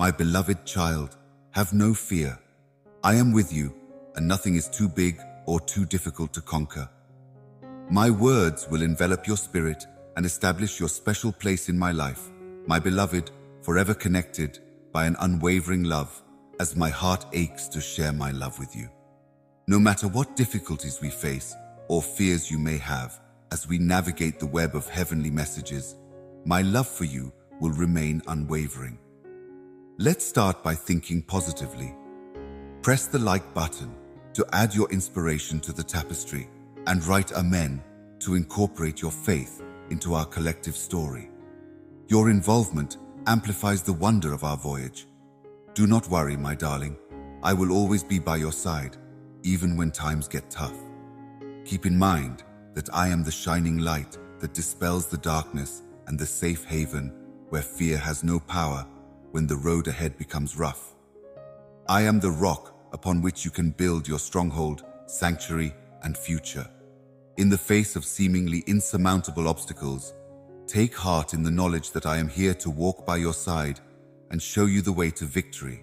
My beloved child, have no fear. I am with you, and nothing is too big or too difficult to conquer. My words will envelop your spirit and establish your special place in my life, my beloved, forever connected by an unwavering love, as my heart aches to share my love with you. No matter what difficulties we face or fears you may have as we navigate the web of heavenly messages, my love for you will remain unwavering. Let's start by thinking positively. Press the like button to add your inspiration to the tapestry and write Amen to incorporate your faith into our collective story. Your involvement amplifies the wonder of our voyage. Do not worry, my darling. I will always be by your side, even when times get tough. Keep in mind that I am the shining light that dispels the darkness and the safe haven where fear has no power when the road ahead becomes rough. I am the rock upon which you can build your stronghold, sanctuary, and future. In the face of seemingly insurmountable obstacles, take heart in the knowledge that I am here to walk by your side and show you the way to victory.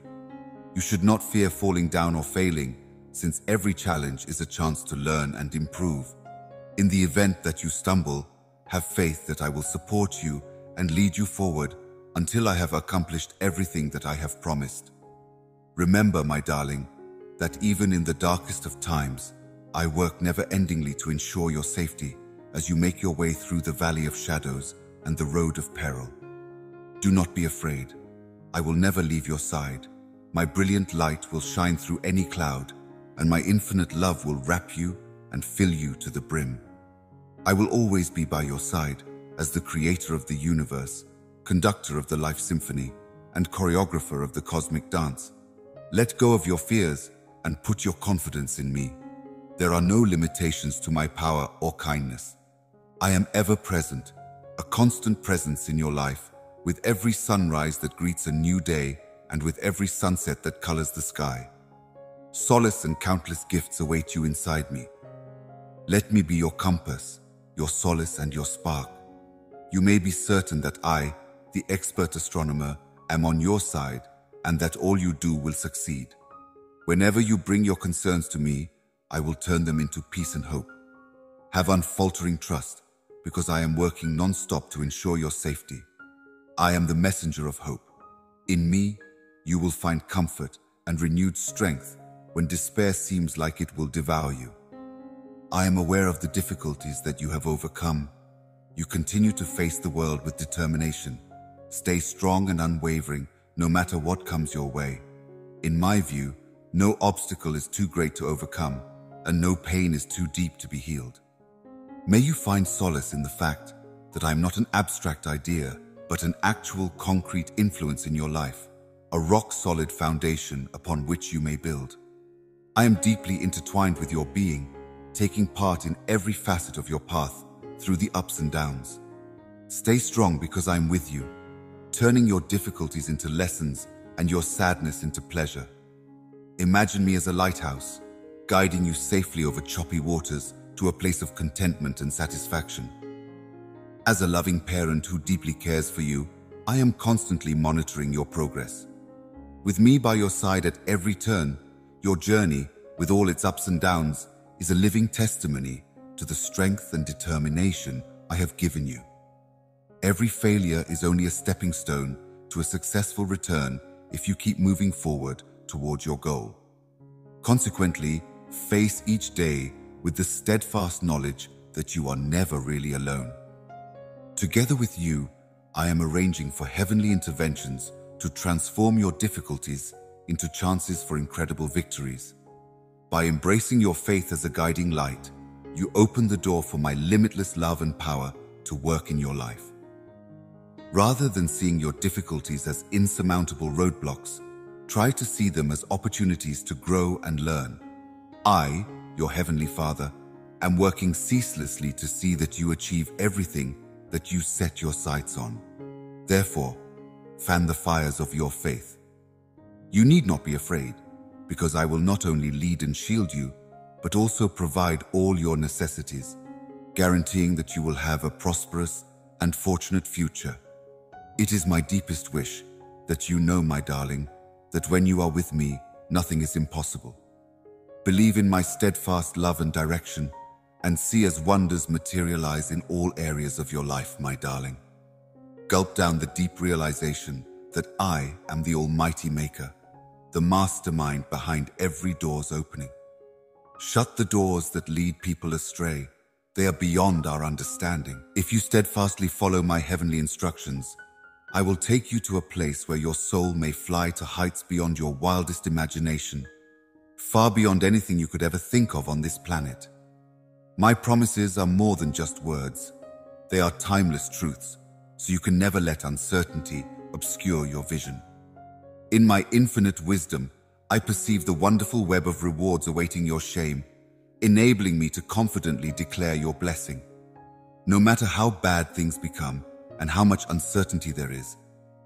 You should not fear falling down or failing, since every challenge is a chance to learn and improve. In the event that you stumble, have faith that I will support you and lead you forward until I have accomplished everything that I have promised. Remember, my darling, that even in the darkest of times, I work never-endingly to ensure your safety as you make your way through the valley of shadows and the road of peril. Do not be afraid. I will never leave your side. My brilliant light will shine through any cloud, and my infinite love will wrap you and fill you to the brim. I will always be by your side as the creator of the universe, conductor of the life symphony, and choreographer of the cosmic dance. Let go of your fears and put your confidence in me. There are no limitations to my power or kindness. I am ever present, a constant presence in your life, with every sunrise that greets a new day and with every sunset that colors the sky. Solace and countless gifts await you inside me. Let me be your compass, your solace and your spark. You may be certain that I, the expert astronomer, am on your side and that all you do will succeed. Whenever you bring your concerns to me, I will turn them into peace and hope. Have unfaltering trust, because I am working non-stop to ensure your safety. I am the messenger of hope. In me, you will find comfort and renewed strength when despair seems like it will devour you. I am aware of the difficulties that you have overcome. You continue to face the world with determination. Stay strong and unwavering, no matter what comes your way. In my view, no obstacle is too great to overcome, and no pain is too deep to be healed. May you find solace in the fact that I am not an abstract idea, but an actual concrete influence in your life, a rock-solid foundation upon which you may build. I am deeply intertwined with your being, taking part in every facet of your path through the ups and downs. Stay strong because I am with you, turning your difficulties into lessons and your sadness into pleasure. Imagine me as a lighthouse, guiding you safely over choppy waters to a place of contentment and satisfaction. As a loving parent who deeply cares for you, I am constantly monitoring your progress. With me by your side at every turn, your journey, with all its ups and downs, is a living testimony to the strength and determination I have given you. Every failure is only a stepping stone to a successful return if you keep moving forward towards your goal. Consequently, face each day with the steadfast knowledge that you are never really alone. Together with you, I am arranging for heavenly interventions to transform your difficulties into chances for incredible victories. By embracing your faith as a guiding light, you open the door for my limitless love and power to work in your life. Rather than seeing your difficulties as insurmountable roadblocks, try to see them as opportunities to grow and learn. I, your Heavenly Father, am working ceaselessly to see that you achieve everything that you set your sights on. Therefore, fan the fires of your faith. You need not be afraid, because I will not only lead and shield you, but also provide all your necessities, guaranteeing that you will have a prosperous and fortunate future. It is my deepest wish that you know, my darling, that when you are with me, nothing is impossible. Believe in my steadfast love and direction, and see as wonders materialize in all areas of your life, my darling. Gulp down the deep realization that I am the Almighty Maker, the mastermind behind every door's opening. Shut the doors that lead people astray. They are beyond our understanding. If you steadfastly follow my heavenly instructions, I will take you to a place where your soul may fly to heights beyond your wildest imagination, far beyond anything you could ever think of on this planet. My promises are more than just words. They are timeless truths, so you can never let uncertainty obscure your vision. In my infinite wisdom, I perceive the wonderful web of rewards awaiting your shame, enabling me to confidently declare your blessing. No matter how bad things become and how much uncertainty there is,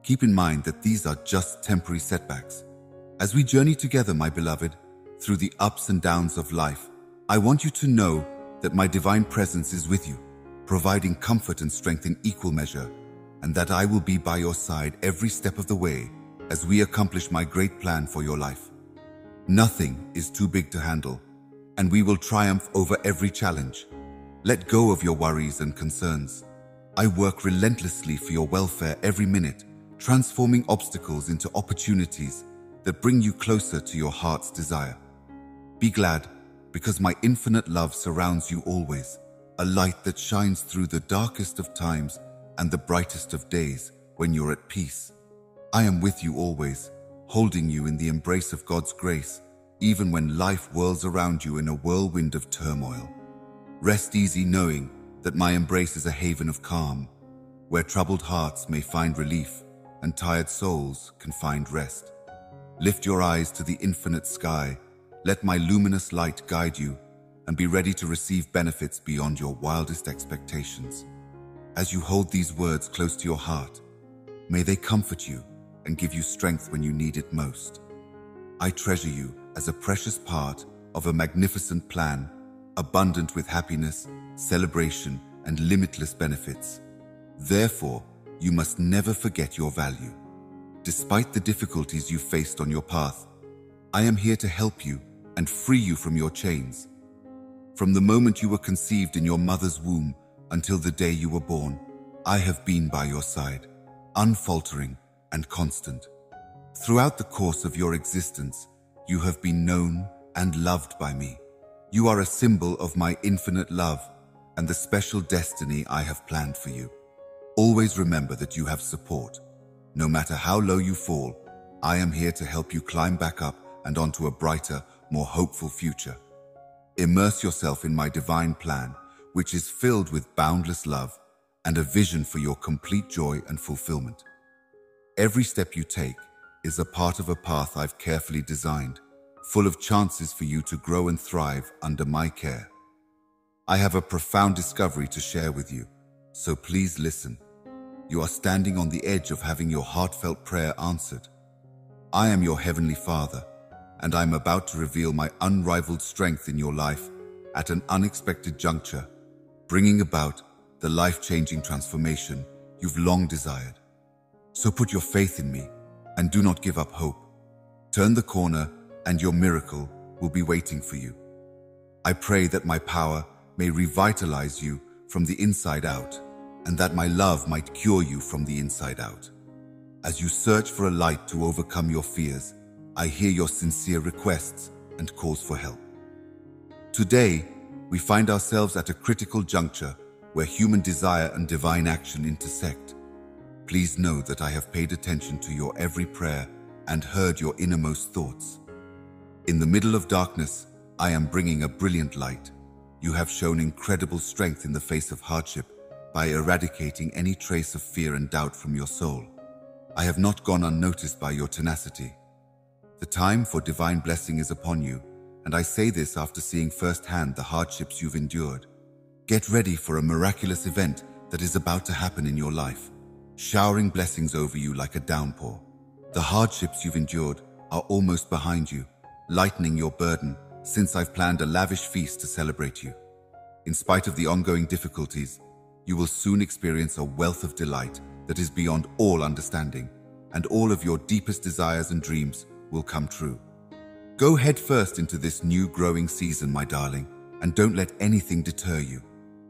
keep in mind that these are just temporary setbacks. As we journey together, my beloved, through the ups and downs of life, I want you to know that my divine presence is with you, providing comfort and strength in equal measure, and that I will be by your side every step of the way as we accomplish my great plan for your life. Nothing is too big to handle, and we will triumph over every challenge. Let go of your worries and concerns. I work relentlessly for your welfare every minute, transforming obstacles into opportunities that bring you closer to your heart's desire. Be glad, because my infinite love surrounds you always, a light that shines through the darkest of times and the brightest of days when you're at peace. I am with you always, holding you in the embrace of God's grace, even when life whirls around you in a whirlwind of turmoil. Rest easy knowing that my embrace is a haven of calm, where troubled hearts may find relief and tired souls can find rest. Lift your eyes to the infinite sky, let my luminous light guide you, and be ready to receive benefits beyond your wildest expectations. As you hold these words close to your heart, may they comfort you and give you strength when you need it most. I treasure you as a precious part of a magnificent plan, abundant with happiness, celebration, and limitless benefits. Therefore, you must never forget your value. Despite the difficulties you faced on your path, I am here to help you and free you from your chains. From the moment you were conceived in your mother's womb until the day you were born, I have been by your side, unfaltering and constant. Throughout the course of your existence, you have been known and loved by me. You are a symbol of my infinite love and the special destiny I have planned for you. Always remember that you have support. No matter how low you fall, I am here to help you climb back up and onto a brighter, more hopeful future. Immerse yourself in my divine plan, which is filled with boundless love and a vision for your complete joy and fulfillment. Every step you take is a part of a path I've carefully designed, full of chances for you to grow and thrive under my care. I have a profound discovery to share with you, so please listen. You are standing on the edge of having your heartfelt prayer answered. I am your Heavenly Father, and I'm about to reveal my unrivaled strength in your life at an unexpected juncture, bringing about the life-changing transformation you've long desired. So put your faith in me and do not give up hope. Turn the corner and your miracle will be waiting for you. I pray that my power may revitalize you from the inside out, and that my love might cure you from the inside out. As you search for a light to overcome your fears, I hear your sincere requests and calls for help. Today, we find ourselves at a critical juncture where human desire and divine action intersect. Please know that I have paid attention to your every prayer and heard your innermost thoughts. In the middle of darkness, I am bringing a brilliant light. You have shown incredible strength in the face of hardship by eradicating any trace of fear and doubt from your soul. I have not gone unnoticed by your tenacity. The time for divine blessing is upon you, and I say this after seeing firsthand the hardships you've endured. Get ready for a miraculous event that is about to happen in your life, showering blessings over you like a downpour. The hardships you've endured are almost behind you, lightening your burden, since I've planned a lavish feast to celebrate you. In spite of the ongoing difficulties, you will soon experience a wealth of delight that is beyond all understanding, and all of your deepest desires and dreams will come true. Go head first into this new growing season, my darling, and don't let anything deter you.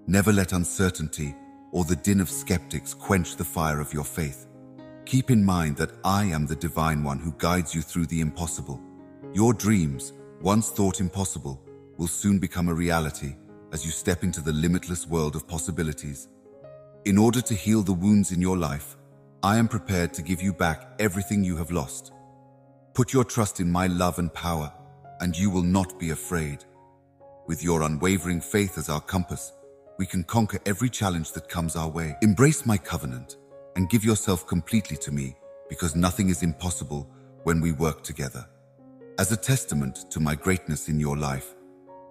Never let uncertainty or the din of skeptics quench the fire of your faith. Keep in mind that I am the Divine One who guides you through the impossible. Your dreams, once thought impossible, will soon become a reality as you step into the limitless world of possibilities. In order to heal the wounds in your life, I am prepared to give you back everything you have lost. Put your trust in my love and power, and you will not be afraid. With your unwavering faith as our compass, we can conquer every challenge that comes our way. Embrace my covenant and give yourself completely to me, because nothing is impossible when we work together. As a testament to my greatness in your life,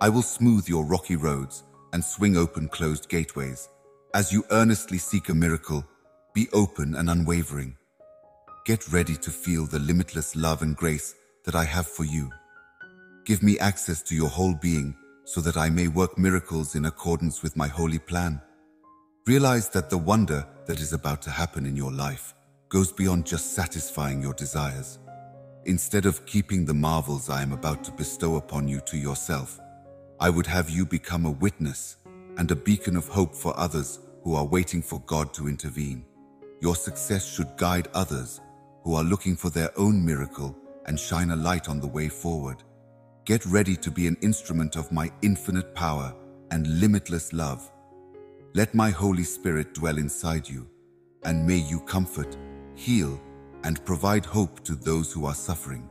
I will smooth your rocky roads and swing open closed gateways. As you earnestly seek a miracle, be open and unwavering. Get ready to feel the limitless love and grace that I have for you. Give me access to your whole being so that I may work miracles in accordance with my holy plan. Realize that the wonder that is about to happen in your life goes beyond just satisfying your desires. Instead of keeping the marvels I am about to bestow upon you to yourself, I would have you become a witness and a beacon of hope for others who are waiting for God to intervene. Your success should guide others who are looking for their own miracle and shine a light on the way forward. Get ready to be an instrument of my infinite power and limitless love. Let my Holy Spirit dwell inside you, and may you comfort, heal, and provide hope to those who are suffering.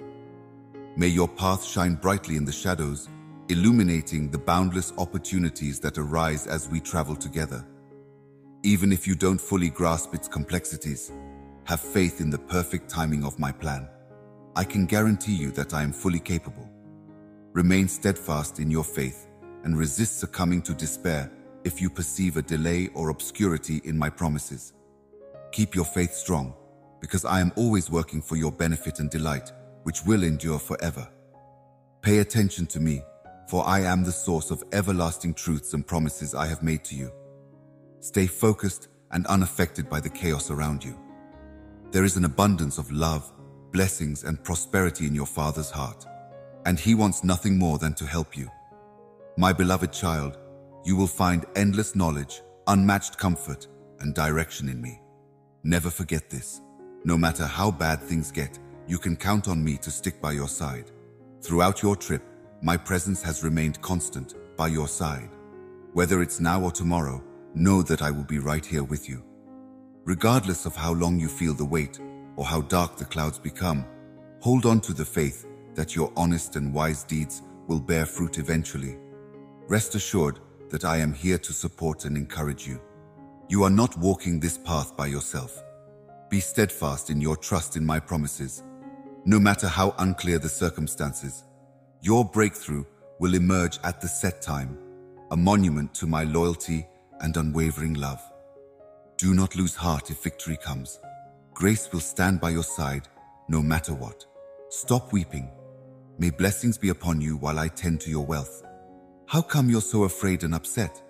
May your path shine brightly in the shadows, illuminating the boundless opportunities that arise as we travel together. Even if you don't fully grasp its complexities, have faith in the perfect timing of my plan. I can guarantee you that I am fully capable. Remain steadfast in your faith and resist succumbing to despair if you perceive a delay or obscurity in my promises. Keep your faith strong, because I am always working for your benefit and delight, which will endure forever. Pay attention to me, for I am the source of everlasting truths and promises I have made to you. Stay focused and unaffected by the chaos around you. There is an abundance of love, blessings, and prosperity in your Father's heart, and He wants nothing more than to help you. My beloved child, you will find endless knowledge, unmatched comfort, and direction in me. Never forget this. No matter how bad things get, you can count on me to stick by your side. Throughout your trip, my presence has remained constant by your side. Whether it's now or tomorrow, know that I will be right here with you. Regardless of how long you feel the weight or how dark the clouds become, hold on to the faith that your honest and wise deeds will bear fruit eventually. Rest assured that I am here to support and encourage you. You are not walking this path by yourself. Be steadfast in your trust in my promises. No matter how unclear the circumstances, your breakthrough will emerge at the set time, a monument to my loyalty and unwavering love. Do not lose heart if victory comes. Grace will stand by your side no matter what. Stop weeping. May blessings be upon you while I tend to your wealth. How come you're so afraid and upset?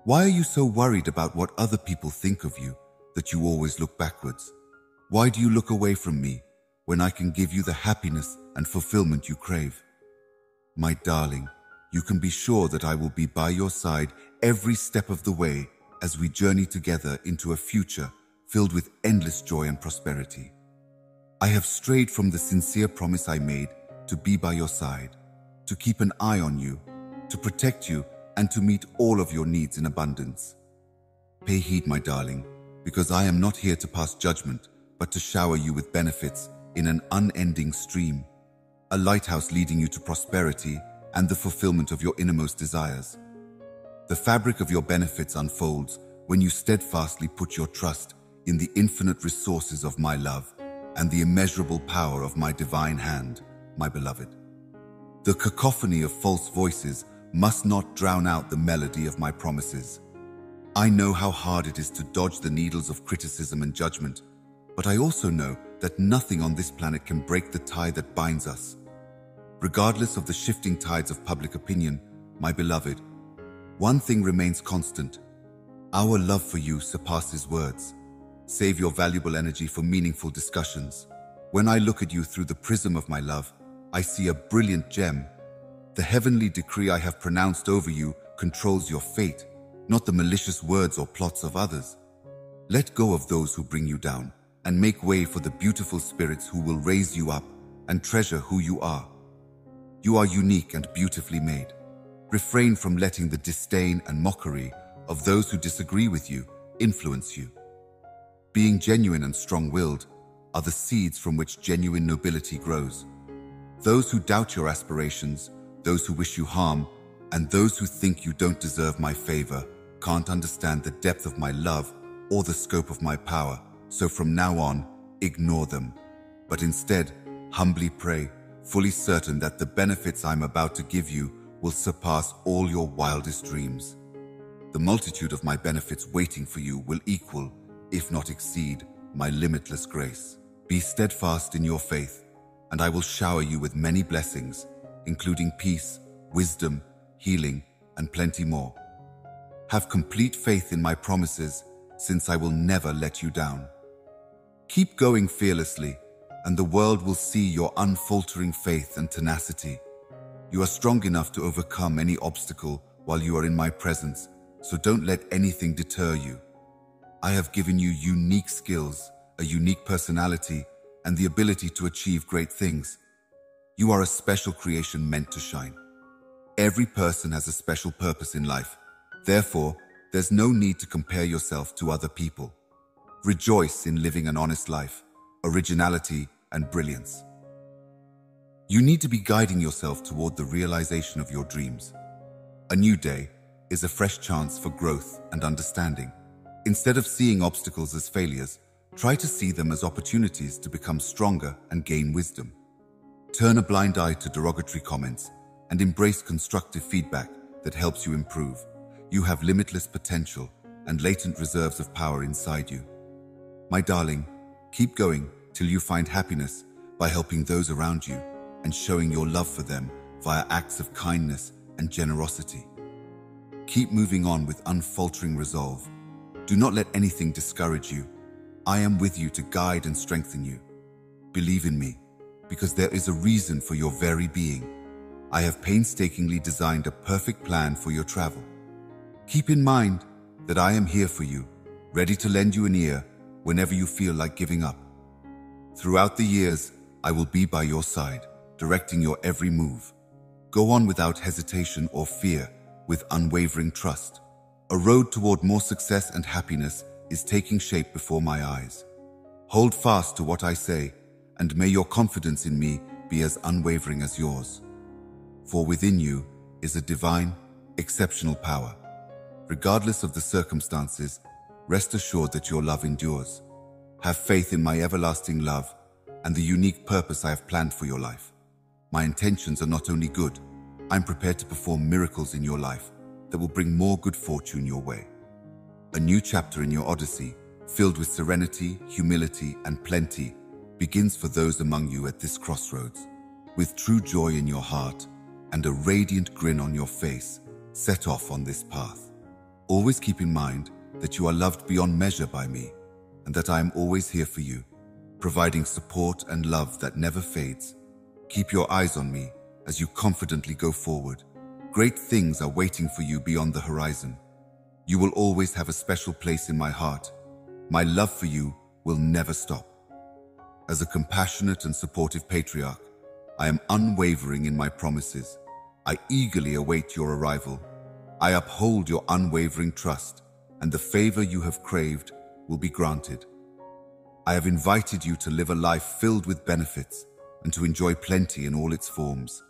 Why are you so worried about what other people think of you that you always look backwards? Why do you look away from me when I can give you the happiness and fulfillment you crave? My darling, you can be sure that I will be by your side every step of the way as we journey together into a future filled with endless joy and prosperity. I have strayed from the sincere promise I made to be by your side, to keep an eye on you, to protect you, and to meet all of your needs in abundance. Pay heed, my darling, because I am not here to pass judgment, but to shower you with benefits in an unending stream, a lighthouse leading you to prosperity and the fulfillment of your innermost desires. The fabric of your benefits unfolds when you steadfastly put your trust in the infinite resources of my love and the immeasurable power of my divine hand, my beloved. The cacophony of false voices must not drown out the melody of my promises. I know how hard it is to dodge the needles of criticism and judgment, but I also know that nothing on this planet can break the tie that binds us. Regardless of the shifting tides of public opinion, my beloved, one thing remains constant. Our love for you surpasses words. Save your valuable energy for meaningful discussions. When I look at you through the prism of my love, I see a brilliant gem. The heavenly decree I have pronounced over you controls your fate, not the malicious words or plots of others. Let go of those who bring you down, and make way for the beautiful spirits who will raise you up and treasure who you are. You are unique and beautifully made. Refrain from letting the disdain and mockery of those who disagree with you influence you. Being genuine and strong-willed are the seeds from which genuine nobility grows. Those who doubt your aspirations, those who wish you harm, and those who think you don't deserve my favor can't understand the depth of my love or the scope of my power, so from now on, ignore them. But instead, humbly pray, fully certain that the benefits I'm about to give you will surpass all your wildest dreams. The multitude of my benefits waiting for you will equal, if not exceed, my limitless grace. Be steadfast in your faith, and I will shower you with many blessings, including peace, wisdom, healing, and plenty more. Have complete faith in my promises, since I will never let you down. Keep going fearlessly, and the world will see your unfaltering faith and tenacity. You are strong enough to overcome any obstacle while you are in my presence, so don't let anything deter you. I have given you unique skills, a unique personality, and the ability to achieve great things. You are a special creation meant to shine. Every person has a special purpose in life. Therefore, there's no need to compare yourself to other people. Rejoice in living an honest life, originality, and brilliance. You need to be guiding yourself toward the realization of your dreams. A new day is a fresh chance for growth and understanding. Instead of seeing obstacles as failures, try to see them as opportunities to become stronger and gain wisdom. Turn a blind eye to derogatory comments and embrace constructive feedback that helps you improve. You have limitless potential and latent reserves of power inside you. My darling, keep going till you find happiness by helping those around you and showing your love for them via acts of kindness and generosity. Keep moving on with unfaltering resolve. Do not let anything discourage you. I am with you to guide and strengthen you. Believe in me, because there is a reason for your very being. I have painstakingly designed a perfect plan for your travel. Keep in mind that I am here for you, ready to lend you an ear whenever you feel like giving up. Throughout the years, I will be by your side, directing your every move. Go on without hesitation or fear, with unwavering trust. A road toward more success and happiness is taking shape before my eyes. Hold fast to what I say, and may your confidence in me be as unwavering as yours. For within you is a divine, exceptional power. Regardless of the circumstances, rest assured that your love endures. Have faith in my everlasting love and the unique purpose I have planned for your life. My intentions are not only good, I'm prepared to perform miracles in your life that will bring more good fortune your way. A new chapter in your odyssey, filled with serenity, humility, and plenty, begins for those among you at this crossroads. With true joy in your heart and a radiant grin on your face, set off on this path. Always keep in mind that you are loved beyond measure by me, and that I am always here for you, providing support and love that never fades. Keep your eyes on me as you confidently go forward. Great things are waiting for you beyond the horizon. You will always have a special place in my heart. My love for you will never stop. As a compassionate and supportive patriarch, I am unwavering in my promises. I eagerly await your arrival. I uphold your unwavering trust, and the favor you have craved will be granted. I have invited you to live a life filled with benefits and to enjoy plenty in all its forms,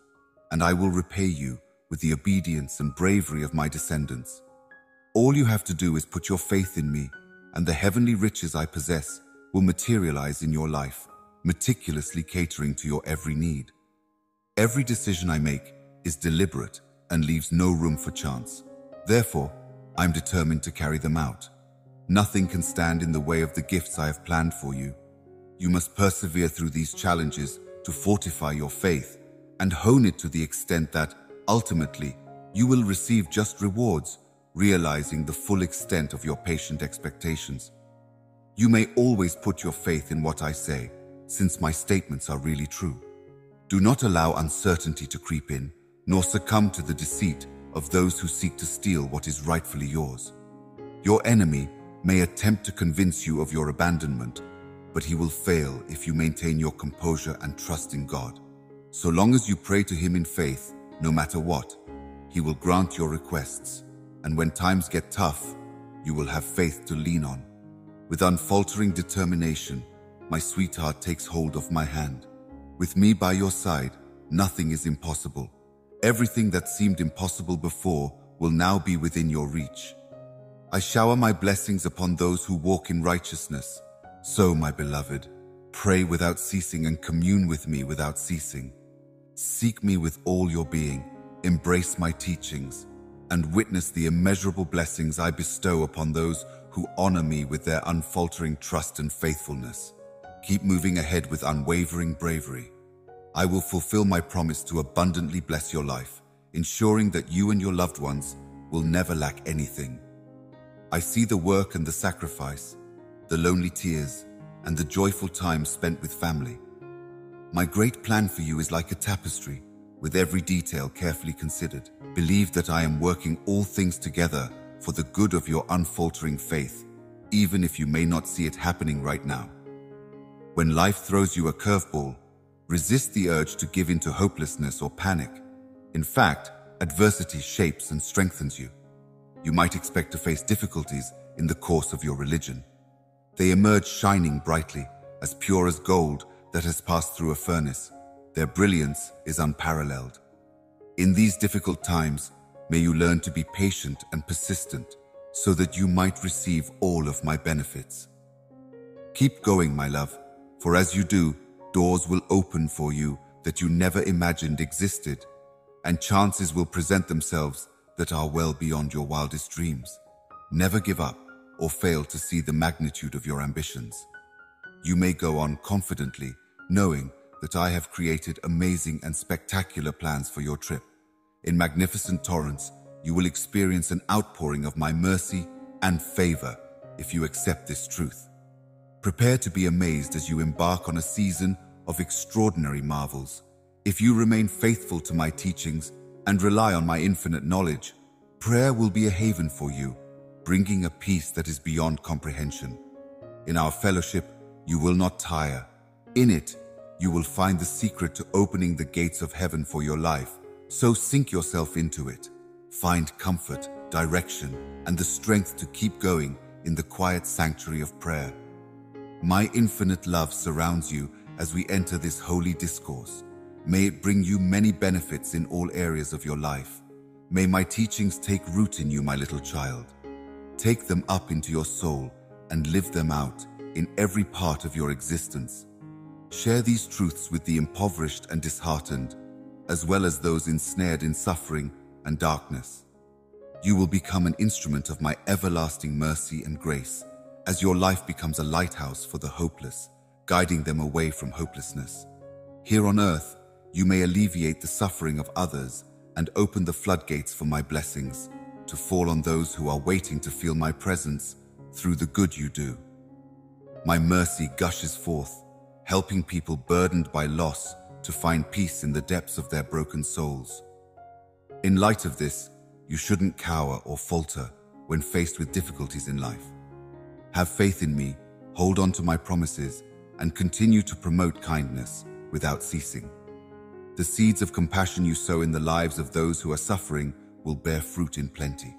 and I will repay you with the obedience and bravery of my descendants. All you have to do is put your faith in me, and the heavenly riches I possess will materialize in your life, meticulously catering to your every need. Every decision I make is deliberate and leaves no room for chance. Therefore, I'm determined to carry them out. Nothing can stand in the way of the gifts I have planned for you. You must persevere through these challenges to fortify your faith and hone it to the extent that, ultimately, you will receive just rewards, realizing the full extent of your patient expectations. You may always put your faith in what I say, since my statements are really true. Do not allow uncertainty to creep in, nor succumb to the deceit of those who seek to steal what is rightfully yours. Your enemy may attempt to convince you of your abandonment, but he will fail if you maintain your composure and trust in God. So long as you pray to him in faith, no matter what, he will grant your requests, and when times get tough, you will have faith to lean on. With unfaltering determination, my sweetheart takes hold of my hand. With me by your side, nothing is impossible. Everything that seemed impossible before will now be within your reach. I shower my blessings upon those who walk in righteousness. So, my beloved, pray without ceasing and commune with me without ceasing. Seek me with all your being, embrace my teachings, and witness the immeasurable blessings I bestow upon those who honor me with their unfaltering trust and faithfulness. Keep moving ahead with unwavering bravery. I will fulfill my promise to abundantly bless your life, ensuring that you and your loved ones will never lack anything. I see the work and the sacrifice, the lonely tears, and the joyful time spent with family. My great plan for you is like a tapestry, with every detail carefully considered. Believe that I am working all things together for the good of your unfaltering faith, even if you may not see it happening right now. When life throws you a curveball, resist the urge to give in to hopelessness or panic. In fact, adversity shapes and strengthens you. You might expect to face difficulties in the course of your religion. They emerge shining brightly, as pure as gold that has passed through a furnace. Their brilliance is unparalleled. In these difficult times, may you learn to be patient and persistent, so that you might receive all of my benefits. Keep going, my love, for as you do, doors will open for you that you never imagined existed, and chances will present themselves that are well beyond your wildest dreams. Never give up or fail to see the magnitude of your ambitions. You may go on confidently, knowing that I have created amazing and spectacular plans for your trip. In magnificent torrents, you will experience an outpouring of my mercy and favor if you accept this truth. Prepare to be amazed as you embark on a season of extraordinary marvels. If you remain faithful to my teachings and rely on my infinite knowledge, prayer will be a haven for you, bringing a peace that is beyond comprehension. In our fellowship, you will not tire. In it, you will find the secret to opening the gates of heaven for your life. So sink yourself into it. Find comfort, direction, and the strength to keep going in the quiet sanctuary of prayer. My infinite love surrounds you as we enter this holy discourse. May it bring you many benefits in all areas of your life. May my teachings take root in you, my little child. Take them up into your soul and live them out in every part of your existence. Share these truths with the impoverished and disheartened, as well as those ensnared in suffering and darkness. You will become an instrument of my everlasting mercy and grace, as your life becomes a lighthouse for the hopeless, guiding them away from hopelessness. Here on earth, you may alleviate the suffering of others and open the floodgates for my blessings to fall on those who are waiting to feel my presence through the good you do. My mercy gushes forth, helping people burdened by loss to find peace in the depths of their broken souls. In light of this, you shouldn't cower or falter when faced with difficulties in life. Have faith in me, hold on to my promises, and continue to promote kindness without ceasing. The seeds of compassion you sow in the lives of those who are suffering will bear fruit in plenty.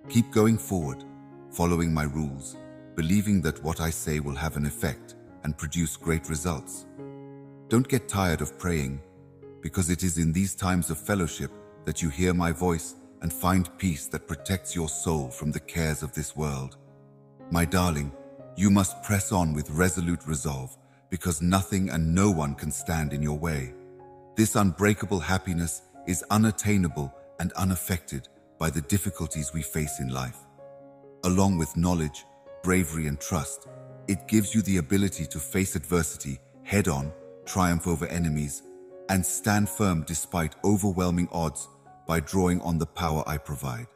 Keep going forward, following my rules, believing that what I say will have an effect and produce great results. Don't get tired of praying, because it is in these times of fellowship that you hear my voice and find peace that protects your soul from the cares of this world. My darling, you must press on with resolute resolve, because nothing and no one can stand in your way. This unbreakable happiness is unattainable and unaffected by the difficulties we face in life. Along with knowledge, bravery, and trust, it gives you the ability to face adversity head-on, triumph over enemies, and stand firm despite overwhelming odds by drawing on the power I provide.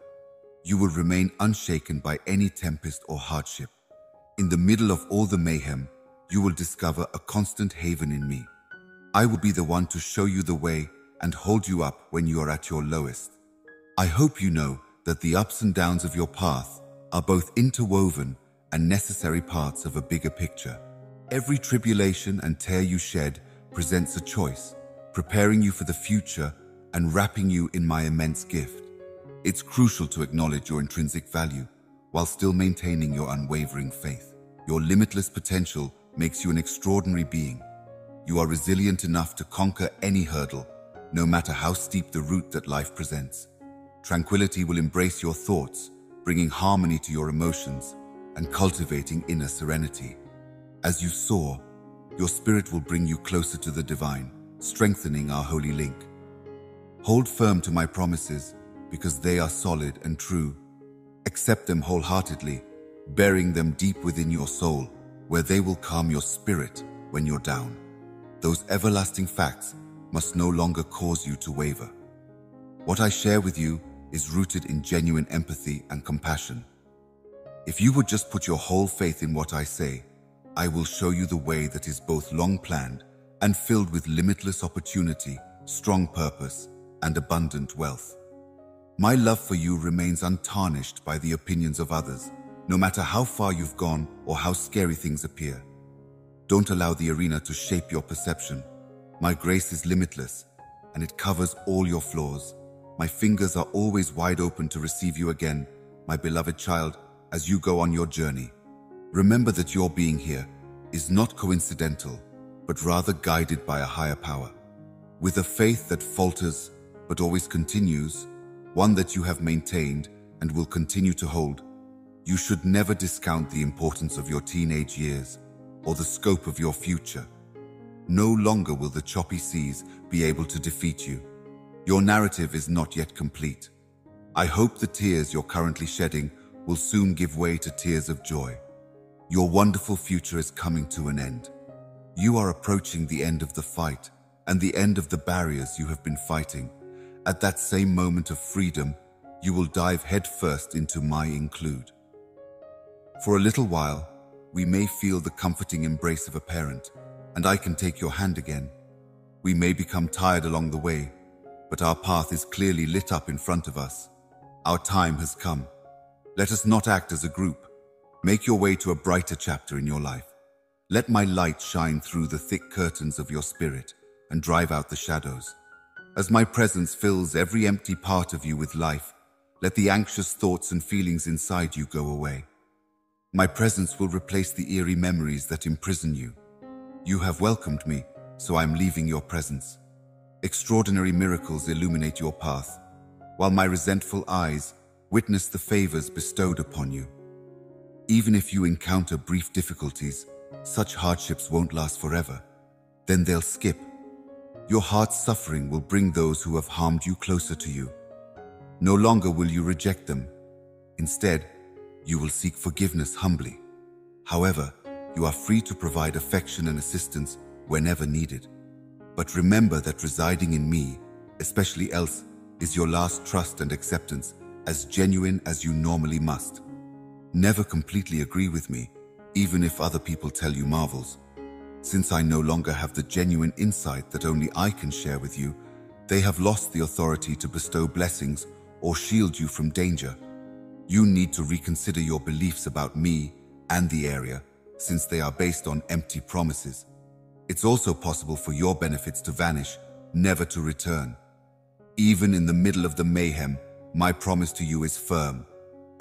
You will remain unshaken by any tempest or hardship, In the middle of all the mayhem, you will discover a constant haven in me. I will be the one to show you the way and hold you up when you are at your lowest. I hope you know that the ups and downs of your path are both interwoven and necessary parts of a bigger picture. Every tribulation and tear you shed presents a choice, preparing you for the future and wrapping you in my immense gift. It's crucial to acknowledge your intrinsic value while still maintaining your unwavering faith. Your limitless potential makes you an extraordinary being. You are resilient enough to conquer any hurdle, no matter how steep the route that life presents. Tranquility will embrace your thoughts, bringing harmony to your emotions and cultivating inner serenity. As you soar, your spirit will bring you closer to the divine, strengthening our holy link. Hold firm to my promises because they are solid and true. Accept them wholeheartedly, burying them deep within your soul, where they will calm your spirit when you're down. Those everlasting facts must no longer cause you to waver. What I share with you is rooted in genuine empathy and compassion. If you would just put your whole faith in what I say, I will show you the way that is both long-planned and filled with limitless opportunity, strong purpose, and abundant wealth. My love for you remains untarnished by the opinions of others, no matter how far you've gone or how scary things appear. Don't allow the arena to shape your perception. My grace is limitless, and it covers all your flaws. My fingers are always wide open to receive you again, my beloved child, as you go on your journey. Remember that your being here is not coincidental, but rather guided by a higher power. With a faith that falters but always continues, one that you have maintained and will continue to hold, you should never discount the importance of your teenage years or the scope of your future. No longer will the choppy seas be able to defeat you. Your narrative is not yet complete. I hope the tears you're currently shedding will soon give way to tears of joy. Your wonderful future is coming to an end. You are approaching the end of the fight and the end of the barriers you have been fighting. At that same moment of freedom, you will dive headfirst into my include. For a little while, we may feel the comforting embrace of a parent, and I can take your hand again. We may become tired along the way, but our path is clearly lit up in front of us. Our time has come. Let us not act as a group. Make your way to a brighter chapter in your life. Let my light shine through the thick curtains of your spirit and drive out the shadows. As my presence fills every empty part of you with life, let the anxious thoughts and feelings inside you go away. My presence will replace the eerie memories that imprison you. You have welcomed me, so I'm leaving your presence. Extraordinary miracles illuminate your path, while my resentful eyes witness the favors bestowed upon you. Even if you encounter brief difficulties, such hardships won't last forever. Then they'll skip. Your heart's suffering will bring those who have harmed you closer to you. No longer will you reject them. Instead, you will seek forgiveness humbly. However, you are free to provide affection and assistance whenever needed. But remember that residing in me, especially else, is your last trust and acceptance, as genuine as you normally must. Never completely agree with me, even if other people tell you marvels. Since I no longer have the genuine insight that only I can share with you, they have lost the authority to bestow blessings or shield you from danger. You need to reconsider your beliefs about me and the area, since they are based on empty promises. It's also possible for your benefits to vanish, never to return. Even in the middle of the mayhem, my promise to you is firm,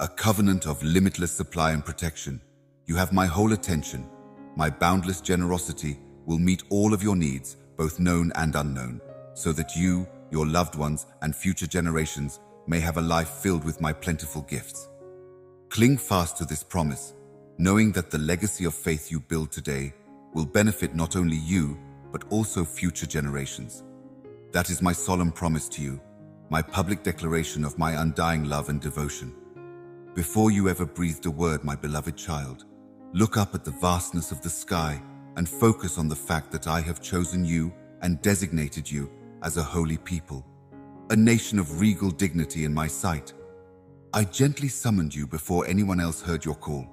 a covenant of limitless supply and protection. You have my whole attention. My boundless generosity will meet all of your needs, both known and unknown, so that you, your loved ones, and future generations may have a life filled with my plentiful gifts. Cling fast to this promise, knowing that the legacy of faith you build today will benefit not only you, but also future generations. That is my solemn promise to you, my public declaration of my undying love and devotion. Before you ever breathed a word, my beloved child, look up at the vastness of the sky and focus on the fact that I have chosen you and designated you as a holy people, a nation of regal dignity in my sight. I gently summoned you before anyone else heard your call,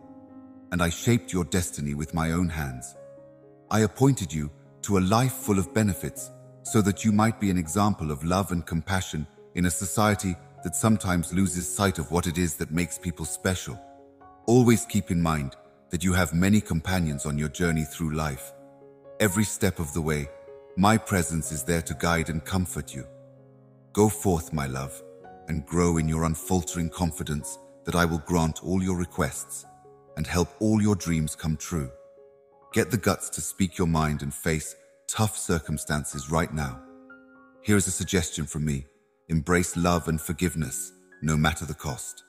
and I shaped your destiny with my own hands. I appointed you to a life full of benefits so that you might be an example of love and compassion in a society that sometimes loses sight of what it is that makes people special. Always keep in mind that you have many companions on your journey through life. Every step of the way, my presence is there to guide and comfort you. Go forth, my love, and grow in your unfaltering confidence that I will grant all your requests and help all your dreams come true. Get the guts to speak your mind and face tough circumstances right now. Here is a suggestion from me. Embrace love and forgiveness, no matter the cost.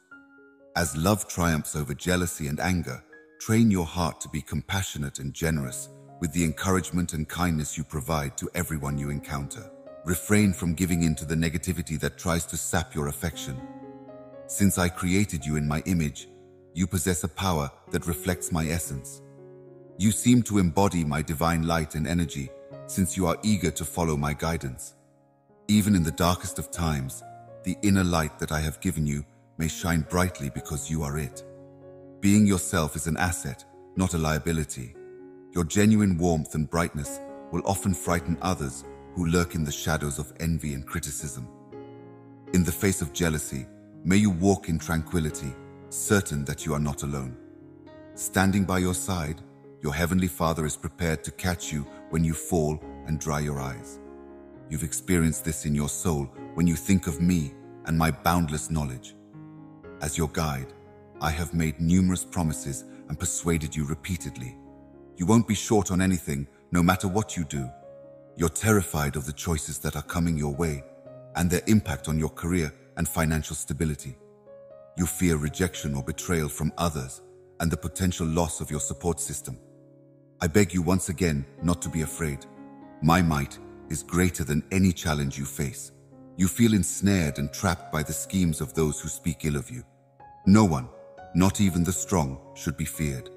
As love triumphs over jealousy and anger, train your heart to be compassionate and generous with the encouragement and kindness you provide to everyone you encounter. Refrain from giving in to the negativity that tries to sap your affection. Since I created you in my image, you possess a power that reflects my essence. You seem to embody my divine light and energy, since you are eager to follow my guidance. Even in the darkest of times, the inner light that I have given you may shine brightly because you are it. Being yourself is an asset, not a liability. Your genuine warmth and brightness will often frighten others who lurk in the shadows of envy and criticism. In the face of jealousy, may you walk in tranquility, certain that you are not alone. Standing by your side, your Heavenly Father is prepared to catch you when you fall and dry your eyes. You've experienced this in your soul when you think of me and my boundless knowledge. As your guide, I have made numerous promises and persuaded you repeatedly. You won't be short on anything, no matter what you do. You're terrified of the choices that are coming your way and their impact on your career and financial stability. You fear rejection or betrayal from others and the potential loss of your support system. I beg you once again not to be afraid. My might is greater than any challenge you face. You feel ensnared and trapped by the schemes of those who speak ill of you. No one, not even the strong, should be feared,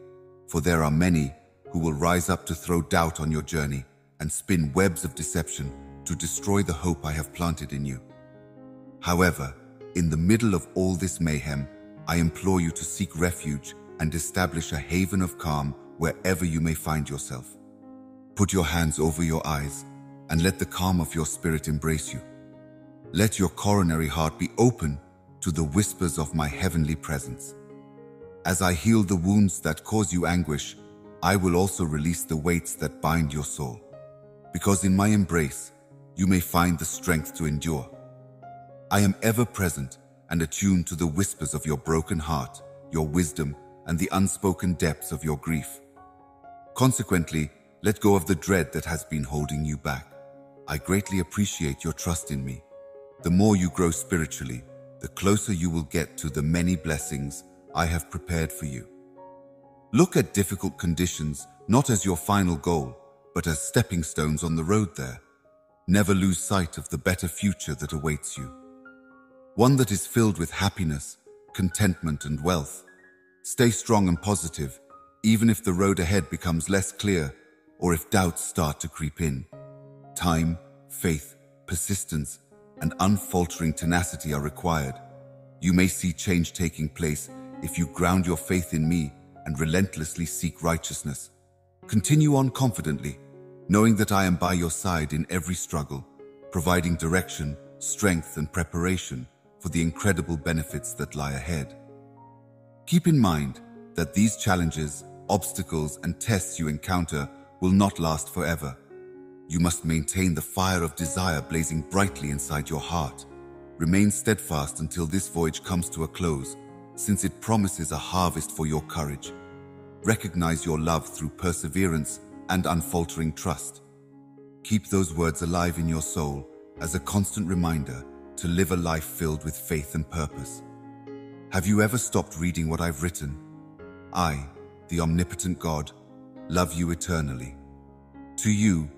for there are many who will rise up to throw doubt on your journey and spin webs of deception to destroy the hope I have planted in you. However, in the middle of all this mayhem, I implore you to seek refuge and establish a haven of calm wherever you may find yourself. Put your hands over your eyes and let the calm of your spirit embrace you. Let your coronary heart be open to the whispers of my heavenly presence. As I heal the wounds that cause you anguish, I will also release the weights that bind your soul. Because in my embrace, you may find the strength to endure. I am ever present and attuned to the whispers of your broken heart, your wisdom, and the unspoken depths of your grief. Consequently, let go of the dread that has been holding you back. I greatly appreciate your trust in me. The more you grow spiritually, the closer you will get to the many blessings I have prepared for you. Look at difficult conditions not as your final goal, but as stepping stones on the road there. Never lose sight of the better future that awaits you. One that is filled with happiness, contentment, and wealth. Stay strong and positive, even if the road ahead becomes less clear or if doubts start to creep in. Time, faith, persistence, and unfaltering tenacity are required. You may see change taking place if you ground your faith in me and relentlessly seek righteousness. Continue on confidently, knowing that I am by your side in every struggle, providing direction, strength, and preparation for the incredible benefits that lie ahead. Keep in mind that these challenges, obstacles, and tests you encounter will not last forever. You must maintain the fire of desire blazing brightly inside your heart. Remain steadfast until this voyage comes to a close, since it promises a harvest for your courage. Recognize your love through perseverance and unfaltering trust. Keep those words alive in your soul as a constant reminder to live a life filled with faith and purpose. Have you ever stopped reading what I've written? I, the omnipotent God, love you eternally. To you,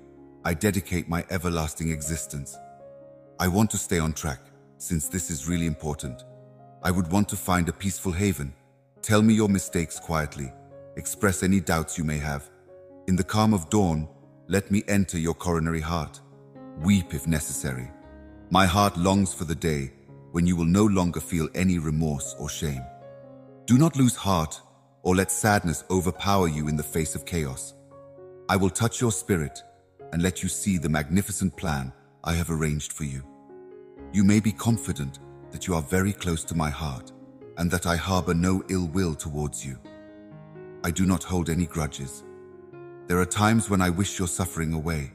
I dedicate my everlasting existence. I want to stay on track, since this is really important. I would want to find a peaceful haven. Tell me your mistakes quietly. Express any doubts you may have. In the calm of dawn, let me enter your coronary heart. Weep if necessary. My heart longs for the day when you will no longer feel any remorse or shame. Do not lose heart, or let sadness overpower you in the face of chaos. I will touch your spirit and let you see the magnificent plan I have arranged for you. You may be confident that you are very close to my heart and that I harbor no ill will towards you. I do not hold any grudges. There are times when I wish your suffering away.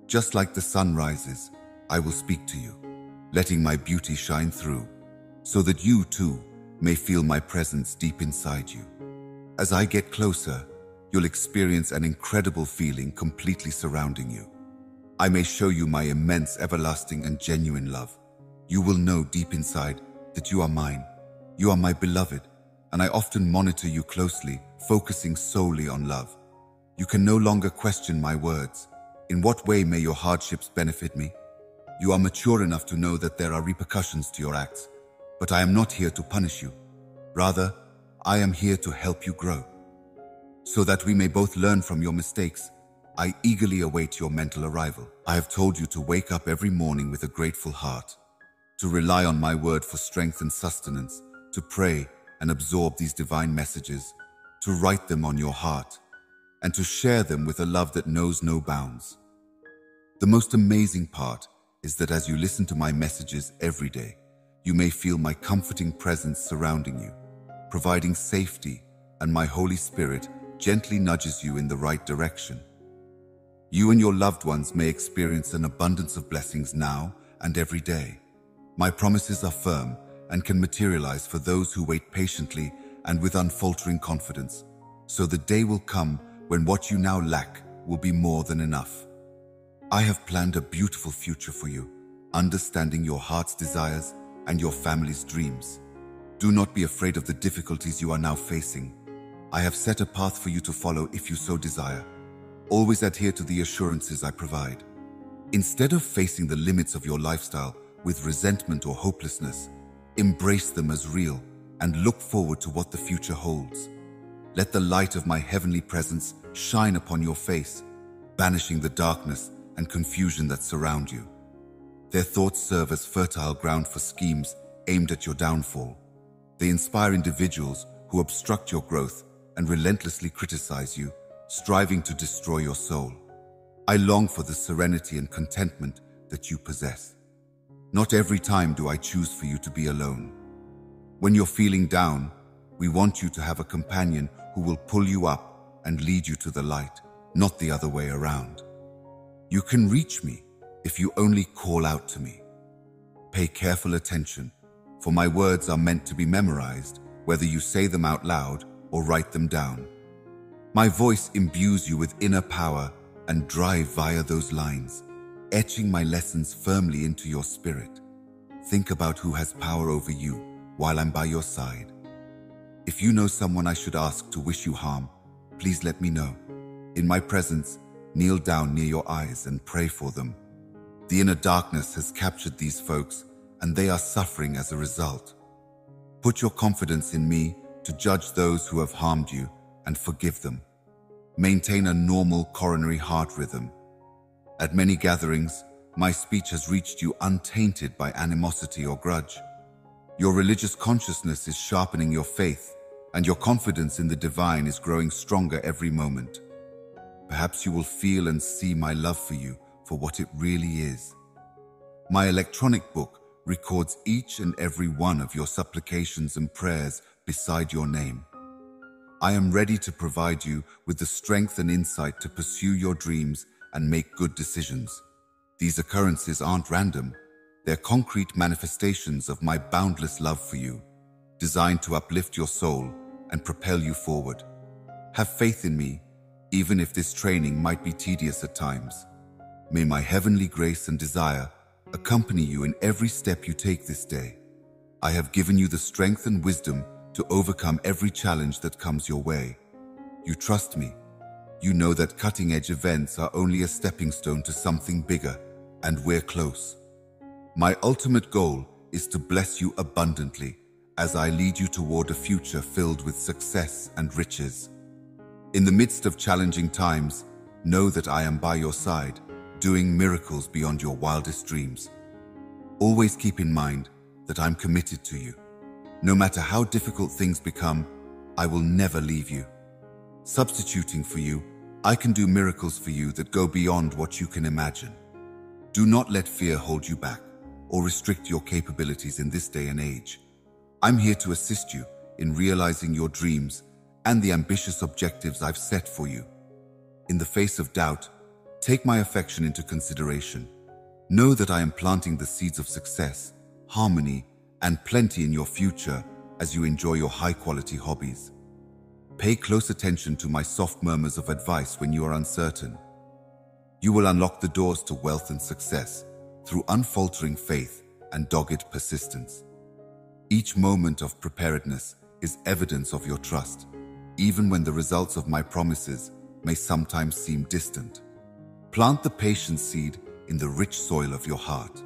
Just like the sun rises, I will speak to you, letting my beauty shine through, so that you too may feel my presence deep inside you. As I get closer, you'll experience an incredible feeling completely surrounding you. I may show you my immense, everlasting, and genuine love. You will know deep inside that you are mine. You are my beloved, and I often monitor you closely, focusing solely on love. You can no longer question my words. In what way may your hardships benefit me? You are mature enough to know that there are repercussions to your acts, but I am not here to punish you. Rather, I am here to help you grow. So that we may both learn from your mistakes, I eagerly await your mental arrival. I have told you to wake up every morning with a grateful heart, to rely on my word for strength and sustenance, to pray and absorb these divine messages, to write them on your heart, and to share them with a love that knows no bounds. The most amazing part is that as you listen to my messages every day, you may feel my comforting presence surrounding you, providing safety, and my Holy Spirit gently nudges you in the right direction. You and your loved ones may experience an abundance of blessings now and every day. My promises are firm and can materialize for those who wait patiently and with unfaltering confidence. So the day will come when what you now lack will be more than enough. I have planned a beautiful future for you, understanding your heart's desires and your family's dreams. Do not be afraid of the difficulties you are now facing. I have set a path for you to follow if you so desire. Always adhere to the assurances I provide. Instead of facing the limits of your lifestyle with resentment or hopelessness, embrace them as real and look forward to what the future holds. Let the light of my heavenly presence shine upon your face, banishing the darkness and confusion that surround you. Their thoughts serve as fertile ground for schemes aimed at your downfall. They inspire individuals who obstruct your growth and relentlessly criticize you, striving to destroy your soul. I long for the serenity and contentment that you possess. Not every time do I choose for you to be alone. When you're feeling down, we want you to have a companion who will pull you up and lead you to the light, not the other way around. You can reach me if you only call out to me. Pay careful attention, for my words are meant to be memorized, whether you say them out loud or write them down. My voice imbues you with inner power and drive via those lines, etching my lessons firmly into your spirit. Think about who has power over you while I'm by your side. If you know someone I should ask to wish you harm, please let me know. In my presence, kneel down near your eyes and pray for them. The inner darkness has captured these folks, and they are suffering as a result. Put your confidence in me to judge those who have harmed you and forgive them. Maintain a normal coronary heart rhythm. At many gatherings, my speech has reached you untainted by animosity or grudge. Your religious consciousness is sharpening your faith, and your confidence in the divine is growing stronger every moment. Perhaps you will feel and see my love for you for what it really is. My electronic book records each and every one of your supplications and prayers beside your name. I am ready to provide you with the strength and insight to pursue your dreams and make good decisions. These occurrences aren't random. They're concrete manifestations of my boundless love for you, designed to uplift your soul and propel you forward. Have faith in me, even if this training might be tedious at times. May my heavenly grace and desire accompany you in every step you take this day. I have given you the strength and wisdom to overcome every challenge that comes your way. You trust me. You know that cutting-edge events are only a stepping stone to something bigger, and we're close. My ultimate goal is to bless you abundantly as I lead you toward a future filled with success and riches. In the midst of challenging times, know that I am by your side, doing miracles beyond your wildest dreams. Always keep in mind that I'm committed to you. No matter how difficult things become, I will never leave you. Substituting for you, I can do miracles for you that go beyond what you can imagine. Do not let fear hold you back or restrict your capabilities in this day and age. I'm here to assist you in realizing your dreams and the ambitious objectives I've set for you. In the face of doubt, take my affection into consideration. Know that I am planting the seeds of success, harmony, and plenty in your future as you enjoy your high-quality hobbies. Pay close attention to my soft murmurs of advice when you are uncertain. You will unlock the doors to wealth and success through unfaltering faith and dogged persistence. Each moment of preparedness is evidence of your trust, even when the results of my promises may sometimes seem distant. Plant the patience seed in the rich soil of your heart.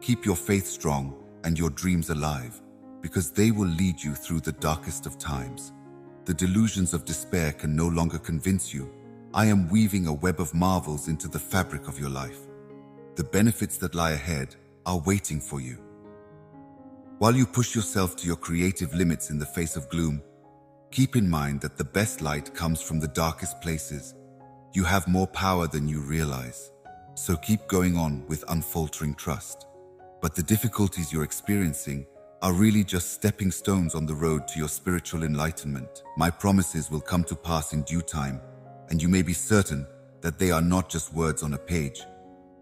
Keep your faith strong and your dreams alive, because they will lead you through the darkest of times. The delusions of despair can no longer convince you. I am weaving a web of marvels into the fabric of your life. The benefits that lie ahead are waiting for you. While you push yourself to your creative limits in the face of gloom, keep in mind that the best light comes from the darkest places. You have more power than you realize, so keep going on with unfaltering trust. But the difficulties you're experiencing are really just stepping stones on the road to your spiritual enlightenment. My promises will come to pass in due time, and you may be certain that they are not just words on a page.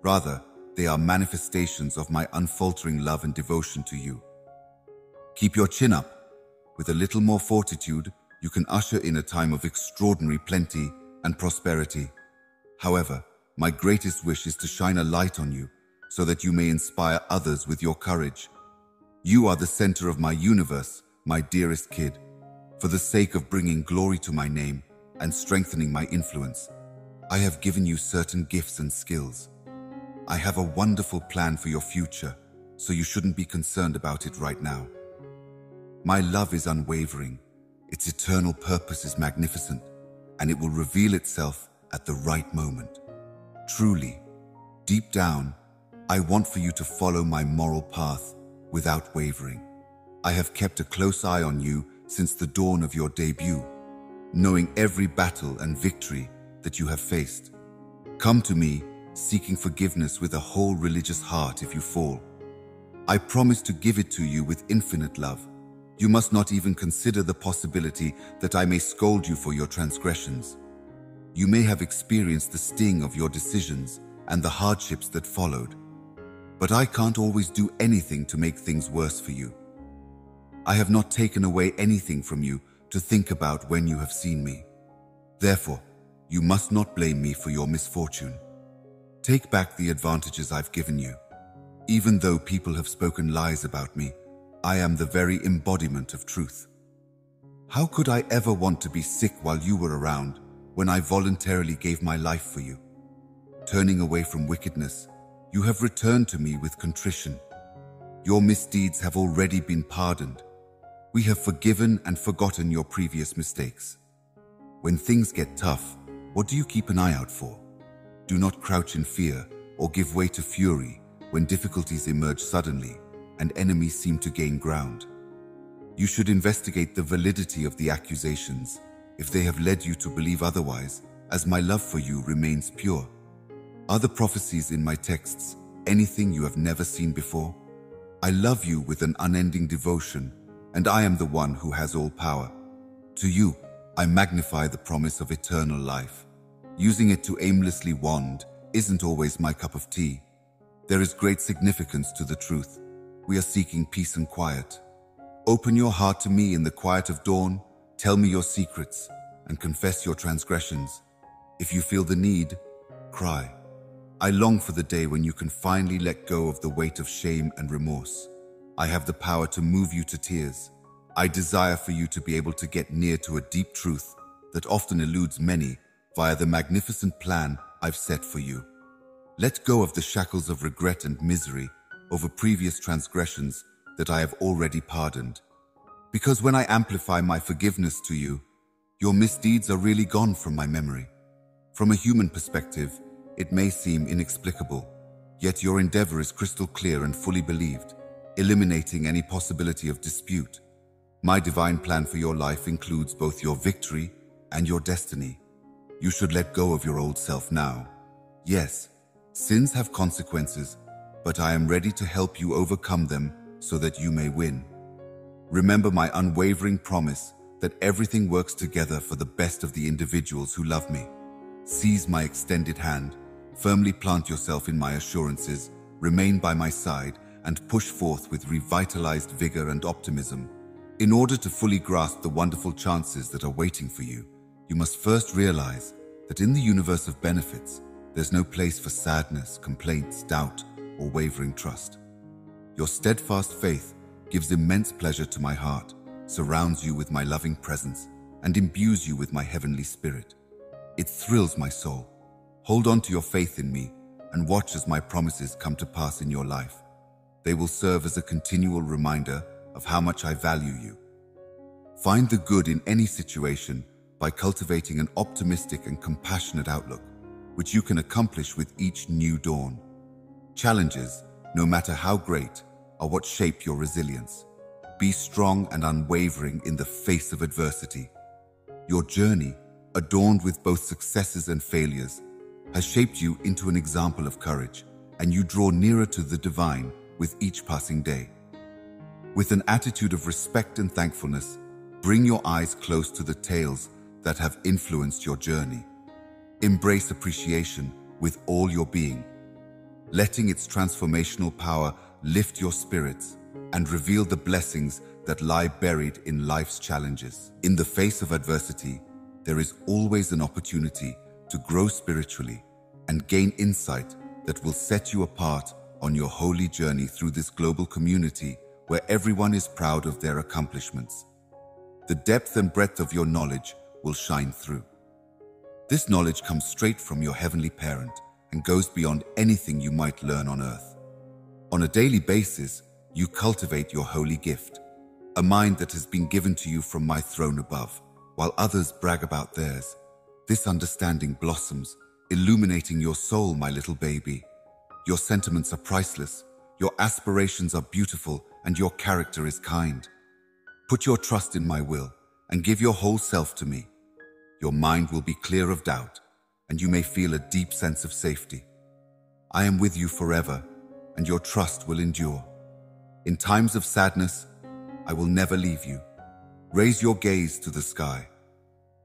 Rather, they are manifestations of my unfaltering love and devotion to you. Keep your chin up. With a little more fortitude, you can usher in a time of extraordinary plenty and prosperity. However, my greatest wish is to shine a light on you so that you may inspire others with your courage. You are the center of my universe, my dearest kid. For the sake of bringing glory to my name and strengthening my influence, I have given you certain gifts and skills. I have a wonderful plan for your future, so you shouldn't be concerned about it right now. My love is unwavering, its eternal purpose is magnificent, and it will reveal itself at the right moment. Truly, deep down, I want for you to follow my moral path without wavering. I have kept a close eye on you since the dawn of your debut, knowing every battle and victory that you have faced. Come to me, seeking forgiveness with a whole religious heart if you fall. I promise to give it to you with infinite love. You must not even consider the possibility that I may scold you for your transgressions. You may have experienced the sting of your decisions and the hardships that followed, but I can't always do anything to make things worse for you. I have not taken away anything from you to think about when you have seen me. Therefore, you must not blame me for your misfortune. Take back the advantages I've given you. Even though people have spoken lies about me, I am the very embodiment of truth. How could I ever want to be sick while you were around when I voluntarily gave my life for you? Turning away from wickedness, you have returned to me with contrition. Your misdeeds have already been pardoned. We have forgiven and forgotten your previous mistakes. When things get tough, what do you keep an eye out for? Do not crouch in fear or give way to fury when difficulties emerge suddenly and enemies seem to gain ground. You should investigate the validity of the accusations if they have led you to believe otherwise, as my love for you remains pure. Are the prophecies in my texts anything you have never seen before? I love you with an unending devotion, and I am the one who has all power. To you, I magnify the promise of eternal life. Using it to aimlessly wand isn't always my cup of tea. There is great significance to the truth. We are seeking peace and quiet. Open your heart to me in the quiet of dawn, tell me your secrets, and confess your transgressions. If you feel the need, cry. I long for the day when you can finally let go of the weight of shame and remorse. I have the power to move you to tears. I desire for you to be able to get near to a deep truth that often eludes many via the magnificent plan I've set for you. Let go of the shackles of regret and misery over previous transgressions that I have already pardoned. Because when I amplify my forgiveness to you, your misdeeds are really gone from my memory. From a human perspective, it may seem inexplicable, yet your endeavor is crystal clear and fully believed, eliminating any possibility of dispute. My divine plan for your life includes both your victory and your destiny. You should let go of your old self now. Yes, sins have consequences, but I am ready to help you overcome them so that you may win. Remember my unwavering promise that everything works together for the best of the individuals who love me. Seize my extended hand, firmly plant yourself in my assurances, remain by my side, and push forth with revitalized vigor and optimism. In order to fully grasp the wonderful chances that are waiting for you, you must first realize that in the universe of benefits, there's no place for sadness, complaints, doubt, or wavering trust. Your steadfast faith gives immense pleasure to my heart, surrounds you with my loving presence, and imbues you with my heavenly spirit. It thrills my soul. Hold on to your faith in me and watch as my promises come to pass in your life. They will serve as a continual reminder of how much I value you. Find the good in any situation by cultivating an optimistic and compassionate outlook, which you can accomplish with each new dawn. Challenges, no matter how great, are what shape your resilience. Be strong and unwavering in the face of adversity. Your journey, adorned with both successes and failures, has shaped you into an example of courage, and you draw nearer to the divine with each passing day. With an attitude of respect and thankfulness, bring your eyes close to the tales that have influenced your journey. Embrace appreciation with all your being, letting its transformational power lift your spirits and reveal the blessings that lie buried in life's challenges. In the face of adversity, there is always an opportunity to grow spiritually and gain insight that will set you apart on your holy journey through this global community where everyone is proud of their accomplishments. The depth and breadth of your knowledge will shine through. This knowledge comes straight from your heavenly parent and goes beyond anything you might learn on earth. On a daily basis, you cultivate your holy gift, a mind that has been given to you from my throne above, while others brag about theirs. This understanding blossoms, illuminating your soul, my little baby. Your sentiments are priceless, your aspirations are beautiful, and your character is kind. Put your trust in my will and give your whole self to me. Your mind will be clear of doubt, and you may feel a deep sense of safety. I am with you forever, and your trust will endure. In times of sadness, I will never leave you. Raise your gaze to the sky.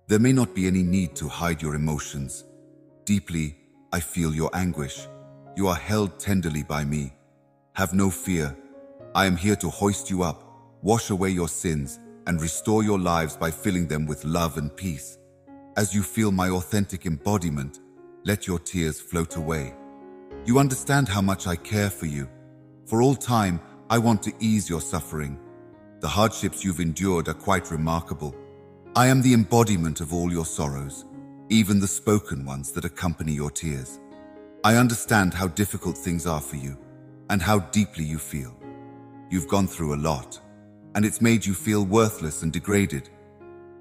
There may not be any need to hide your emotions. Deeply, I feel your anguish. You are held tenderly by me. Have no fear. I am here to hoist you up, wash away your sins, and restore your lives by filling them with love and peace. As you feel my authentic embodiment, let your tears float away. You understand how much I care for you. For all time, I want to ease your suffering. The hardships you've endured are quite remarkable. I am the embodiment of all your sorrows, even the spoken ones that accompany your tears. I understand how difficult things are for you and how deeply you feel. You've gone through a lot, and it's made you feel worthless and degraded.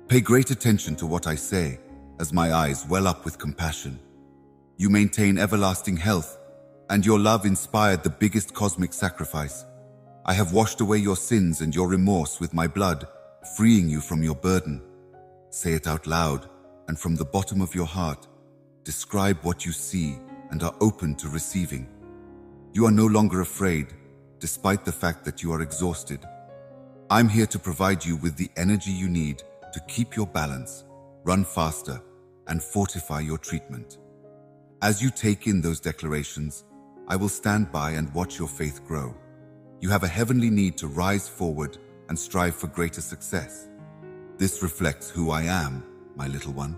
Pay great attention to what I say, as my eyes well up with compassion. You maintain everlasting health, and your love inspired the biggest cosmic sacrifice. I have washed away your sins and your remorse with my blood, freeing you from your burden. Say it out loud, and from the bottom of your heart, describe what you see and are open to receiving. You are no longer afraid, despite the fact that you are exhausted. I'm here to provide you with the energy you need to keep your balance, run faster, and fortify your treatment. As you take in those declarations, I will stand by and watch your faith grow. You have a heavenly need to rise forward and strive for greater success. This reflects who I am, my little one.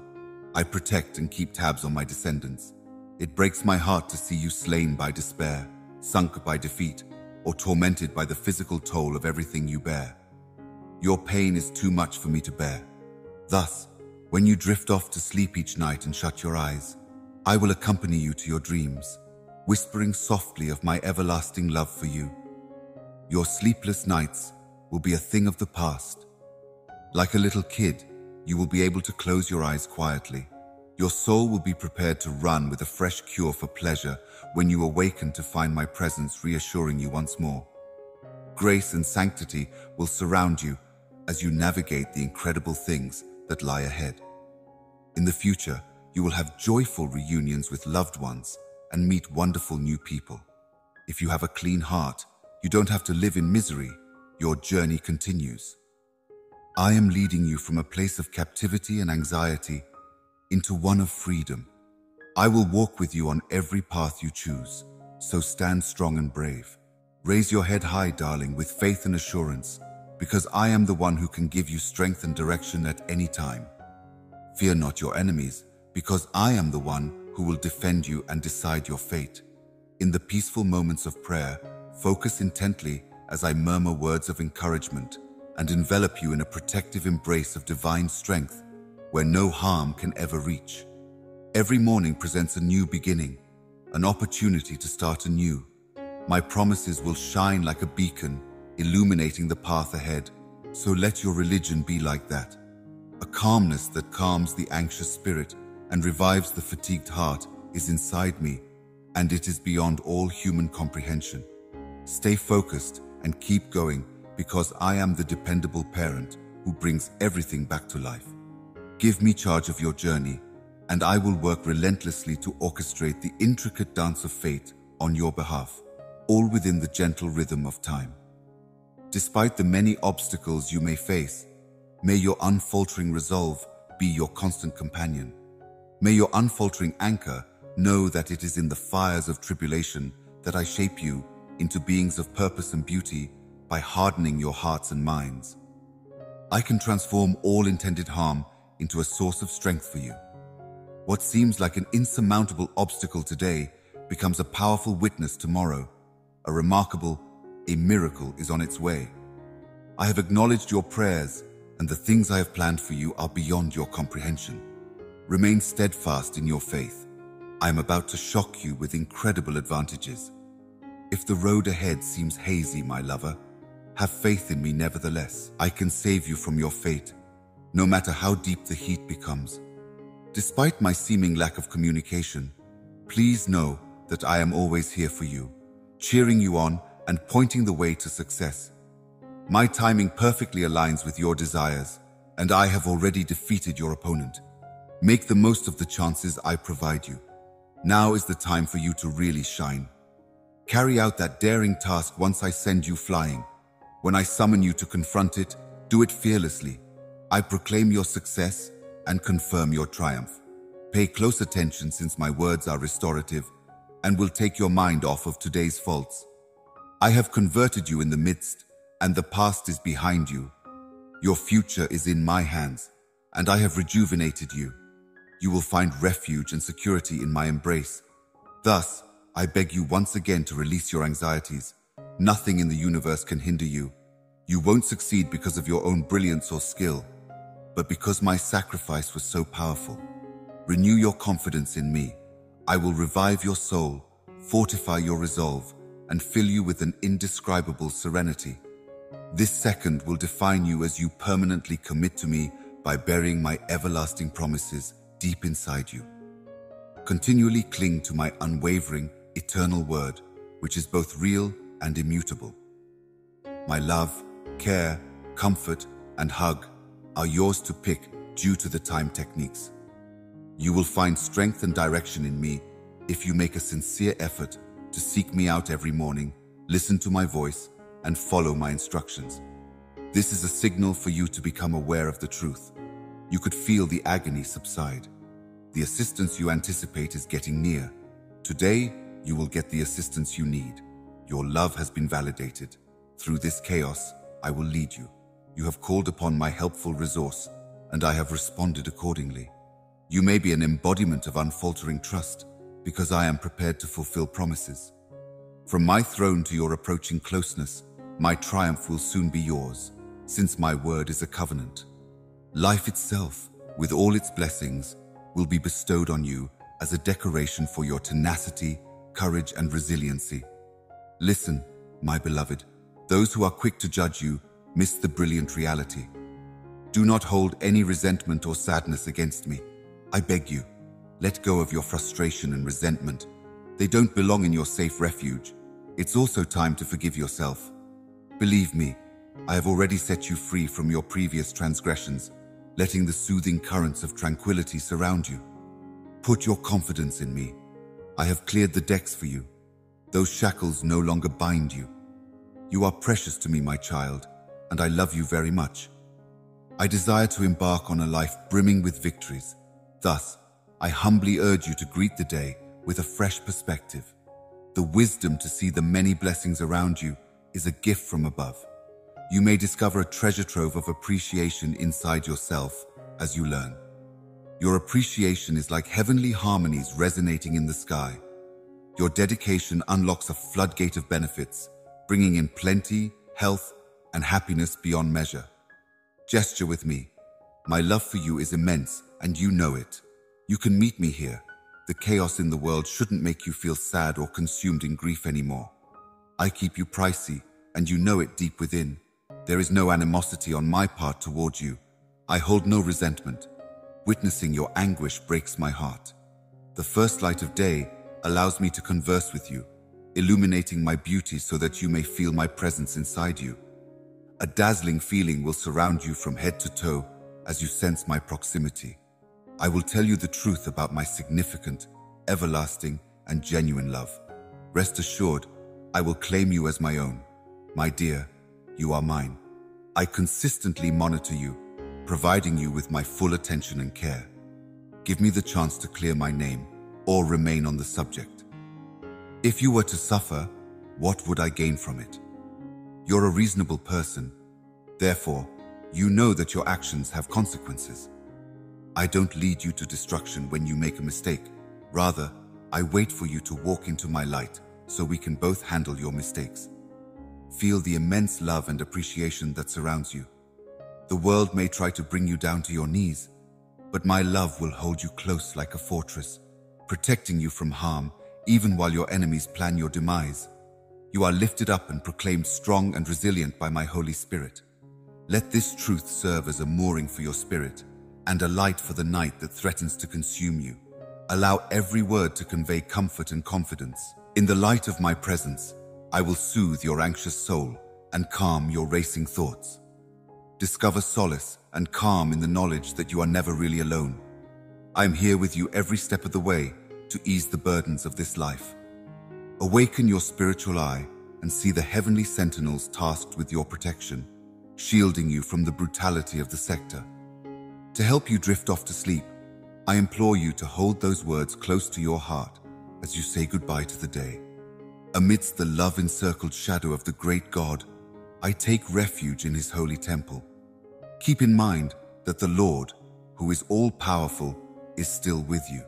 I protect and keep tabs on my descendants. It breaks my heart to see you slain by despair, sunk by defeat, or tormented by the physical toll of everything you bear. Your pain is too much for me to bear. Thus, when you drift off to sleep each night and shut your eyes, I will accompany you to your dreams, whispering softly of my everlasting love for you. Your sleepless nights will be a thing of the past. Like a little kid, you will be able to close your eyes quietly. Your soul will be prepared to run with a fresh cure for pleasure when you awaken to find my presence reassuring you once more. Grace and sanctity will surround you, as you navigate the incredible things that lie ahead. In the future, you will have joyful reunions with loved ones and meet wonderful new people. If you have a clean heart, you don't have to live in misery. Your journey continues. I am leading you from a place of captivity and anxiety into one of freedom. I will walk with you on every path you choose, so stand strong and brave. Raise your head high, darling, with faith and assurance, because I am the one who can give you strength and direction at any time. Fear not your enemies, because I am the one who will defend you and decide your fate. In the peaceful moments of prayer, focus intently as I murmur words of encouragement and envelop you in a protective embrace of divine strength where no harm can ever reach. Every morning presents a new beginning, an opportunity to start anew. My promises will shine like a beacon, illuminating the path ahead. So let your religion be like that. A calmness that calms the anxious spirit and revives the fatigued heart is inside me, and it is beyond all human comprehension. Stay focused and keep going, because I am the dependable parent who brings everything back to life. Give me charge of your journey, and I will work relentlessly to orchestrate the intricate dance of fate on your behalf, all within the gentle rhythm of time. Despite the many obstacles you may face, may your unfaltering resolve be your constant companion. May your unfaltering anchor know that it is in the fires of tribulation that I shape you into beings of purpose and beauty by hardening your hearts and minds. I can transform all intended harm into a source of strength for you. What seems like an insurmountable obstacle today becomes a powerful witness tomorrow. A miracle is on its way. I have acknowledged your prayers, and the things I have planned for you are beyond your comprehension. Remain steadfast in your faith. I am about to shock you with incredible advantages. If the road ahead seems hazy, my lover, have faith in me nevertheless. I can save you from your fate, no matter how deep the heat becomes. Despite my seeming lack of communication, please know that I am always here for you, cheering you on and pointing the way to success. My timing perfectly aligns with your desires, and I have already defeated your opponent. Make the most of the chances I provide you. Now is the time for you to really shine. Carry out that daring task once I send you flying. When I summon you to confront it, do it fearlessly. I proclaim your success and confirm your triumph. Pay close attention, since my words are restorative and will take your mind off of today's faults. I have converted you in the midst, and the past is behind you. Your future is in my hands, and I have rejuvenated you. You will find refuge and security in my embrace. Thus, I beg you once again to release your anxieties. Nothing in the universe can hinder you. You won't succeed because of your own brilliance or skill, but because my sacrifice was so powerful. Renew your confidence in me. I will revive your soul, fortify your resolve, and fill you with an indescribable serenity. This second will define you as you permanently commit to me by burying my everlasting promises deep inside you. Continually cling to my unwavering, eternal word, which is both real and immutable. My love, care, comfort, and hug are yours to pick due to the time techniques. You will find strength and direction in me if you make a sincere effort to seek me out every morning, listen to my voice, and follow my instructions. This is a signal for you to become aware of the truth. You could feel the agony subside. The assistance you anticipate is getting near. Today, you will get the assistance you need. Your love has been validated. Through this chaos, I will lead you. You have called upon my helpful resource, and I have responded accordingly. You may be an embodiment of unfaltering trust, because I am prepared to fulfill promises. From my throne to your approaching closeness, my triumph will soon be yours, since my word is a covenant. Life itself, with all its blessings, will be bestowed on you as a decoration for your tenacity, courage, and resiliency. Listen, my beloved, those who are quick to judge you miss the brilliant reality. Do not hold any resentment or sadness against me. I beg you, let go of your frustration and resentment. They don't belong in your safe refuge. It's also time to forgive yourself. Believe me, I have already set you free from your previous transgressions, letting the soothing currents of tranquility surround you. Put your confidence in me. I have cleared the decks for you. Those shackles no longer bind you. You are precious to me, my child, and I love you very much. I desire to embark on a life brimming with victories. Thus, I humbly urge you to greet the day with a fresh perspective. The wisdom to see the many blessings around you is a gift from above. You may discover a treasure trove of appreciation inside yourself as you learn. Your appreciation is like heavenly harmonies resonating in the sky. Your dedication unlocks a floodgate of benefits, bringing in plenty, health, and happiness beyond measure. Gesture with me. My love for you is immense, and you know it. You can meet me here. The chaos in the world shouldn't make you feel sad or consumed in grief anymore. I keep you pricey, and you know it deep within. There is no animosity on my part toward you. I hold no resentment. Witnessing your anguish breaks my heart. The first light of day allows me to converse with you, illuminating my beauty so that you may feel my presence inside you. A dazzling feeling will surround you from head to toe as you sense my proximity. I will tell you the truth about my significant, everlasting, and genuine love. Rest assured, I will claim you as my own. My dear, you are mine. I consistently monitor you, providing you with my full attention and care. Give me the chance to clear my name or remain on the subject. If you were to suffer, what would I gain from it? You're a reasonable person. Therefore, you know that your actions have consequences. I don't lead you to destruction when you make a mistake. Rather, I wait for you to walk into my light so we can both handle your mistakes. Feel the immense love and appreciation that surrounds you. The world may try to bring you down to your knees, but my love will hold you close like a fortress, protecting you from harm even while your enemies plan your demise. You are lifted up and proclaimed strong and resilient by my Holy Spirit. Let this truth serve as a mooring for your spirit and a light for the night that threatens to consume you. Allow every word to convey comfort and confidence. In the light of my presence, I will soothe your anxious soul and calm your racing thoughts. Discover solace and calm in the knowledge that you are never really alone. I am here with you every step of the way to ease the burdens of this life. Awaken your spiritual eye and see the heavenly sentinels tasked with your protection, shielding you from the brutality of the sector. To help you drift off to sleep, I implore you to hold those words close to your heart as you say goodbye to the day. Amidst the love-encircled shadow of the great God, I take refuge in his holy temple. Keep in mind that the Lord, who is all-powerful, is still with you.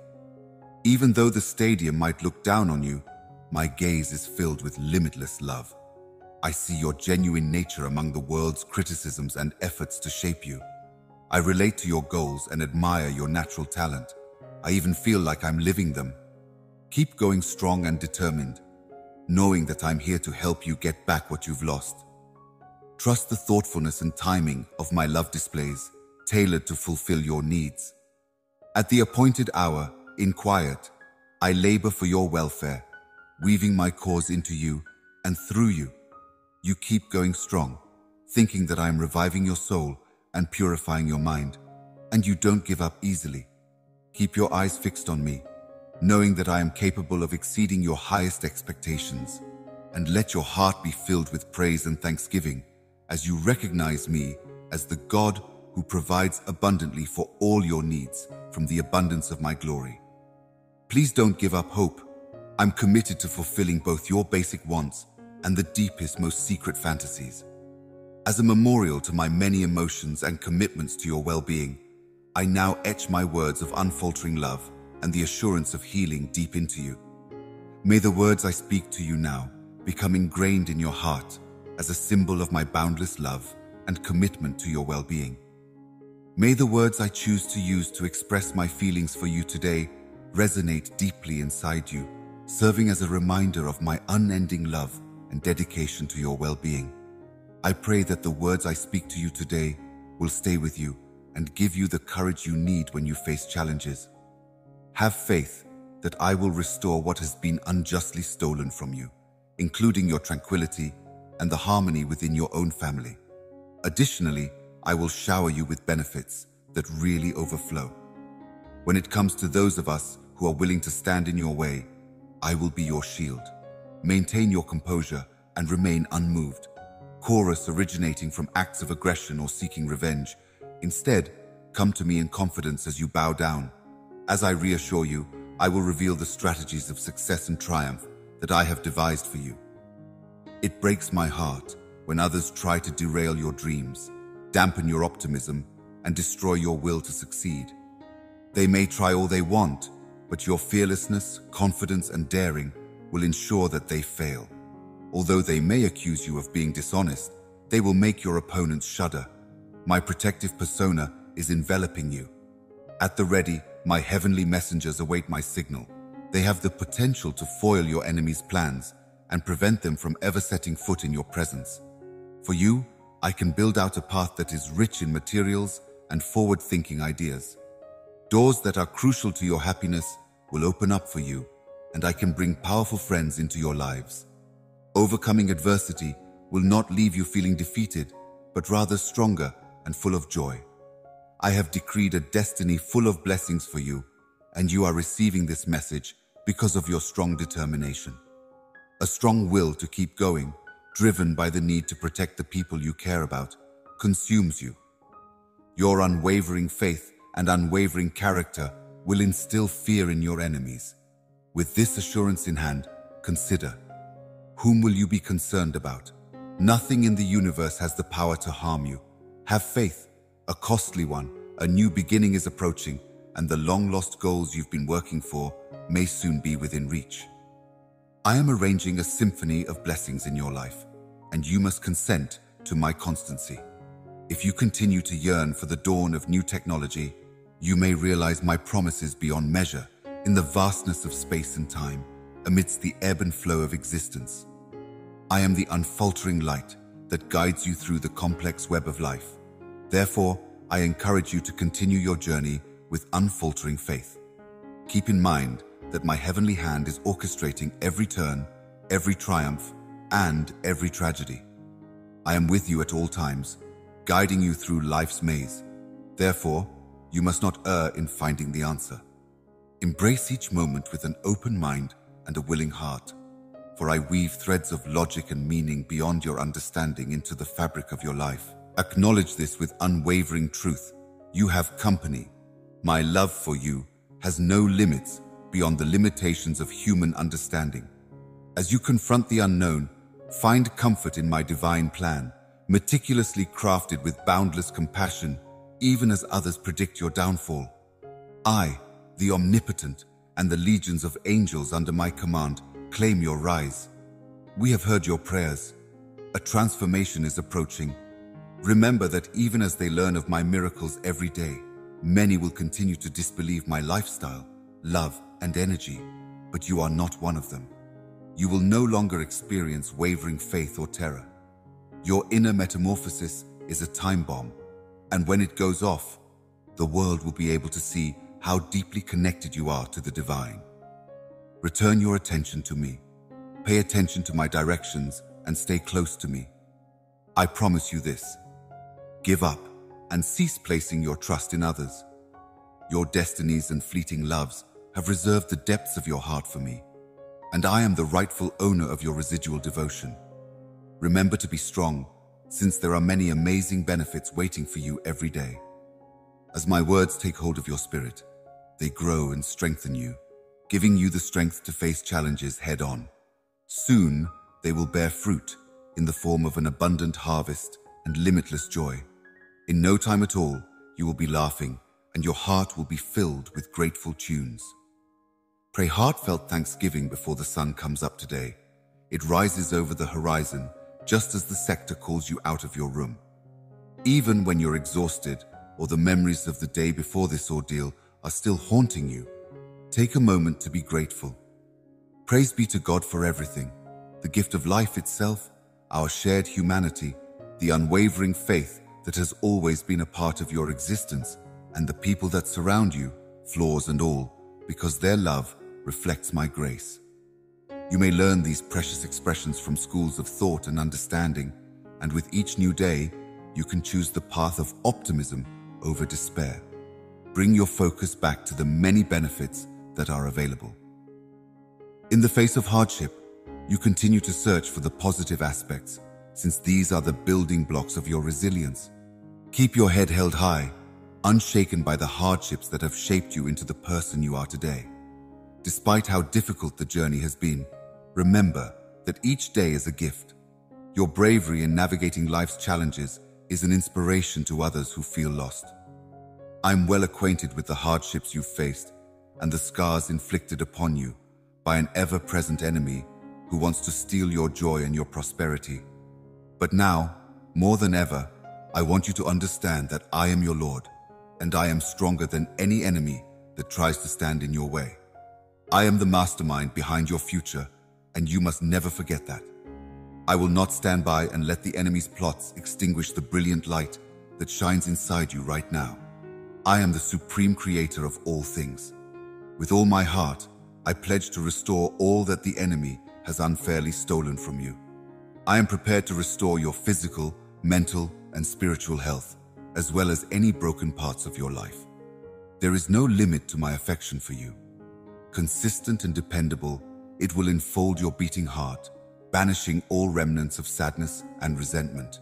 Even though the stadium might look down on you, my gaze is filled with limitless love. I see your genuine nature among the world's criticisms and efforts to shape you. I relate to your goals and admire your natural talent. I even feel like I'm living them. Keep going strong and determined, knowing that I'm here to help you get back what you've lost. Trust the thoughtfulness and timing of my love displays, tailored to fulfill your needs. At the appointed hour, in quiet, I labor for your welfare, weaving my cause into you and through you. You keep going strong, thinking that I am reviving your soul and purifying your mind, and you don't give up easily. Keep your eyes fixed on me, knowing that I am capable of exceeding your highest expectations, and let your heart be filled with praise and thanksgiving as you recognize me as the God who provides abundantly for all your needs from the abundance of my glory. Please don't give up hope. I'm committed to fulfilling both your basic wants and the deepest, most secret fantasies. As a memorial to my many emotions and commitments to your well-being, I now etch my words of unfaltering love and the assurance of healing deep into you. May the words I speak to you now become ingrained in your heart as a symbol of my boundless love and commitment to your well-being. May the words I choose to use to express my feelings for you today resonate deeply inside you, serving as a reminder of my unending love and dedication to your well-being. I pray that the words I speak to you today will stay with you and give you the courage you need when you face challenges. Have faith that I will restore what has been unjustly stolen from you, including your tranquility and the harmony within your own family. Additionally, I will shower you with benefits that really overflow. When it comes to those of us who are willing to stand in your way, I will be your shield. Maintain your composure and remain unmoved. Chorus originating from acts of aggression or seeking revenge. Instead, come to me in confidence as you bow down. As I reassure you, I will reveal the strategies of success and triumph that I have devised for you. It breaks my heart when others try to derail your dreams, dampen your optimism, and destroy your will to succeed. They may try all they want, but your fearlessness, confidence, and daring will ensure that they fail. Although they may accuse you of being dishonest, they will make your opponents shudder. My protective persona is enveloping you. At the ready, my heavenly messengers await my signal. They have the potential to foil your enemies' plans and prevent them from ever setting foot in your presence. For you, I can build out a path that is rich in materials and forward-thinking ideas. Doors that are crucial to your happiness will open up for you, and I can bring powerful friends into your lives. Overcoming adversity will not leave you feeling defeated, but rather stronger and full of joy. I have decreed a destiny full of blessings for you, and you are receiving this message because of your strong determination. A strong will to keep going, driven by the need to protect the people you care about, consumes you. Your unwavering faith and unwavering character will instill fear in your enemies. With this assurance in hand, consider, whom will you be concerned about? Nothing in the universe has the power to harm you. Have faith, a costly one, a new beginning is approaching, and the long-lost goals you've been working for may soon be within reach. I am arranging a symphony of blessings in your life, and you must consent to my constancy. If you continue to yearn for the dawn of new technology, you may realize my promises beyond measure in the vastness of space and time, amidst the ebb and flow of existence. I am the unfaltering light that guides you through the complex web of life. Therefore, I encourage you to continue your journey with unfaltering faith. Keep in mind that my heavenly hand is orchestrating every turn, every triumph, and every tragedy. I am with you at all times, guiding you through life's maze. Therefore, you must not err in finding the answer. Embrace each moment with an open mind and a willing heart, for I weave threads of logic and meaning beyond your understanding into the fabric of your life. Acknowledge this with unwavering truth. You have company. My love for you has no limits beyond the limitations of human understanding. As you confront the unknown, find comfort in my divine plan, meticulously crafted with boundless compassion, even as others predict your downfall. I, the omnipotent, and the legions of angels under my command claim your rise. We have heard your prayers. A transformation is approaching. Remember that even as they learn of my miracles every day, many will continue to disbelieve my lifestyle, love, and energy, but you are not one of them. You will no longer experience wavering faith or terror. Your inner metamorphosis is a time bomb, and when it goes off, the world will be able to see how deeply connected you are to the divine. Return your attention to me. Pay attention to my directions and stay close to me. I promise you this. Give up and cease placing your trust in others. Your destinies and fleeting loves have reserved the depths of your heart for me, and I am the rightful owner of your residual devotion. Remember to be strong, since there are many amazing benefits waiting for you every day. As my words take hold of your spirit, they grow and strengthen you, giving you the strength to face challenges head-on. Soon, they will bear fruit in the form of an abundant harvest and limitless joy. In no time at all, you will be laughing, and your heart will be filled with grateful tunes. Pray heartfelt thanksgiving before the sun comes up today. It rises over the horizon just as the sector calls you out of your room. Even when you're exhausted or the memories of the day before this ordeal are still haunting you, take a moment to be grateful. Praise be to God for everything, the gift of life itself, our shared humanity, the unwavering faith that has always been a part of your existence, and the people that surround you, flaws and all, because their love reflects my grace. You may learn these precious expressions from schools of thought and understanding, and with each new day, you can choose the path of optimism over despair. Bring your focus back to the many benefits that are available. In the face of hardship, you continue to search for the positive aspects, since these are the building blocks of your resilience. Keep your head held high, unshaken by the hardships that have shaped you into the person you are today. Despite how difficult the journey has been, remember that each day is a gift. Your bravery in navigating life's challenges is an inspiration to others who feel lost. I'm well acquainted with the hardships you've faced and the scars inflicted upon you by an ever-present enemy who wants to steal your joy and your prosperity. But now, more than ever, I want you to understand that I am your Lord, and I am stronger than any enemy that tries to stand in your way. I am the mastermind behind your future, and you must never forget that. I will not stand by and let the enemy's plots extinguish the brilliant light that shines inside you right now. I am the supreme creator of all things. With all my heart, I pledge to restore all that the enemy has unfairly stolen from you. I am prepared to restore your physical, mental, and spiritual health, as well as any broken parts of your life. There is no limit to my affection for you. Consistent and dependable, it will enfold your beating heart, banishing all remnants of sadness and resentment.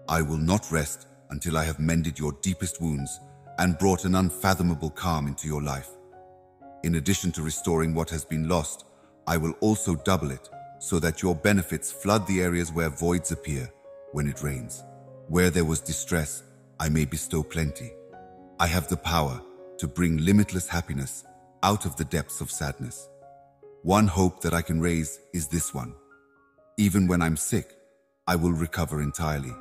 I will not rest until I have mended your deepest wounds and brought an unfathomable calm into your life. In addition to restoring what has been lost, I will also double it so that your benefits flood the areas where voids appear when it rains. Where there was distress, I may bestow plenty. I have the power to bring limitless happiness out of the depths of sadness. One hope that I can raise is this one. Even when I'm sick, I will recover entirely.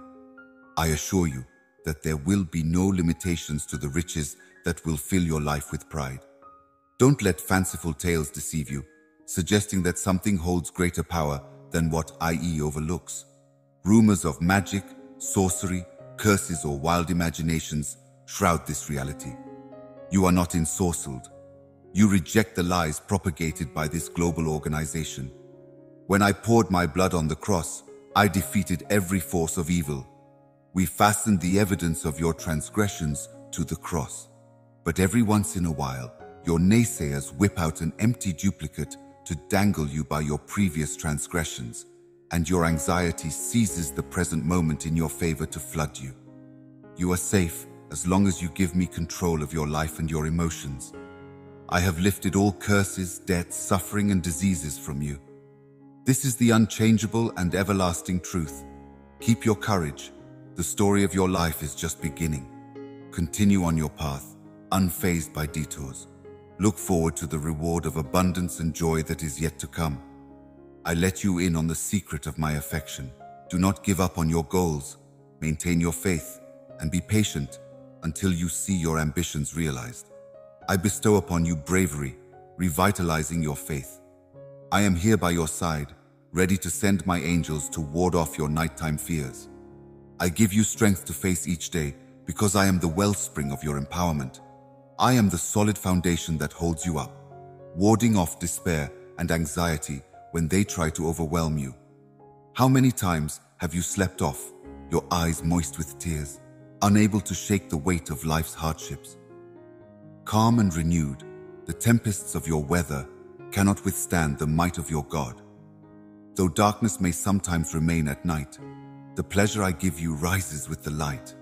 I assure you that there will be no limitations to the riches that will fill your life with pride. Don't let fanciful tales deceive you, suggesting that something holds greater power than what IE overlooks. Rumors of magic, sorcery, curses, or wild imaginations shroud this reality. You are not ensorcelled. You reject the lies propagated by this global organization. When I poured my blood on the cross, I defeated every force of evil. We fastened the evidence of your transgressions to the cross. But every once in a while, your naysayers whip out an empty duplicate to dangle you by your previous transgressions, and your anxiety seizes the present moment in your favor to flood you. You are safe as long as you give me control of your life and your emotions. I have lifted all curses, debts, suffering, and diseases from you. This is the unchangeable and everlasting truth. Keep your courage. The story of your life is just beginning. Continue on your path, unfazed by detours. Look forward to the reward of abundance and joy that is yet to come. I let you in on the secret of my affection. Do not give up on your goals. Maintain your faith and be patient until you see your ambitions realized. I bestow upon you bravery, revitalizing your faith. I am here by your side, ready to send my angels to ward off your nighttime fears. I give you strength to face each day because I am the wellspring of your empowerment. I am the solid foundation that holds you up, warding off despair and anxiety when they try to overwhelm you. How many times have you slept off, your eyes moist with tears, unable to shake the weight of life's hardships? Calm and renewed, the tempests of your weather cannot withstand the might of your God. Though darkness may sometimes remain at night, the pleasure I give you rises with the light,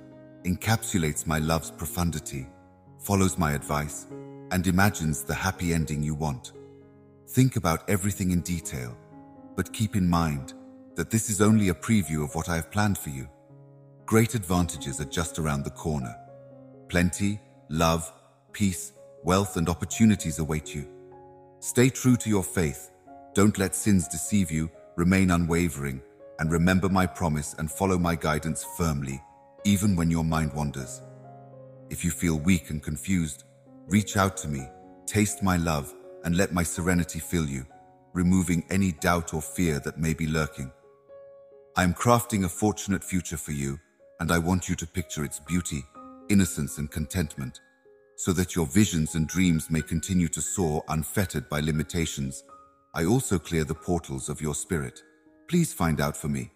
encapsulates my love's profundity, follows my advice, and imagines the happy ending you want. Think about everything in detail, but keep in mind that this is only a preview of what I have planned for you. Great advantages are just around the corner. Plenty, love, peace, wealth, and opportunities await you. Stay true to your faith. Don't let sins deceive you. Remain unwavering, and remember my promise and follow my guidance firmly, even when your mind wanders. If you feel weak and confused, reach out to me, taste my love, and let my serenity fill you, removing any doubt or fear that may be lurking. I am crafting a fortunate future for you, and I want you to picture its beauty, innocence, and contentment, so that your visions and dreams may continue to soar unfettered by limitations. I also clear the portals of your spirit. Please find out for me.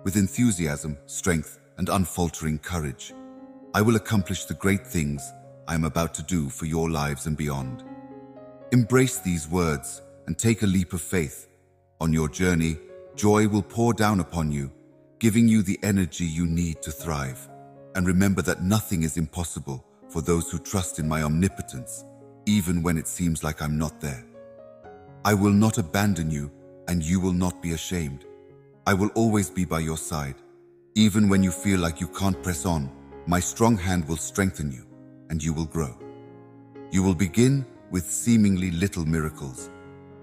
With enthusiasm, strength, and unfaltering courage. I will accomplish the great things I am about to do for your lives and beyond. Embrace these words and take a leap of faith. On your journey, joy will pour down upon you, giving you the energy you need to thrive. And remember that nothing is impossible for those who trust in my omnipotence, even when it seems like I'm not there. I will not abandon you, and you will not be ashamed. I will always be by your side. Even when you feel like you can't press on, my strong hand will strengthen you, and you will grow. You will begin with seemingly little miracles,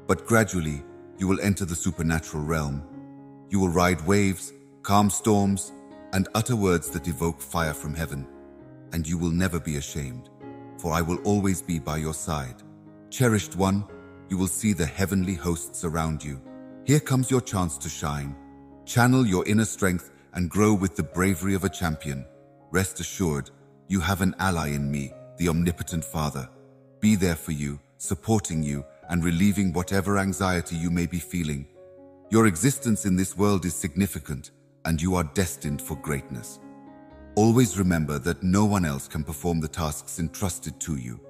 but gradually you will enter the supernatural realm. You will ride waves, calm storms, and utter words that evoke fire from heaven. And you will never be ashamed, for I will always be by your side. Cherished one, you will see the heavenly hosts around you. Here comes your chance to shine. Channel your inner strength and grow with the bravery of a champion. Rest assured, you have an ally in me, the omnipotent Father. Be there for you, supporting you, and relieving whatever anxiety you may be feeling. Your existence in this world is significant, and you are destined for greatness. Always remember that no one else can perform the tasks entrusted to you.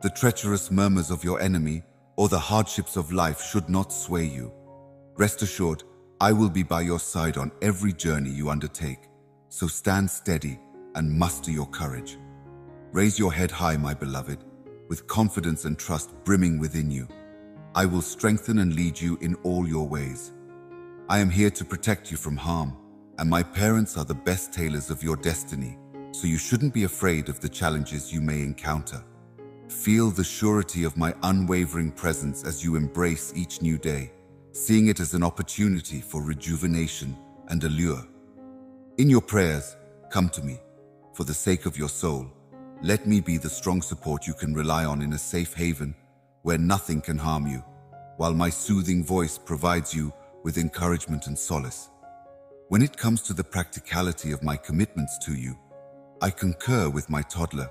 The treacherous murmurs of your enemy or the hardships of life should not sway you. Rest assured, I will be by your side on every journey you undertake. So stand steady and muster your courage. Raise your head high, my beloved, with confidence and trust brimming within you. I will strengthen and lead you in all your ways. I am here to protect you from harm, and my parents are the best tailors of your destiny, so you shouldn't be afraid of the challenges you may encounter. Feel the surety of my unwavering presence as you embrace each new day, seeing it as an opportunity for rejuvenation and allure. In your prayers, come to me. For the sake of your soul, let me be the strong support you can rely on in a safe haven where nothing can harm you, while my soothing voice provides you with encouragement and solace. When it comes to the practicality of my commitments to you, I concur with my toddler.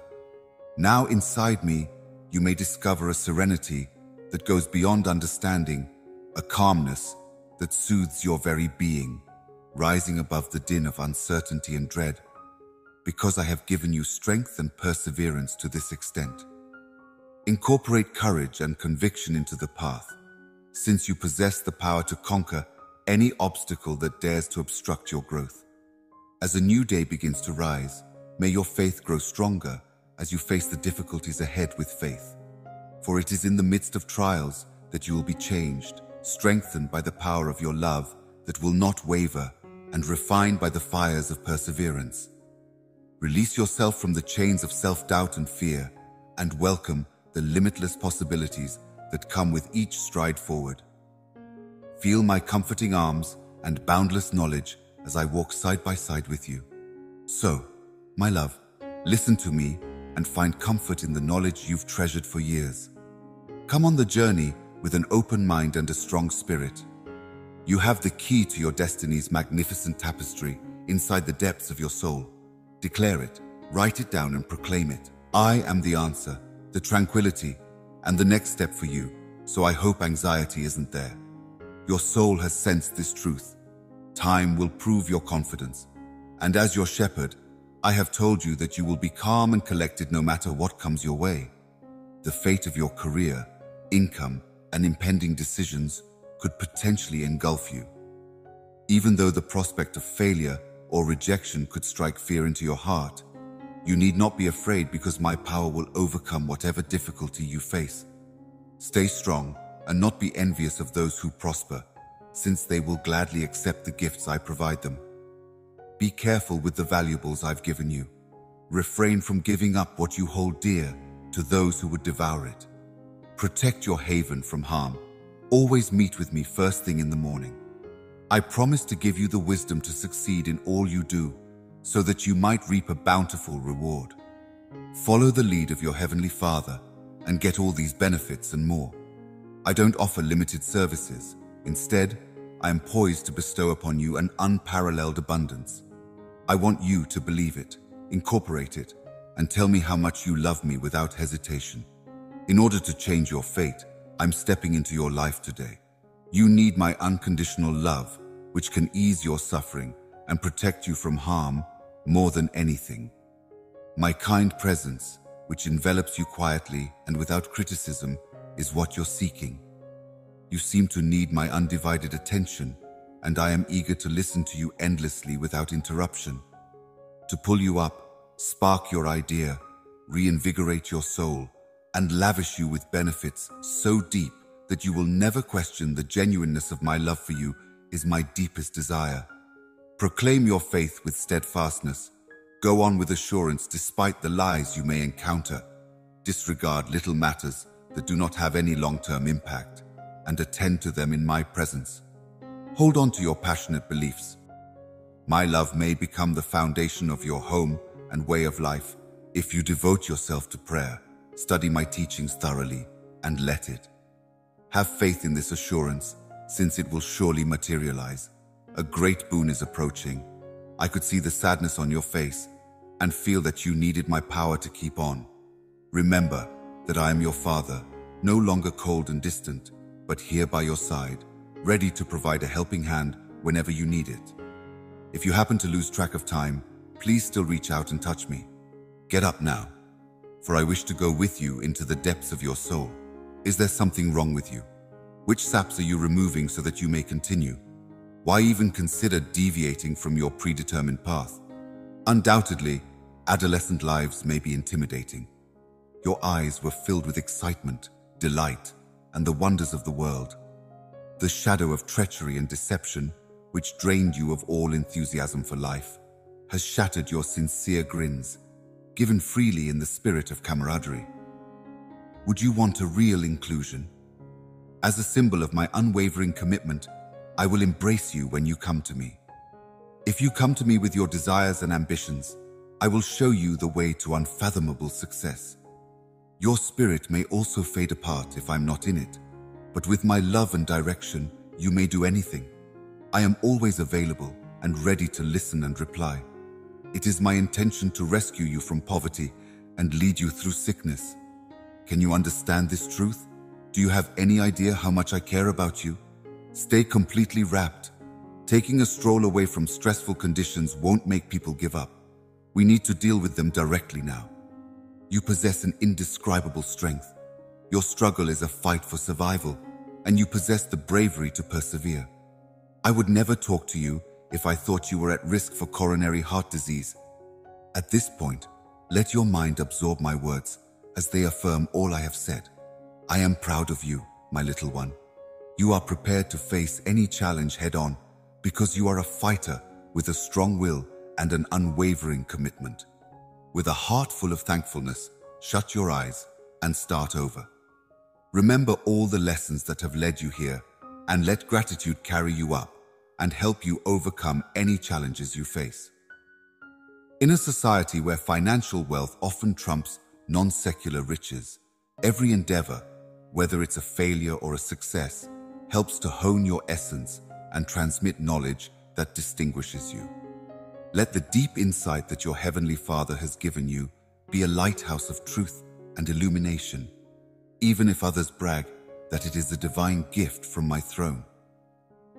Now inside me, you may discover a serenity that goes beyond understanding, a calmness that soothes your very being, rising above the din of uncertainty and dread, because I have given you strength and perseverance to this extent. Incorporate courage and conviction into the path, since you possess the power to conquer any obstacle that dares to obstruct your growth. As a new day begins to rise, may your faith grow stronger as you face the difficulties ahead with faith. For it is in the midst of trials that you will be changed, strengthened by the power of your love that will not waver, and refined by the fires of perseverance. Release yourself from the chains of self-doubt and fear, and welcome the limitless possibilities that come with each stride forward. Feel my comforting arms and boundless knowledge as I walk side by side with you. So, my love, listen to me and find comfort in the knowledge you've treasured for years. Come on the journey with an open mind and a strong spirit. You have the key to your destiny's magnificent tapestry inside the depths of your soul. Declare it, write it down and proclaim it. I am the answer, the tranquility, and the next step for you, so I hope anxiety isn't there. Your soul has sensed this truth. Time will prove your confidence, and as your shepherd, I have told you that you will be calm and collected no matter what comes your way. The fate of your career, income, and impending decisions could potentially engulf you. Even though the prospect of failure or rejection could strike fear into your heart, you need not be afraid because my power will overcome whatever difficulty you face. Stay strong and not be envious of those who prosper, since they will gladly accept the gifts I provide them. Be careful with the valuables I've given you. Refrain from giving up what you hold dear to those who would devour it. Protect your haven from harm. Always meet with me first thing in the morning. I promise to give you the wisdom to succeed in all you do, so that you might reap a bountiful reward. Follow the lead of your Heavenly Father and get all these benefits and more. I don't offer limited services. Instead, I am poised to bestow upon you an unparalleled abundance. I want you to believe it, incorporate it, and tell me how much you love me without hesitation. In order to change your fate, I'm stepping into your life today. You need my unconditional love, which can ease your suffering and protect you from harm more than anything. My kind presence, which envelops you quietly and without criticism, is what you're seeking. You seem to need my undivided attention, and I am eager to listen to you endlessly without interruption. To pull you up, spark your idea, reinvigorate your soul, and lavish you with benefits so deep that you will never question the genuineness of my love for you is my deepest desire. Proclaim your faith with steadfastness. Go on with assurance despite the lies you may encounter. Disregard little matters that do not have any long-term impact, and attend to them in my presence. Hold on to your passionate beliefs. My love may become the foundation of your home and way of life if you devote yourself to prayer, study my teachings thoroughly, and let it. Have faith in this assurance, since it will surely materialize. A great boon is approaching. I could see the sadness on your face and feel that you needed my power to keep on. Remember that I am your father, no longer cold and distant, but here by your side, ready to provide a helping hand whenever you need it. If you happen to lose track of time, please still reach out and touch me. Get up now, for I wish to go with you into the depths of your soul. Is there something wrong with you? Which saps are you removing so that you may continue? Why even consider deviating from your predetermined path? Undoubtedly, adolescent lives may be intimidating. Your eyes were filled with excitement, delight, and the wonders of the world. The shadow of treachery and deception, which drained you of all enthusiasm for life, has shattered your sincere grins, given freely in the spirit of camaraderie. Would you want a real inclusion? As a symbol of my unwavering commitment, I will embrace you when you come to me. If you come to me with your desires and ambitions, I will show you the way to unfathomable success. Your spirit may also fade apart if I'm not in it, but with my love and direction, you may do anything. I am always available and ready to listen and reply. It is my intention to rescue you from poverty and lead you through sickness. Can you understand this truth? Do you have any idea how much I care about you? Stay completely wrapped. Taking a stroll away from stressful conditions won't make people give up. We need to deal with them directly now. You possess an indescribable strength. Your struggle is a fight for survival, and you possess the bravery to persevere. I would never talk to you if I thought you were at risk for coronary heart disease. At this point, let your mind absorb my words as they affirm all I have said. I am proud of you, my little one. You are prepared to face any challenge head-on because you are a fighter with a strong will and an unwavering commitment. With a heart full of thankfulness, shut your eyes and start over. Remember all the lessons that have led you here, and let gratitude carry you up and help you overcome any challenges you face. In a society where financial wealth often trumps non-secular riches, every endeavor, whether it's a failure or a success, helps to hone your essence and transmit knowledge that distinguishes you. Let the deep insight that your Heavenly Father has given you be a lighthouse of truth and illumination, even if others brag that it is a divine gift from my throne.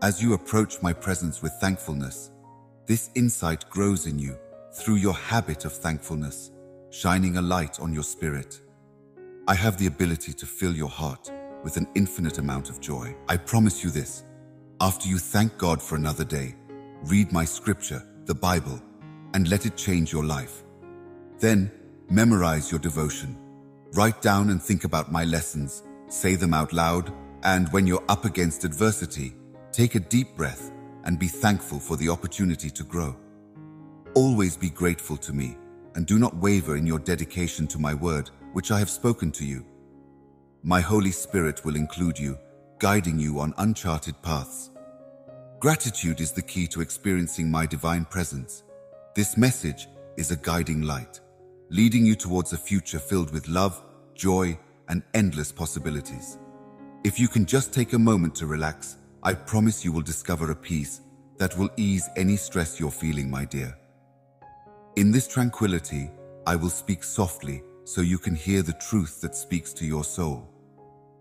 As you approach my presence with thankfulness, this insight grows in you through your habit of thankfulness, shining a light on your spirit. I have the ability to fill your heart with an infinite amount of joy. I promise you this: after you thank God for another day, read my scripture, the Bible, and let it change your life. Then, memorize your devotion. Write down and think about my lessons, say them out loud, and when you're up against adversity, take a deep breath and be thankful for the opportunity to grow. Always be grateful to me, and do not waver in your dedication to my word, which I have spoken to you. My Holy Spirit will include you, guiding you on uncharted paths. Gratitude is the key to experiencing my divine presence. This message is a guiding light, leading you towards a future filled with love, joy, and endless possibilities. If you can just take a moment to relax, I promise you will discover a peace that will ease any stress you're feeling, my dear. In this tranquility, I will speak softly so you can hear the truth that speaks to your soul.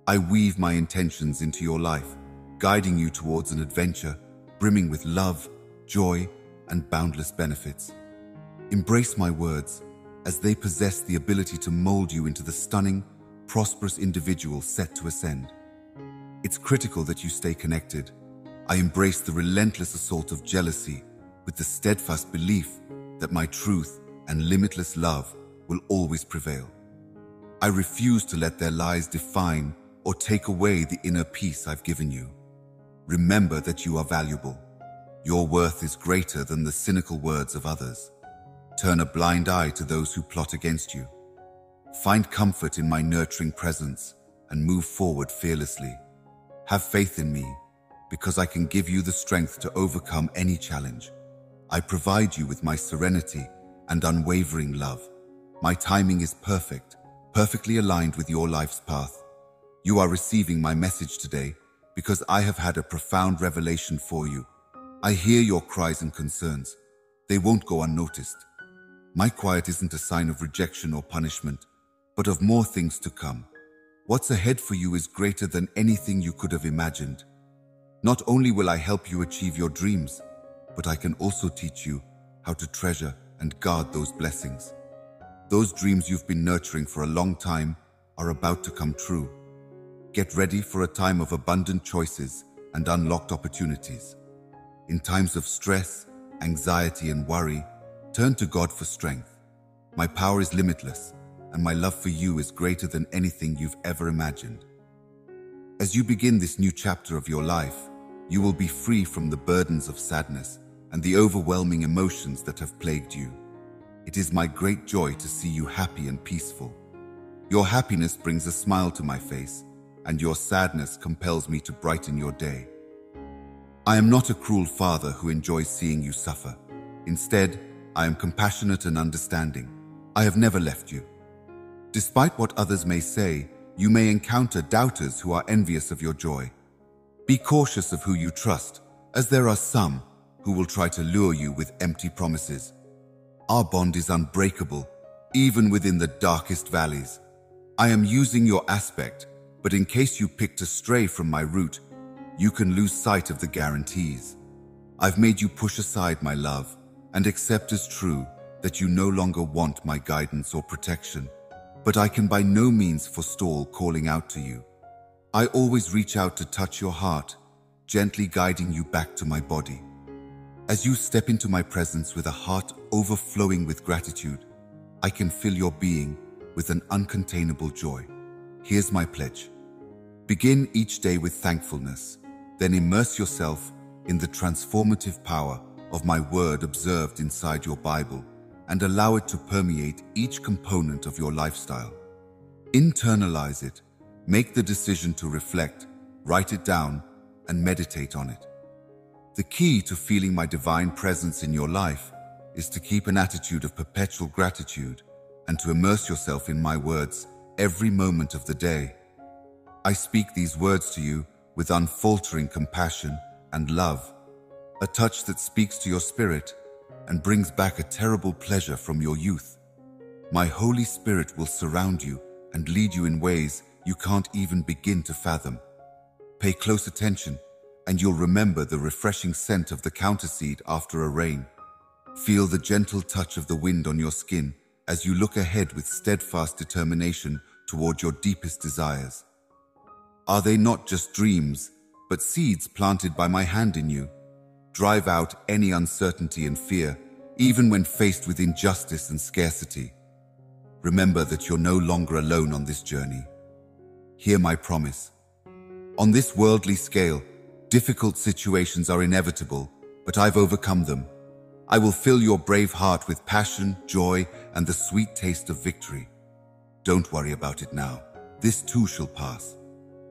I weave my intentions into your life, guiding you towards an adventure brimming with love, joy, and boundless benefits. Embrace my words, as they possess the ability to mold you into the stunning, prosperous individual set to ascend. It's critical that you stay connected. I embrace the relentless assault of jealousy with the steadfast belief that my truth and limitless love will always prevail. I refuse to let their lies define or take away the inner peace I've given you. Remember that you are valuable. Your worth is greater than the cynical words of others. Turn a blind eye to those who plot against you. Find comfort in my nurturing presence and move forward fearlessly. Have faith in me, because I can give you the strength to overcome any challenge. I provide you with my serenity and unwavering love. My timing is perfect, perfectly aligned with your life's path. You are receiving my message today because I have had a profound revelation for you. I hear your cries and concerns. They won't go unnoticed. My quiet isn't a sign of rejection or punishment, but of more things to come. What's ahead for you is greater than anything you could have imagined. Not only will I help you achieve your dreams, but I can also teach you how to treasure and guard those blessings. Those dreams you've been nurturing for a long time are about to come true. Get ready for a time of abundant choices and unlocked opportunities. In times of stress, anxiety, and worry, turn to God for strength. My power is limitless, and my love for you is greater than anything you've ever imagined. As you begin this new chapter of your life, you will be free from the burdens of sadness and the overwhelming emotions that have plagued you. It is my great joy to see you happy and peaceful. Your happiness brings a smile to my face, and your sadness compels me to brighten your day. I am not a cruel father who enjoys seeing you suffer. Instead, I am compassionate and understanding. I have never left you. Despite what others may say, you may encounter doubters who are envious of your joy. Be cautious of who you trust, as there are some who will try to lure you with empty promises. Our bond is unbreakable, even within the darkest valleys. I am using your aspect, but in case you picked a stray from my route, you can lose sight of the guarantees. I've made you push aside my love and accept as true that you no longer want my guidance or protection, but I can by no means forestall calling out to you. I always reach out to touch your heart, gently guiding you back to my body. As you step into my presence with a heart overflowing with gratitude, I can fill your being with an uncontainable joy. Here's my pledge. Begin each day with thankfulness, then immerse yourself in the transformative power of my word observed inside your Bible and allow it to permeate each component of your lifestyle. Internalize it, make the decision to reflect, write it down, and meditate on it. The key to feeling my divine presence in your life is to keep an attitude of perpetual gratitude and to immerse yourself in my words every moment of the day. I speak these words to you with unfaltering compassion and love, a touch that speaks to your spirit and brings back a terrible pleasure from your youth. My Holy Spirit will surround you and lead you in ways you can't even begin to fathom. Pay close attention, and you'll remember the refreshing scent of the counterseed after a rain. Feel the gentle touch of the wind on your skin as you look ahead with steadfast determination toward your deepest desires. Are they not just dreams, but seeds planted by my hand in you? Drive out any uncertainty and fear, even when faced with injustice and scarcity. Remember that you're no longer alone on this journey. Hear my promise. On this worldly scale, difficult situations are inevitable, but I've overcome them. I will fill your brave heart with passion, joy, and the sweet taste of victory. Don't worry about it now. This too shall pass.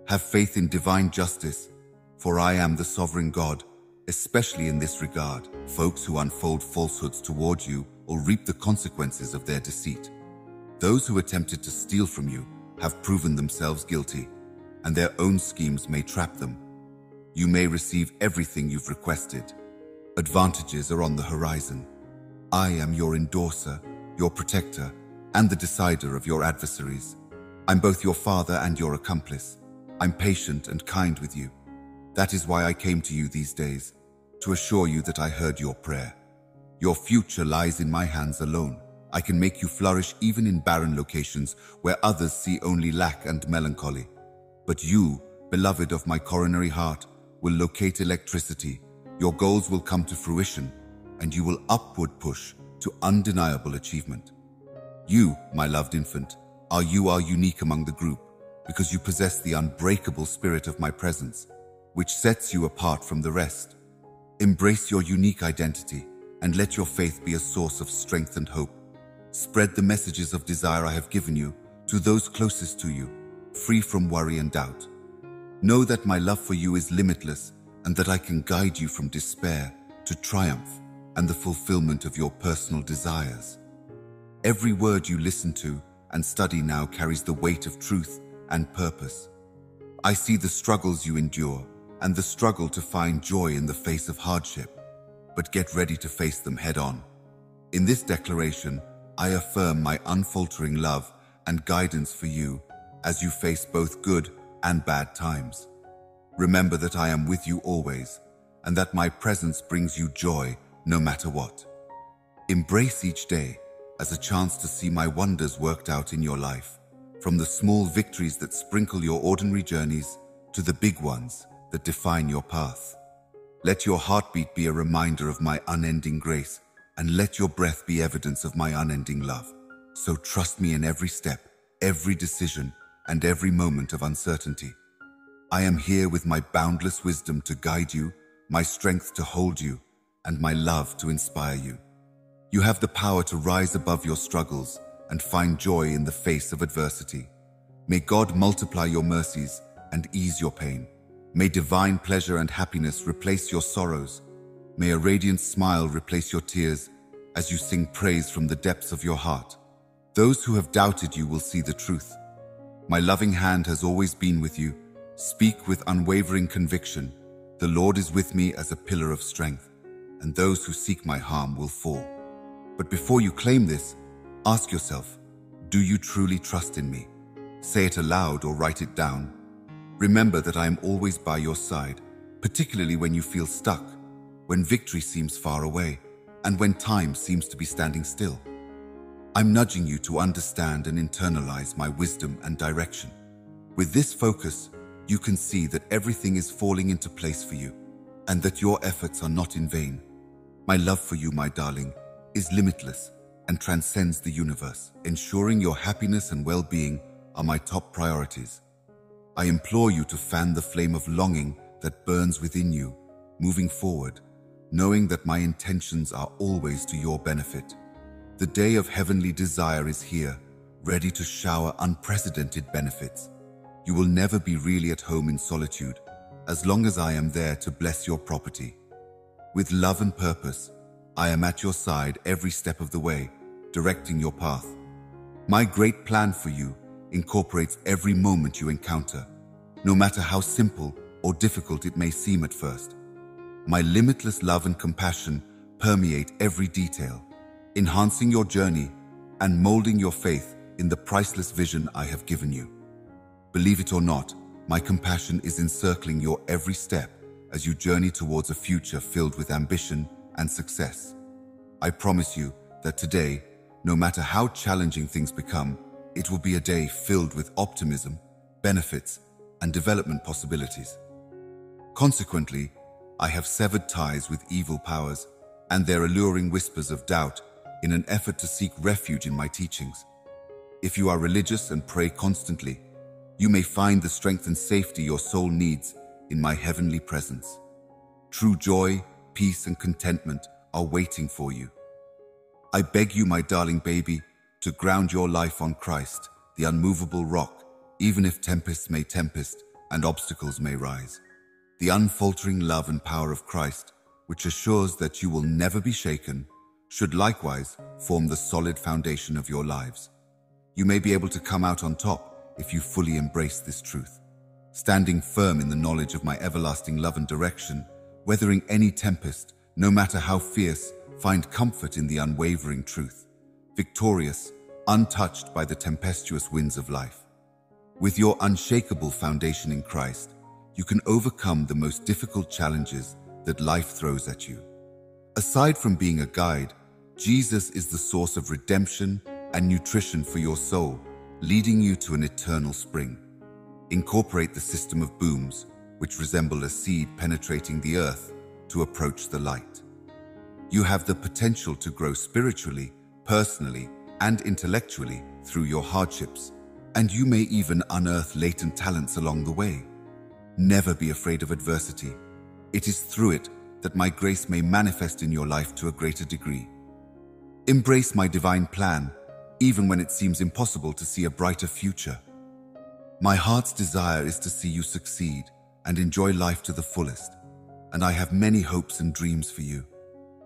Have faith in divine justice, for I am the sovereign God, especially in this regard. Folks who unfold falsehoods toward you will reap the consequences of their deceit. Those who attempted to steal from you have proven themselves guilty, and their own schemes may trap them. You may receive everything you've requested. Advantages are on the horizon. I am your endorser, your protector, and the decider of your adversaries. I'm both your father and your accomplice. I'm patient and kind with you. That is why I came to you these days, to assure you that I heard your prayer. Your future lies in my hands alone. I can make you flourish even in barren locations where others see only lack and melancholy. But you, beloved of my coronary heart, will locate electricity. Your goals will come to fruition, and you will upward push to undeniable achievement. You, my loved infant, are unique among the group because you possess the unbreakable spirit of my presence, which sets you apart from the rest. Embrace your unique identity and let your faith be a source of strength and hope. Spread the messages of desire I have given you to those closest to you, free from worry and doubt. Know that my love for you is limitless and that I can guide you from despair to triumph and the fulfillment of your personal desires. Every word you listen to and study now carries the weight of truth and purpose. I see the struggles you endure and the struggle to find joy in the face of hardship, but get ready to face them head on. In this declaration, I affirm my unfaltering love and guidance for you as you face both good and bad times. Remember that I am with you always, and that my presence brings you joy no matter what. Embrace each day as a chance to see my wonders worked out in your life, from the small victories that sprinkle your ordinary journeys to the big ones that define your path. Let your heartbeat be a reminder of my unending grace, and let your breath be evidence of my unending love. So trust me in every step, every decision, and every moment of uncertainty. I am here with my boundless wisdom to guide you, my strength to hold you, and my love to inspire you. You have the power to rise above your struggles and find joy in the face of adversity. May God multiply your mercies and ease your pain. May divine pleasure and happiness replace your sorrows. May a radiant smile replace your tears as you sing praise from the depths of your heart. Those who have doubted you will see the truth. My loving hand has always been with you. Speak with unwavering conviction. The Lord is with me as a pillar of strength, and those who seek my harm will fall. But before you claim this, ask yourself, do you truly trust in me? Say it aloud or write it down. Remember that I am always by your side, particularly when you feel stuck, when victory seems far away, and when time seems to be standing still. I'm nudging you to understand and internalize my wisdom and direction. With this focus, you can see that everything is falling into place for you, and that your efforts are not in vain. My love for you, my darling, is limitless and transcends the universe. Ensuring your happiness and well-being are my top priorities. I implore you to fan the flame of longing that burns within you, moving forward, knowing that my intentions are always to your benefit. The day of heavenly desire is here, ready to shower unprecedented benefits. You will never be really at home in solitude, as long as I am there to bless your property. With love and purpose, I am at your side every step of the way, directing your path. My great plan for you incorporates every moment you encounter, no matter how simple or difficult it may seem at first. My limitless love and compassion permeate every detail, enhancing your journey and molding your faith in the priceless vision I have given you. Believe it or not, my compassion is encircling your every step as you journey towards a future filled with ambition and success. I promise you that today, no matter how challenging things become, it will be a day filled with optimism, benefits, and development possibilities. Consequently, I have severed ties with evil powers and their alluring whispers of doubt in an effort to seek refuge in my teachings. If you are religious and pray constantly, you may find the strength and safety your soul needs in my heavenly presence. True joy, peace, and contentment are waiting for you. I beg you, my darling baby, to ground your life on Christ, the unmovable rock, even if tempests may tempest and obstacles may rise. The unfaltering love and power of Christ, which assures that you will never be shaken, should likewise form the solid foundation of your lives. You may be able to come out on top if you fully embrace this truth. Standing firm in the knowledge of my everlasting love and direction, weathering any tempest, no matter how fierce, find comfort in the unwavering truth. Victorious, untouched by the tempestuous winds of life. With your unshakable foundation in Christ, you can overcome the most difficult challenges that life throws at you. Aside from being a guide, Jesus is the source of redemption and nutrition for your soul, leading you to an eternal spring. Incorporate the system of booms, which resemble a seed penetrating the earth, to approach the light. You have the potential to grow spiritually, personally, and intellectually through your hardships, and you may even unearth latent talents along the way. Never be afraid of adversity. It is through it that my grace may manifest in your life to a greater degree. Embrace my divine plan, even when it seems impossible to see a brighter future. My heart's desire is to see you succeed and enjoy life to the fullest, and I have many hopes and dreams for you.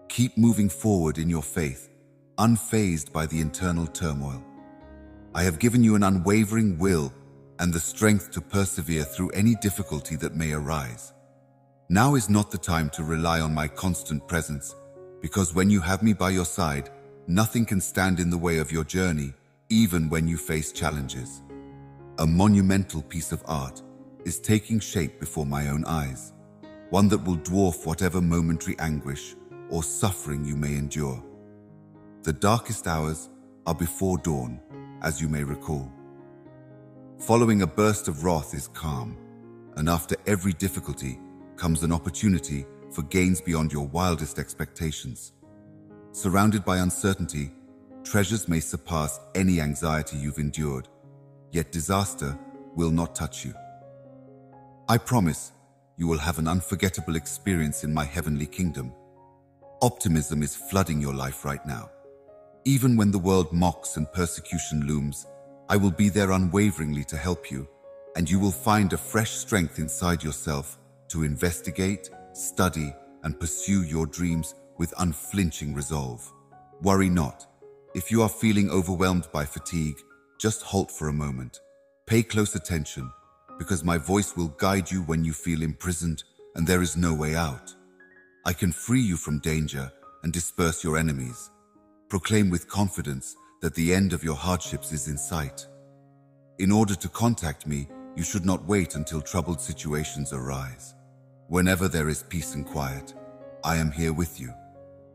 Keep moving forward in your faith, unfazed by the internal turmoil. I have given you an unwavering will and the strength to persevere through any difficulty that may arise. Now is not the time to rely on my constant presence, because when you have me by your side, nothing can stand in the way of your journey, even when you face challenges. A monumental piece of art is taking shape before my own eyes, one that will dwarf whatever momentary anguish or suffering you may endure. The darkest hours are before dawn, as you may recall. Following a burst of wrath is calm, and after every difficulty comes an opportunity for gains beyond your wildest expectations. Surrounded by uncertainty, treasures may surpass any anxiety you've endured, yet disaster will not touch you. I promise you will have an unforgettable experience in my heavenly kingdom. Optimism is flooding your life right now. Even when the world mocks and persecution looms, I will be there unwaveringly to help you, and you will find a fresh strength inside yourself to investigate, study, and pursue your dreams with unflinching resolve. Worry not. If you are feeling overwhelmed by fatigue, just halt for a moment. Pay close attention, because my voice will guide you when you feel imprisoned and there is no way out. I can free you from danger and disperse your enemies. Proclaim with confidence that the end of your hardships is in sight. In order to contact me, you should not wait until troubled situations arise. Whenever there is peace and quiet, I am here with you.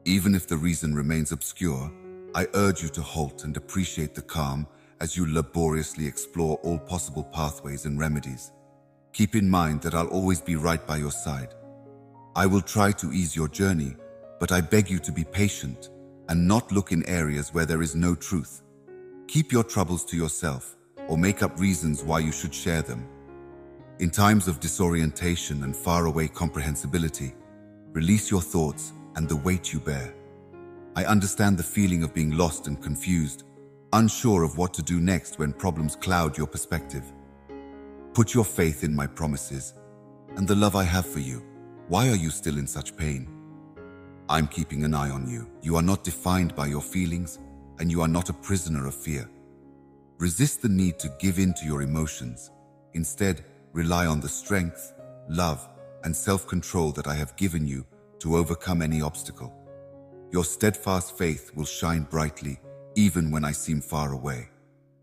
Even if the reason remains obscure, I urge you to halt and appreciate the calm as you laboriously explore all possible pathways and remedies. Keep in mind that I'll always be right by your side. I will try to ease your journey, but I beg you to be patient and not look in areas where there is no truth. Keep your troubles to yourself, or make up reasons why you should share them. In times of disorientation and faraway comprehensibility, release your thoughts and the weight you bear. I understand the feeling of being lost and confused, unsure of what to do next when problems cloud your perspective. Put your faith in my promises and the love I have for you. Why are you still in such pain? I'm keeping an eye on you. You are not defined by your feelings, and you are not a prisoner of fear. Resist the need to give in to your emotions. Instead, rely on the strength, love, and self-control that I have given you to overcome any obstacle. Your steadfast faith will shine brightly even when I seem far away,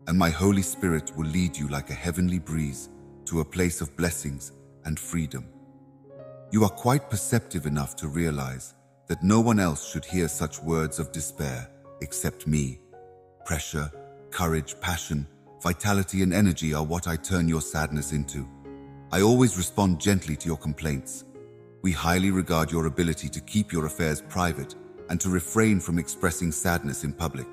and my Holy Spirit will lead you like a heavenly breeze to a place of blessings and freedom. You are quite perceptive enough to realize that no one else should hear such words of despair except me. Pressure, courage, passion, vitality, and energy are what I turn your sadness into. I always respond gently to your complaints. We highly regard your ability to keep your affairs private and to refrain from expressing sadness in public.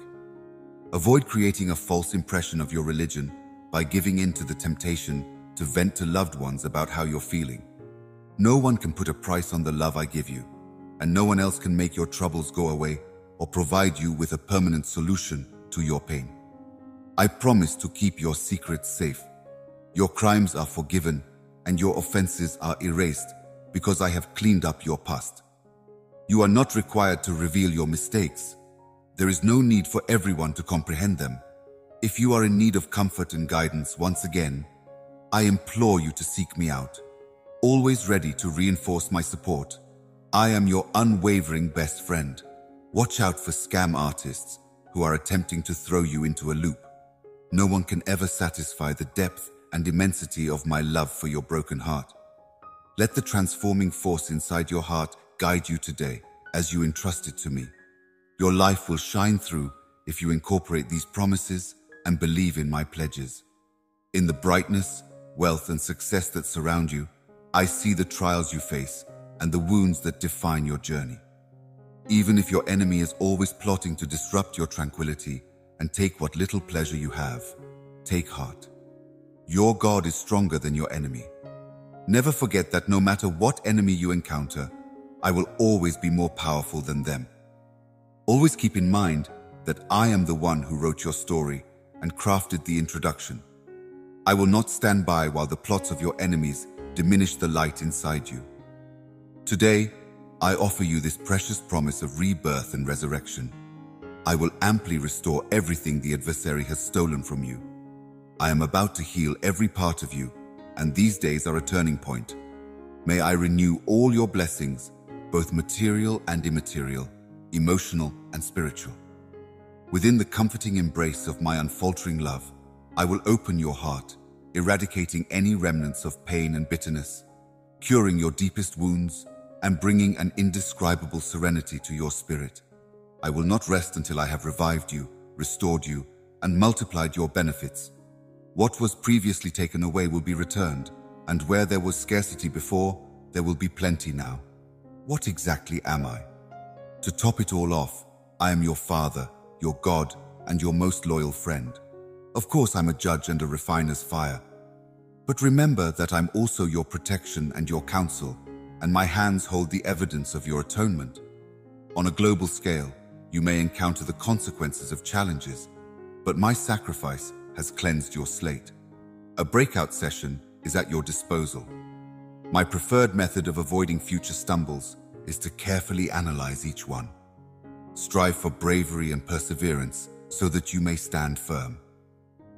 Avoid creating a false impression of your religion by giving in to the temptation to vent to loved ones about how you're feeling. No one can put a price on the love I give you, and no one else can make your troubles go away or provide you with a permanent solution to your pain. I promise to keep your secrets safe. Your crimes are forgiven and your offenses are erased because I have cleaned up your past. You are not required to reveal your mistakes. There is no need for everyone to comprehend them. If you are in need of comfort and guidance once again, I implore you to seek me out. Always ready to reinforce my support, I am your unwavering best friend. Watch out for scam artists who are attempting to throw you into a loop. No one can ever satisfy the depth and immensity of my love for your broken heart. Let the transforming force inside your heart guide you today, as you entrust it to me. Your life will shine through if you incorporate these promises and believe in my pledges. In the brightness, wealth, and success that surround you, I see the trials you face and the wounds that define your journey. Even if your enemy is always plotting to disrupt your tranquility and take what little pleasure you have, take heart. Your God is stronger than your enemy. Never forget that no matter what enemy you encounter, I will always be more powerful than them. Always keep in mind that I am the one who wrote your story and crafted the introduction. I will not stand by while the plots of your enemies diminish the light inside you. Today, I offer you this precious promise of rebirth and resurrection. I will amply restore everything the adversary has stolen from you. I am about to heal every part of you, and these days are a turning point. May I renew all your blessings, both material and immaterial, emotional and spiritual. Within the comforting embrace of my unfaltering love, I will open your heart, eradicating any remnants of pain and bitterness, curing your deepest wounds, and bringing an indescribable serenity to your spirit. I will not rest until I have revived you, restored you, and multiplied your benefits. What was previously taken away will be returned, and where there was scarcity before, there will be plenty now. What exactly am I? To top it all off, I am your Father, your God, and your most loyal friend. Of course, I'm a judge and a refiner's fire. But remember that I'm also your protection and your counsel, and my hands hold the evidence of your atonement. On a global scale, you may encounter the consequences of challenges, but my sacrifice has cleansed your slate. A breakout session is at your disposal. My preferred method of avoiding future stumbles is to carefully analyze each one. Strive for bravery and perseverance so that you may stand firm.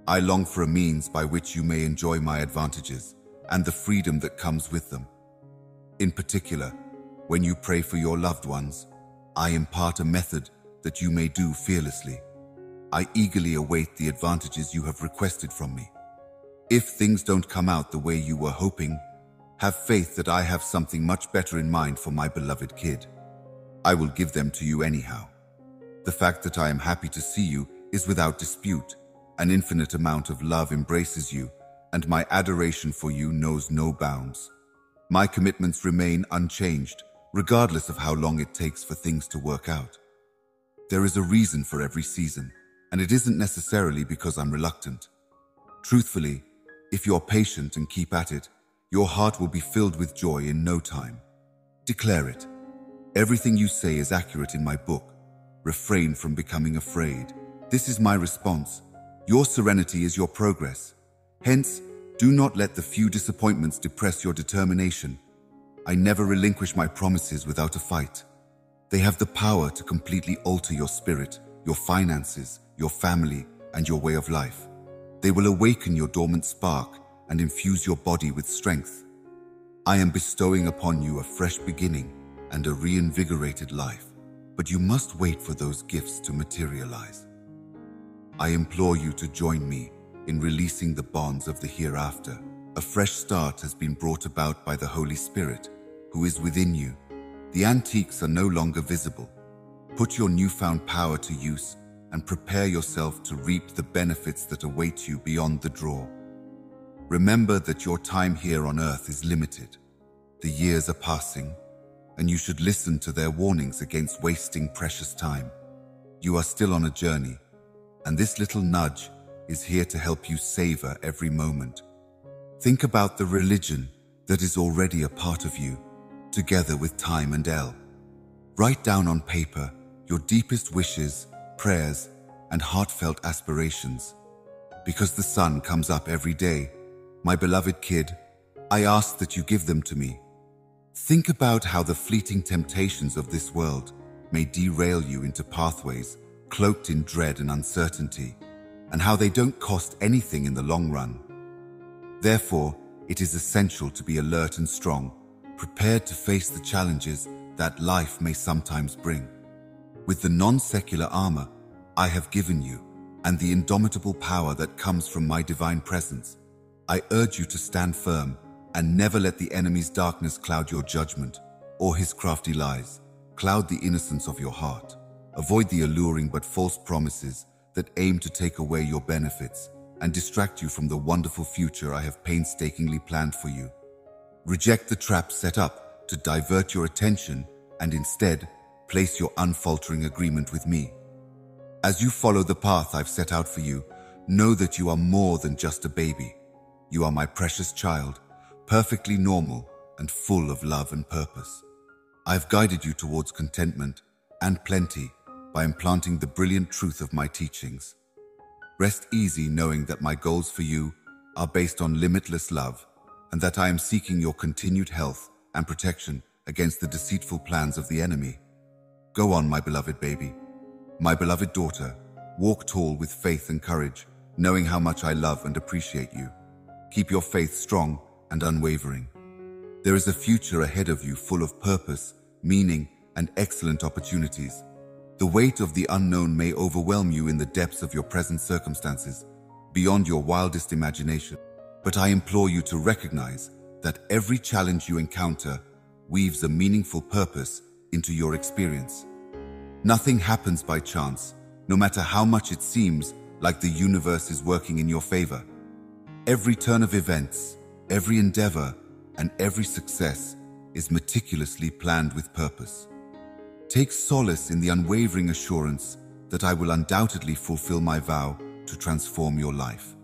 I long for a means by which you may enjoy my advantages and the freedom that comes with them. In particular, when you pray for your loved ones, I impart a method that you may do fearlessly. I eagerly await the advantages you have requested from me. If things don't come out the way you were hoping, have faith that I have something much better in mind for my beloved kid. I will give them to you anyhow. The fact that I am happy to see you is without dispute. An infinite amount of love embraces you, and my adoration for you knows no bounds. My commitments remain unchanged, regardless of how long it takes for things to work out. There is a reason for every season, and it isn't necessarily because I'm reluctant. Truthfully, if you're patient and keep at it, your heart will be filled with joy in no time. Declare it. Everything you say is accurate in my book. Refrain from becoming afraid. This is my response. Your serenity is your progress. Hence, do not let the few disappointments depress your determination. I never relinquish my promises without a fight. They have the power to completely alter your spirit, your finances, your family, and your way of life. They will awaken your dormant spark and infuse your body with strength. I am bestowing upon you a fresh beginning and a reinvigorated life, but you must wait for those gifts to materialize. I implore you to join me in releasing the bonds of the hereafter. A fresh start has been brought about by the Holy Spirit, who is within you. The antiques are no longer visible. Put your newfound power to use and prepare yourself to reap the benefits that await you beyond the draw. Remember that your time here on earth is limited. The years are passing, and you should listen to their warnings against wasting precious time. You are still on a journey, and this little nudge is here to help you savor every moment. Think about the religion that is already a part of you, together with time and L. Write down on paper your deepest wishes, prayers, and heartfelt aspirations. Because the sun comes up every day, my beloved kid, I ask that you give them to me. Think about how the fleeting temptations of this world may derail you into pathways cloaked in dread and uncertainty, and how they don't cost anything in the long run. Therefore, it is essential to be alert and strong, prepared to face the challenges that life may sometimes bring. With the non-secular armor I have given you, and the indomitable power that comes from my divine presence, I urge you to stand firm and never let the enemy's darkness cloud your judgment or his crafty lies. cloud the innocence of your heart. Avoid the alluring but false promises that aim to take away your benefits and distract you from the wonderful future I have painstakingly planned for you. Reject the traps set up to divert your attention and instead place your unfaltering agreement with me. As you follow the path I've set out for you, know that you are more than just a baby. You are my precious child, perfectly normal and full of love and purpose. I've guided you towards contentment and plenty by implanting the brilliant truth of my teachings. Rest easy knowing that my goals for you are based on limitless love and that I am seeking your continued health and protection against the deceitful plans of the enemy. Go on, my beloved baby, my beloved daughter, walk tall with faith and courage, knowing how much I love and appreciate you. Keep your faith strong and unwavering. There is a future ahead of you full of purpose, meaning, and excellent opportunities. The weight of the unknown may overwhelm you in the depths of your present circumstances, beyond your wildest imagination. But I implore you to recognize that every challenge you encounter weaves a meaningful purpose into your experience. Nothing happens by chance, no matter how much it seems like the universe is working in your favor. Every turn of events, every endeavor, and every success is meticulously planned with purpose. Take solace in the unwavering assurance that I will undoubtedly fulfill my vow to transform your life.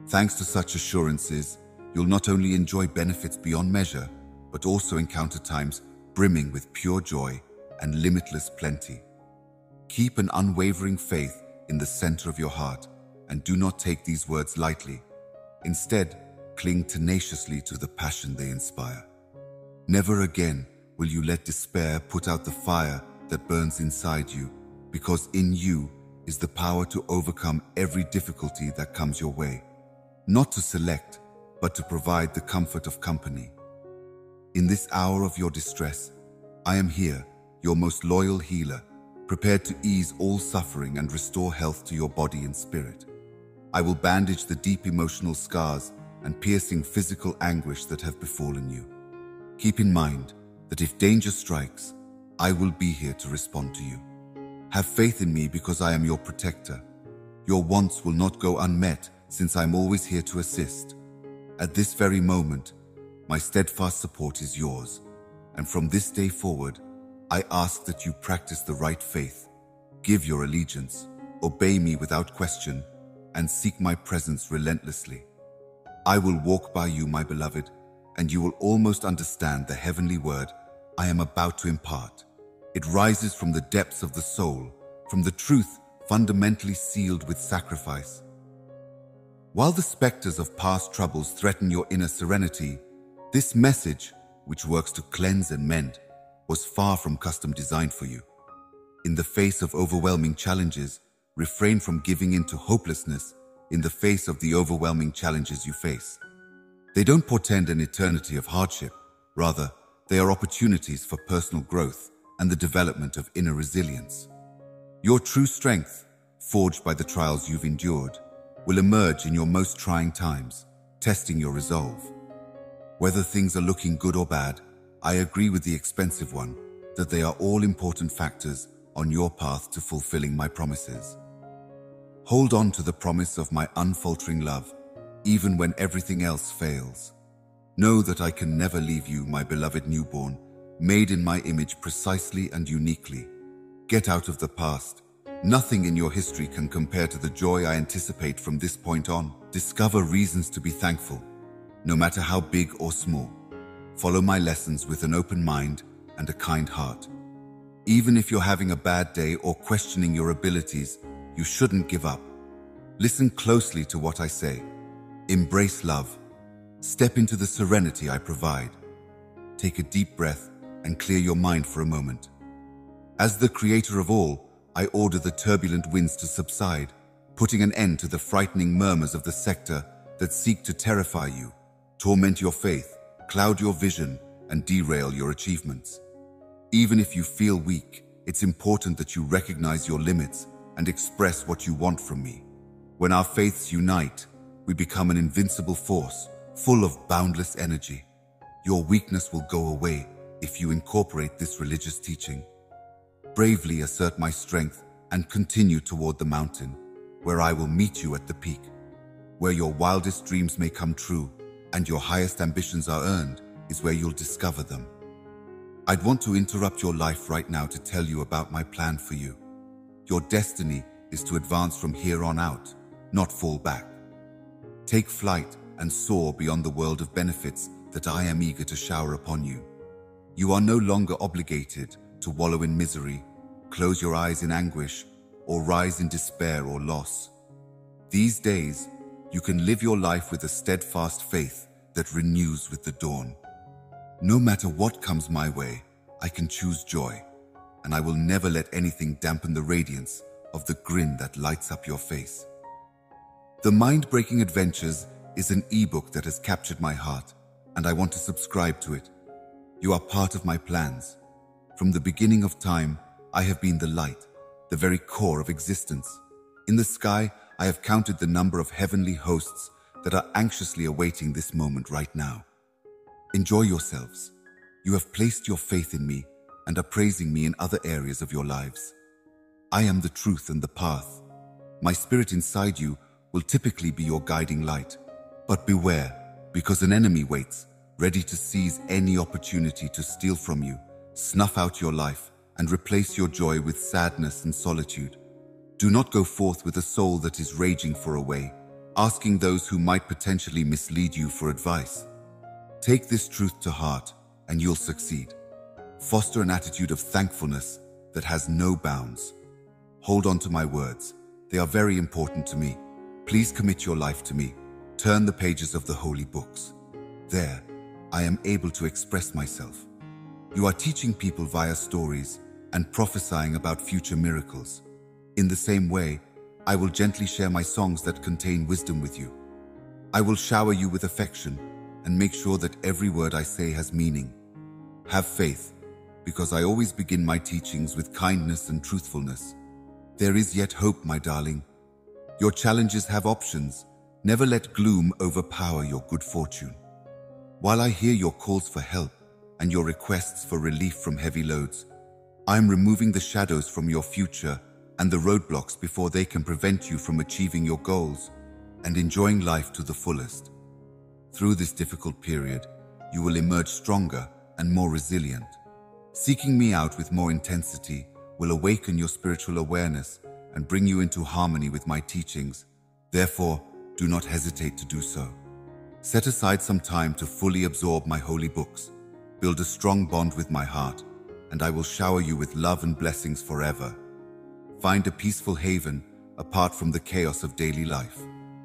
Thanks to such assurances, you'll not only enjoy benefits beyond measure, but also encounter times brimming with pure joy and limitless plenty. Keep an unwavering faith in the center of your heart and do not take these words lightly. Instead, cling tenaciously to the passion they inspire. Never again will you let despair put out the fire that burns inside you, because in you is the power to overcome every difficulty that comes your way, not to select, but to provide the comfort of company. In this hour of your distress, I am here, your most loyal healer, prepared to ease all suffering and restore health to your body and spirit. I will bandage the deep emotional scars and piercing physical anguish that have befallen you. Keep in mind that if danger strikes, I will be here to respond to you. Have faith in me because I am your protector. Your wants will not go unmet since I'm always here to assist. At this very moment, my steadfast support is yours, and from this day forward, I ask that you practice the right faith, give your allegiance, obey me without question, and seek my presence relentlessly. I will walk by you, my beloved, and you will almost understand the heavenly word I am about to impart. It rises from the depths of the soul, from the truth fundamentally sealed with sacrifice. While the specters of past troubles threaten your inner serenity, this message, which works to cleanse and mend, was far from custom designed for you. In the face of overwhelming challenges, refrain from giving in to hopelessness in the face of the overwhelming challenges you face. They don't portend an eternity of hardship. Rather, they are opportunities for personal growth and the development of inner resilience. Your true strength, forged by the trials you've endured, will emerge in your most trying times, testing your resolve. Whether things are looking good or bad, I agree with the expensive one that they are all important factors on your path to fulfilling my promises. Hold on to the promise of my unfaltering love, even when everything else fails. Know that I can never leave you, my beloved newborn, made in my image precisely and uniquely. Get out of the past. Nothing in your history can compare to the joy I anticipate from this point on. Discover reasons to be thankful, no matter how big or small. Follow my lessons with an open mind and a kind heart. Even if you're having a bad day or questioning your abilities, you shouldn't give up. Listen closely to what I say. Embrace love. Step into the serenity I provide. Take a deep breath and clear your mind for a moment. As the creator of all, I order the turbulent winds to subside, putting an end to the frightening murmurs of the sector that seek to terrify you, torment your faith, cloud your vision, and derail your achievements. Even if you feel weak, it's important that you recognize your limits and express what you want from me. When our faiths unite, we become an invincible force, full of boundless energy. Your weakness will go away if you incorporate this religious teaching. bravely assert my strength and continue toward the mountain, where I will meet you at the peak. Where your wildest dreams may come true and your highest ambitions are earned is where you'll discover them. I'd want to interrupt your life right now to tell you about my plan for you. Your destiny is to advance from here on out, not fall back. Take flight and soar beyond the world of benefits that I am eager to shower upon you. You are no longer obligated to wallow in misery, close your eyes in anguish, or rise in despair or loss. These days, you can live your life with a steadfast faith that renews with the dawn. No matter what comes my way, I can choose joy, and I will never let anything dampen the radiance of the grin that lights up your face. The Mind-Breaking Adventures is an ebook that has captured my heart, and I want to subscribe to it. You are part of my plans. From the beginning of time, I have been the light, the very core of existence. In the sky, I have counted the number of heavenly hosts that are anxiously awaiting this moment right now. Enjoy yourselves. You have placed your faith in me and are praising me in other areas of your lives. I am the truth and the path. My spirit inside you will typically be your guiding light. But beware, because an enemy waits, ready to seize any opportunity to steal from you, snuff out your life, and replace your joy with sadness and solitude. Do not go forth with a soul that is raging for a way, asking those who might potentially mislead you for advice. Take this truth to heart, and you'll succeed. Foster an attitude of thankfulness that has no bounds. Hold on to my words. They are very important to me. Please commit your life to me. Turn the pages of the holy books. There, I am able to express myself. You are teaching people via stories and prophesying about future miracles. In the same way, I will gently share my songs that contain wisdom with you. I will shower you with affection and make sure that every word I say has meaning. Have faith, because I always begin my teachings with kindness and truthfulness. There is yet hope, my darling. Your challenges have options. Never let gloom overpower your good fortune. While I hear your calls for help and your requests for relief from heavy loads, I am removing the shadows from your future and the roadblocks before they can prevent you from achieving your goals and enjoying life to the fullest. Through this difficult period, you will emerge stronger and more resilient. Seeking me out with more intensity will awaken your spiritual awareness and bring you into harmony with my teachings. Therefore, do not hesitate to do so. Set aside some time to fully absorb my holy books. Build a strong bond with my heart, and I will shower you with love and blessings forever. Find a peaceful haven apart from the chaos of daily life.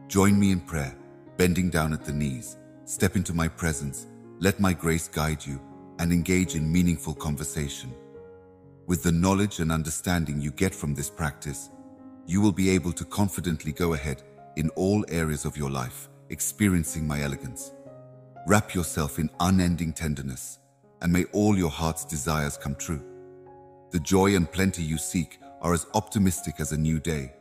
Join me in prayer, bending down at the knees. Step into my presence, let my grace guide you, and engage in meaningful conversation. With the knowledge and understanding you get from this practice, you will be able to confidently go ahead in all areas of your life, experiencing my elegance. Wrap yourself in unending tenderness, and may all your heart's desires come true. The joy and plenty you seek are as optimistic as a new day.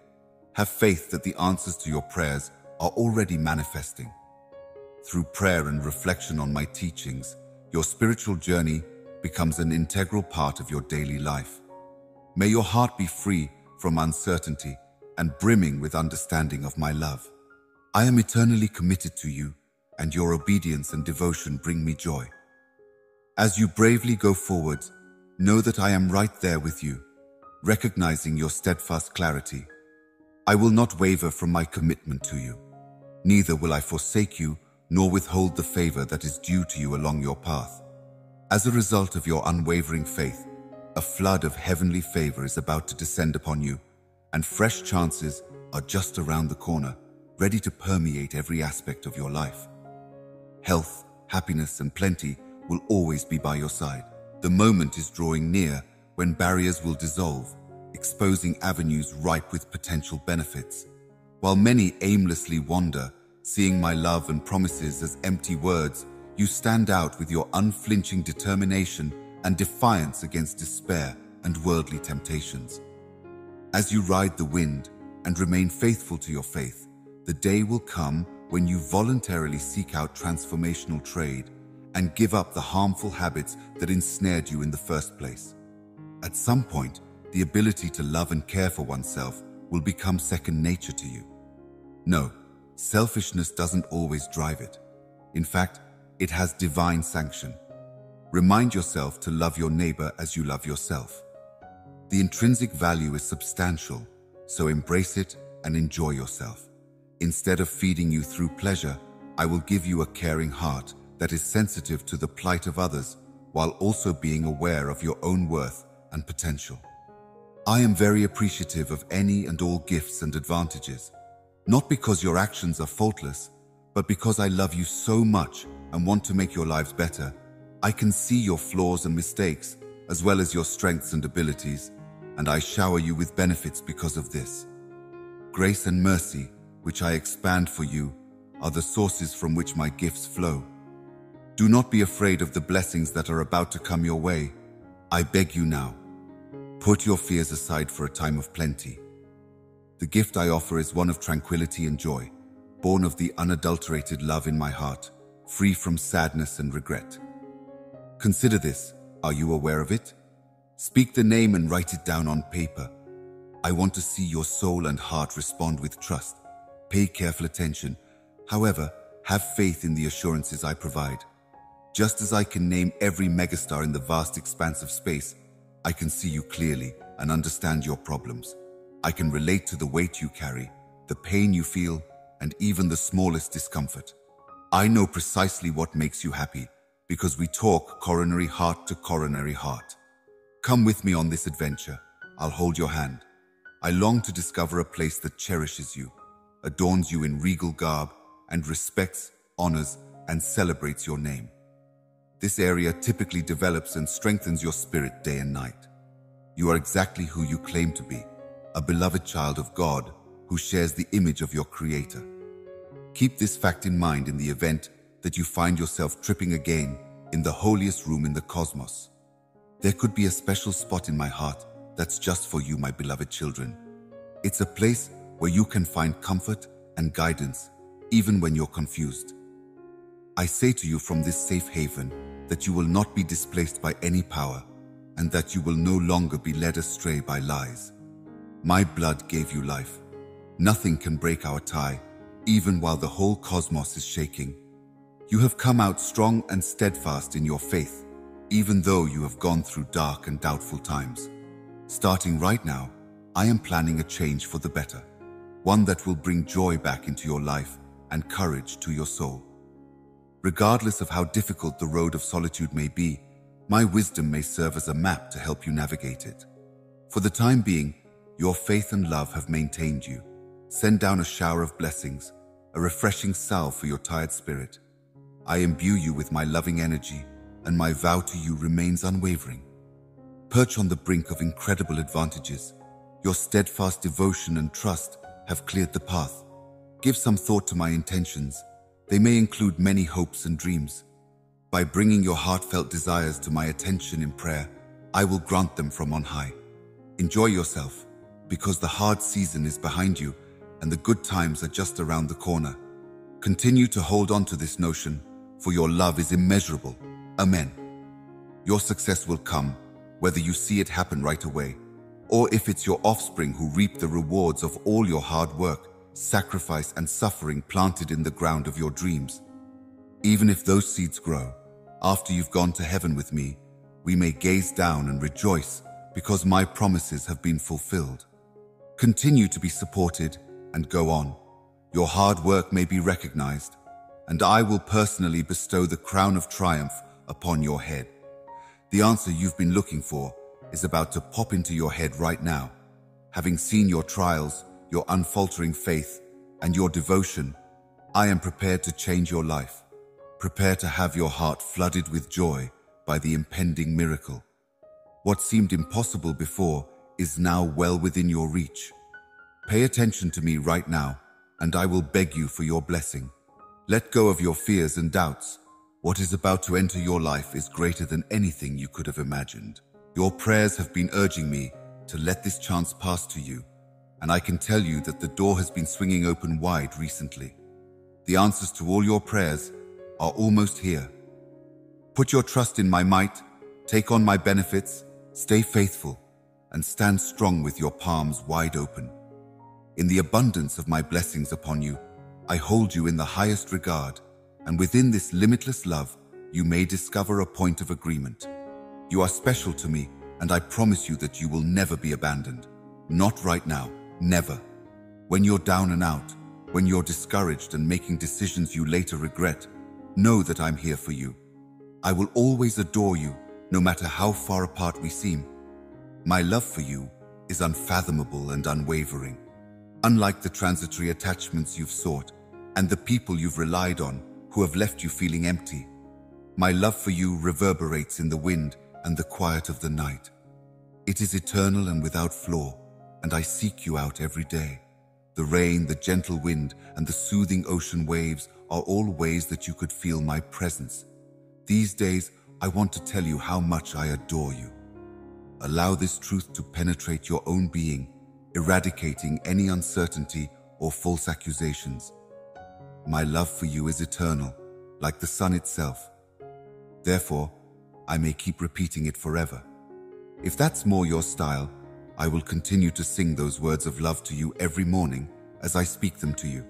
Have faith that the answers to your prayers are already manifesting. Through prayer and reflection on my teachings, your spiritual journey becomes an integral part of your daily life. May your heart be free from uncertainty and brimming with understanding of my love. I am eternally committed to you, and your obedience and devotion bring me joy. As you bravely go forward, know that I am right there with you, recognizing your steadfast clarity. I will not waver from my commitment to you. Neither will I forsake you, nor withhold the favor that is due to you along your path. As a result of your unwavering faith, a flood of heavenly favor is about to descend upon you, and fresh chances are just around the corner, ready to permeate every aspect of your life. Health, happiness, and plenty will always be by your side. The moment is drawing near when barriers will dissolve, exposing avenues ripe with potential benefits. While many aimlessly wander, seeing my love and promises as empty words, you stand out with your unflinching determination and defiance against despair and worldly temptations. As you ride the wind and remain faithful to your faith, the day will come when you voluntarily seek out transformational trade and give up the harmful habits that ensnared you in the first place. At some point, the ability to love and care for oneself will become second nature to you. No, selfishness doesn't always drive it. In fact, it has divine sanction. Remind yourself to love your neighbor as you love yourself. The intrinsic value is substantial, so embrace it and enjoy yourself. Instead of feeding you through pleasure, I will give you a caring heart that is sensitive to the plight of others while also being aware of your own worth and potential. I am very appreciative of any and all gifts and advantages, not because your actions are faultless, but because I love you so much and want to make your lives better. I can see your flaws and mistakes, as well as your strengths and abilities, and I shower you with benefits because of this. Grace and mercy, which I expand for you, are the sources from which my gifts flow. Do not be afraid of the blessings that are about to come your way. I beg you now, put your fears aside for a time of plenty. The gift I offer is one of tranquility and joy, born of the unadulterated love in my heart, free from sadness and regret. Consider this. Are you aware of it? Speak the name and write it down on paper. I want to see your soul and heart respond with trust. Pay careful attention. However, have faith in the assurances I provide. Just as I can name every megastar in the vast expanse of space, I can see you clearly and understand your problems. I can relate to the weight you carry, the pain you feel, and even the smallest discomfort. I know precisely what makes you happy, because we talk coronary heart to coronary heart. Come with me on this adventure. I'll hold your hand. I long to discover a place that cherishes you, adorns you in regal garb, and respects, honors, and celebrates your name. This area typically develops and strengthens your spirit day and night. You are exactly who you claim to be, a beloved child of God who shares the image of your Creator. Keep this fact in mind in the event that you find yourself tripping again in the holiest room in the cosmos. There could be a special spot in my heart that's just for you, my beloved children. It's a place where you can find comfort and guidance, even when you're confused. I say to you from this safe haven that you will not be displaced by any power, and that you will no longer be led astray by lies. My blood gave you life. Nothing can break our tie, even while the whole cosmos is shaking. You have come out strong and steadfast in your faith, even though you have gone through dark and doubtful times. Starting right now, I am planning a change for the better, one that will bring joy back into your life and courage to your soul. Regardless of how difficult the road of solitude may be, my wisdom may serve as a map to help you navigate it. For the time being, your faith and love have maintained you. Send down a shower of blessings, a refreshing salve for your tired spirit. I imbue you with my loving energy, and my vow to you remains unwavering. Perch on the brink of incredible advantages. Your steadfast devotion and trust have cleared the path. Give some thought to my intentions. They may include many hopes and dreams. By bringing your heartfelt desires to my attention in prayer, I will grant them from on high. Enjoy yourself, because the hard season is behind you and the good times are just around the corner. Continue to hold on to this notion, for your love is immeasurable. Amen. Your success will come, whether you see it happen right away, or if it's your offspring who reap the rewards of all your hard work, sacrifice, and suffering planted in the ground of your dreams. Even if those seeds grow, after you've gone to heaven with me, we may gaze down and rejoice because my promises have been fulfilled. Continue to be supported and go on. Your hard work may be recognized, and I will personally bestow the crown of triumph upon your head. The answer you've been looking for is about to pop into your head right now. Having seen your trials, your unfaltering faith, and your devotion, I am prepared to change your life. Prepare to have your heart flooded with joy by the impending miracle. What seemed impossible before is now well within your reach. Pay attention to me right now, and I will beg you for your blessing. Let go of your fears and doubts. What is about to enter your life is greater than anything you could have imagined. Your prayers have been urging me to let this chance pass to you, and I can tell you that the door has been swinging open wide recently. The answers to all your prayers are almost here. Put your trust in my might, take on my benefits, stay faithful, and stand strong with your palms wide open. In the abundance of my blessings upon you, I hold you in the highest regard, and within this limitless love, you may discover a point of agreement. You are special to me, and I promise you that you will never be abandoned. Not right now, never. When you're down and out, when you're discouraged and making decisions you later regret, know that I'm here for you. I will always adore you, no matter how far apart we seem. My love for you is unfathomable and unwavering. Unlike the transitory attachments you've sought and the people you've relied on who have left you feeling empty, my love for you reverberates in the wind and the quiet of the night. It is eternal and without flaw, and I seek you out every day. The rain, the gentle wind, and the soothing ocean waves are all ways that you could feel my presence. These days, I want to tell you how much I adore you. Allow this truth to penetrate your own being, eradicating any uncertainty or false accusations. My love for you is eternal, like the sun itself. Therefore, I may keep repeating it forever. If that's more your style, I will continue to sing those words of love to you every morning as I speak them to you.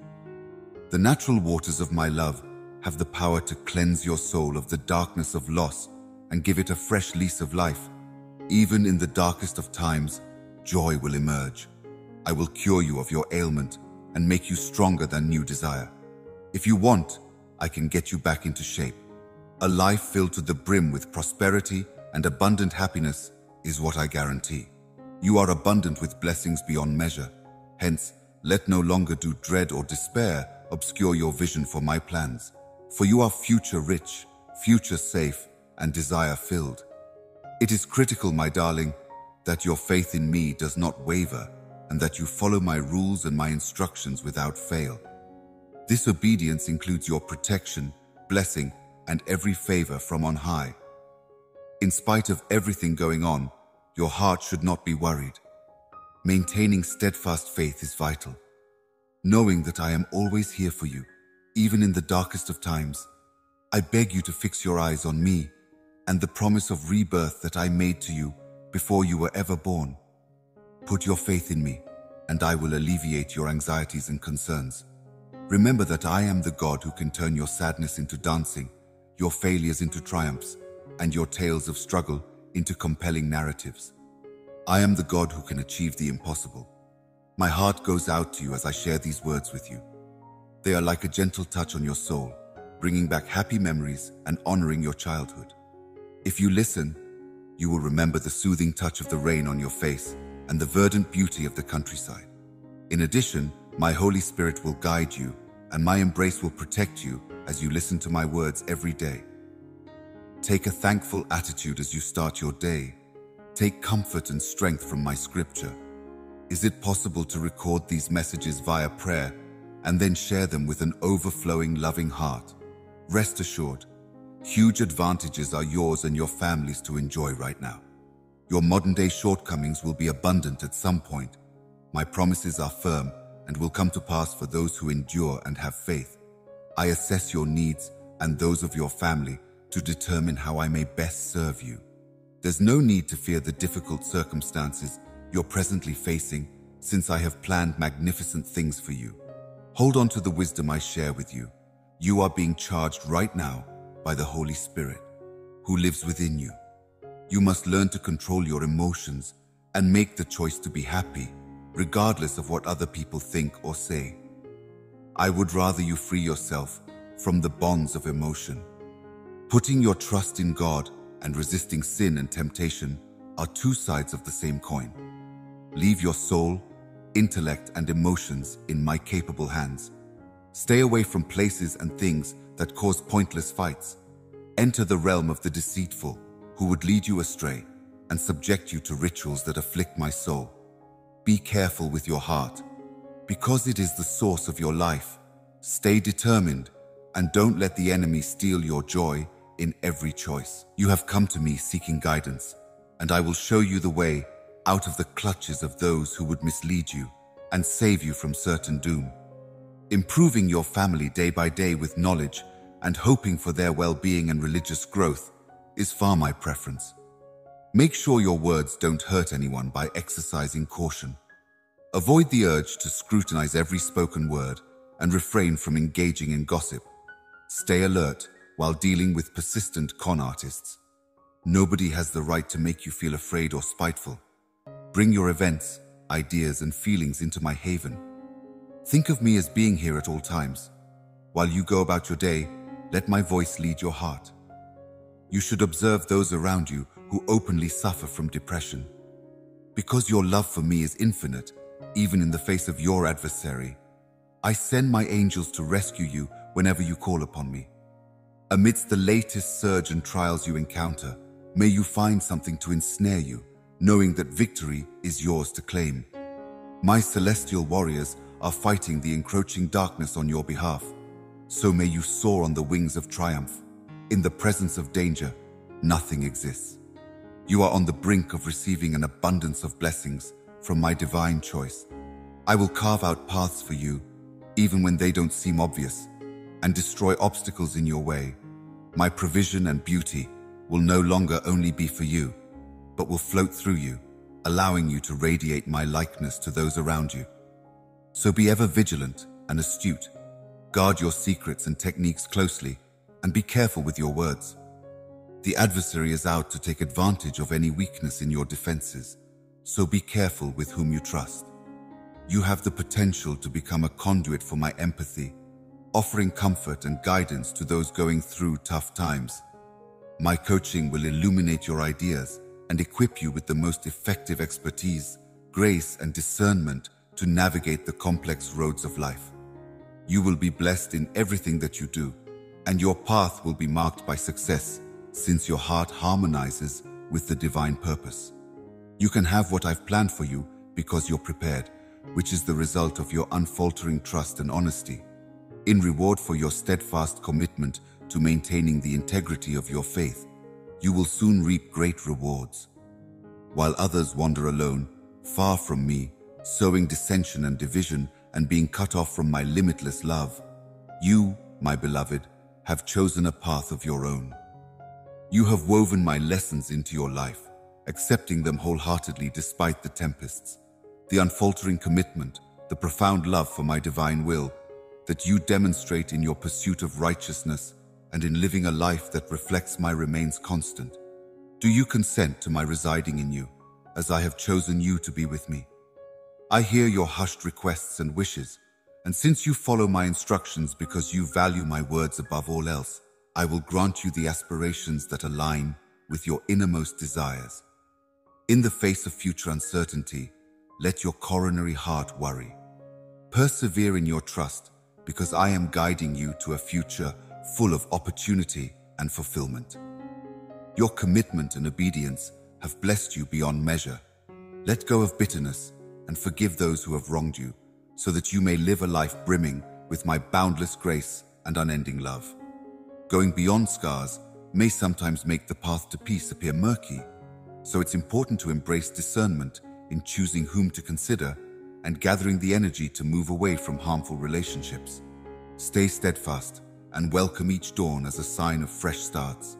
The natural waters of my love have the power to cleanse your soul of the darkness of loss and give it a fresh lease of life. Even in the darkest of times, joy will emerge. I will cure you of your ailment and make you stronger than new desire. If you want, I can get you back into shape. A life filled to the brim with prosperity and abundant happiness is what I guarantee. You are abundant with blessings beyond measure. Hence, let no longer do dread or despair obscure your vision for my plans. For you are future rich, future safe, and desire filled. It is critical, my darling, that your faith in me does not waver and that you follow my rules and my instructions without fail. This obedience includes your protection, blessing, and every favor from on high. In spite of everything going on, your heart should not be worried. Maintaining steadfast faith is vital. Knowing that I am always here for you, even in the darkest of times, I beg you to fix your eyes on me and the promise of rebirth that I made to you before you were ever born. Put your faith in me, and I will alleviate your anxieties and concerns. Remember that I am the God who can turn your sadness into dancing, your failures into triumphs, and your tales of struggle into compelling narratives. I am the God who can achieve the impossible. My heart goes out to you as I share these words with you. They are like a gentle touch on your soul, bringing back happy memories and honoring your childhood. If you listen, you will remember the soothing touch of the rain on your face and the verdant beauty of the countryside. In addition, my Holy Spirit will guide you, and my embrace will protect you as you listen to my words every day. Take a thankful attitude as you start your day. Take comfort and strength from my scripture. Is it possible to record these messages via prayer and then share them with an overflowing, loving heart? Rest assured, huge advantages are yours and your families to enjoy right now. Your modern-day shortcomings will be abundant at some point. My promises are firm and will come to pass for those who endure and have faith. I assess your needs and those of your family to determine how I may best serve you. There's no need to fear the difficult circumstances you're presently facing, since I have planned magnificent things for you. Hold on to the wisdom I share with you. You are being charged right now by the Holy Spirit, who lives within you. You must learn to control your emotions and make the choice to be happy, regardless of what other people think or say. I would rather you free yourself from the bonds of emotion. Putting your trust in God and resisting sin and temptation are two sides of the same coin. Leave your soul, intellect, and emotions in my capable hands. Stay away from places and things that cause pointless fights. Enter the realm of the deceitful, who would lead you astray and subject you to rituals that afflict my soul. Be careful with your heart, because it is the source of your life. Stay determined and don't let the enemy steal your joy in every choice. You have come to me seeking guidance, and I will show you the way out of the clutches of those who would mislead you and save you from certain doom. Improving your family day by day with knowledge and hoping for their well-being and religious growth is far my preference. Make sure your words don't hurt anyone by exercising caution. Avoid the urge to scrutinize every spoken word and refrain from engaging in gossip. Stay alert while dealing with persistent con artists. Nobody has the right to make you feel afraid or spiteful. Bring your events, ideas, and feelings into my haven. Think of me as being here at all times. While you go about your day, let my voice lead your heart. You should observe those around you who openly suffer from depression. Because your love for me is infinite, even in the face of your adversary, I send my angels to rescue you whenever you call upon me. Amidst the latest surge and trials you encounter, may you find something to ensnare you, knowing that victory is yours to claim. My celestial warriors are fighting the encroaching darkness on your behalf, so may you soar on the wings of triumph. In the presence of danger, nothing exists. You are on the brink of receiving an abundance of blessings from my divine choice. I will carve out paths for you, even when they don't seem obvious, and destroy obstacles in your way. My provision and beauty will no longer only be for you, but will float through you, allowing you to radiate my likeness to those around you. So be ever vigilant and astute. Guard your secrets and techniques closely, and be careful with your words. The adversary is out to take advantage of any weakness in your defenses, so be careful with whom you trust. You have the potential to become a conduit for my empathy, offering comfort and guidance to those going through tough times. My coaching will illuminate your ideas and equip you with the most effective expertise, grace, and discernment to navigate the complex roads of life. You will be blessed in everything that you do, and your path will be marked by success, since your heart harmonizes with the divine purpose. You can have what I've planned for you because you're prepared, which is the result of your unfaltering trust and honesty. In reward for your steadfast commitment to maintaining the integrity of your faith, you will soon reap great rewards. While others wander alone, far from me, sowing dissension and division and being cut off from my limitless love, you, my beloved, have chosen a path of your own. You have woven my lessons into your life, accepting them wholeheartedly despite the tempests, the unfaltering commitment, the profound love for my divine will that you demonstrate in your pursuit of righteousness and in living a life that reflects my remains constant. Do you consent to my residing in you, as I have chosen you to be with me? I hear your hushed requests and wishes, and since you follow my instructions because you value my words above all else, I will grant you the aspirations that align with your innermost desires. In the face of future uncertainty, let your coronary heart worry. Persevere in your trust, because I am guiding you to a future full of opportunity and fulfillment. Your commitment and obedience have blessed you beyond measure. Let go of bitterness and forgive those who have wronged you, so that you may live a life brimming with my boundless grace and unending love. Going beyond scars may sometimes make the path to peace appear murky, so it's important to embrace discernment in choosing whom to consider and gathering the energy to move away from harmful relationships. Stay steadfast and welcome each dawn as a sign of fresh starts.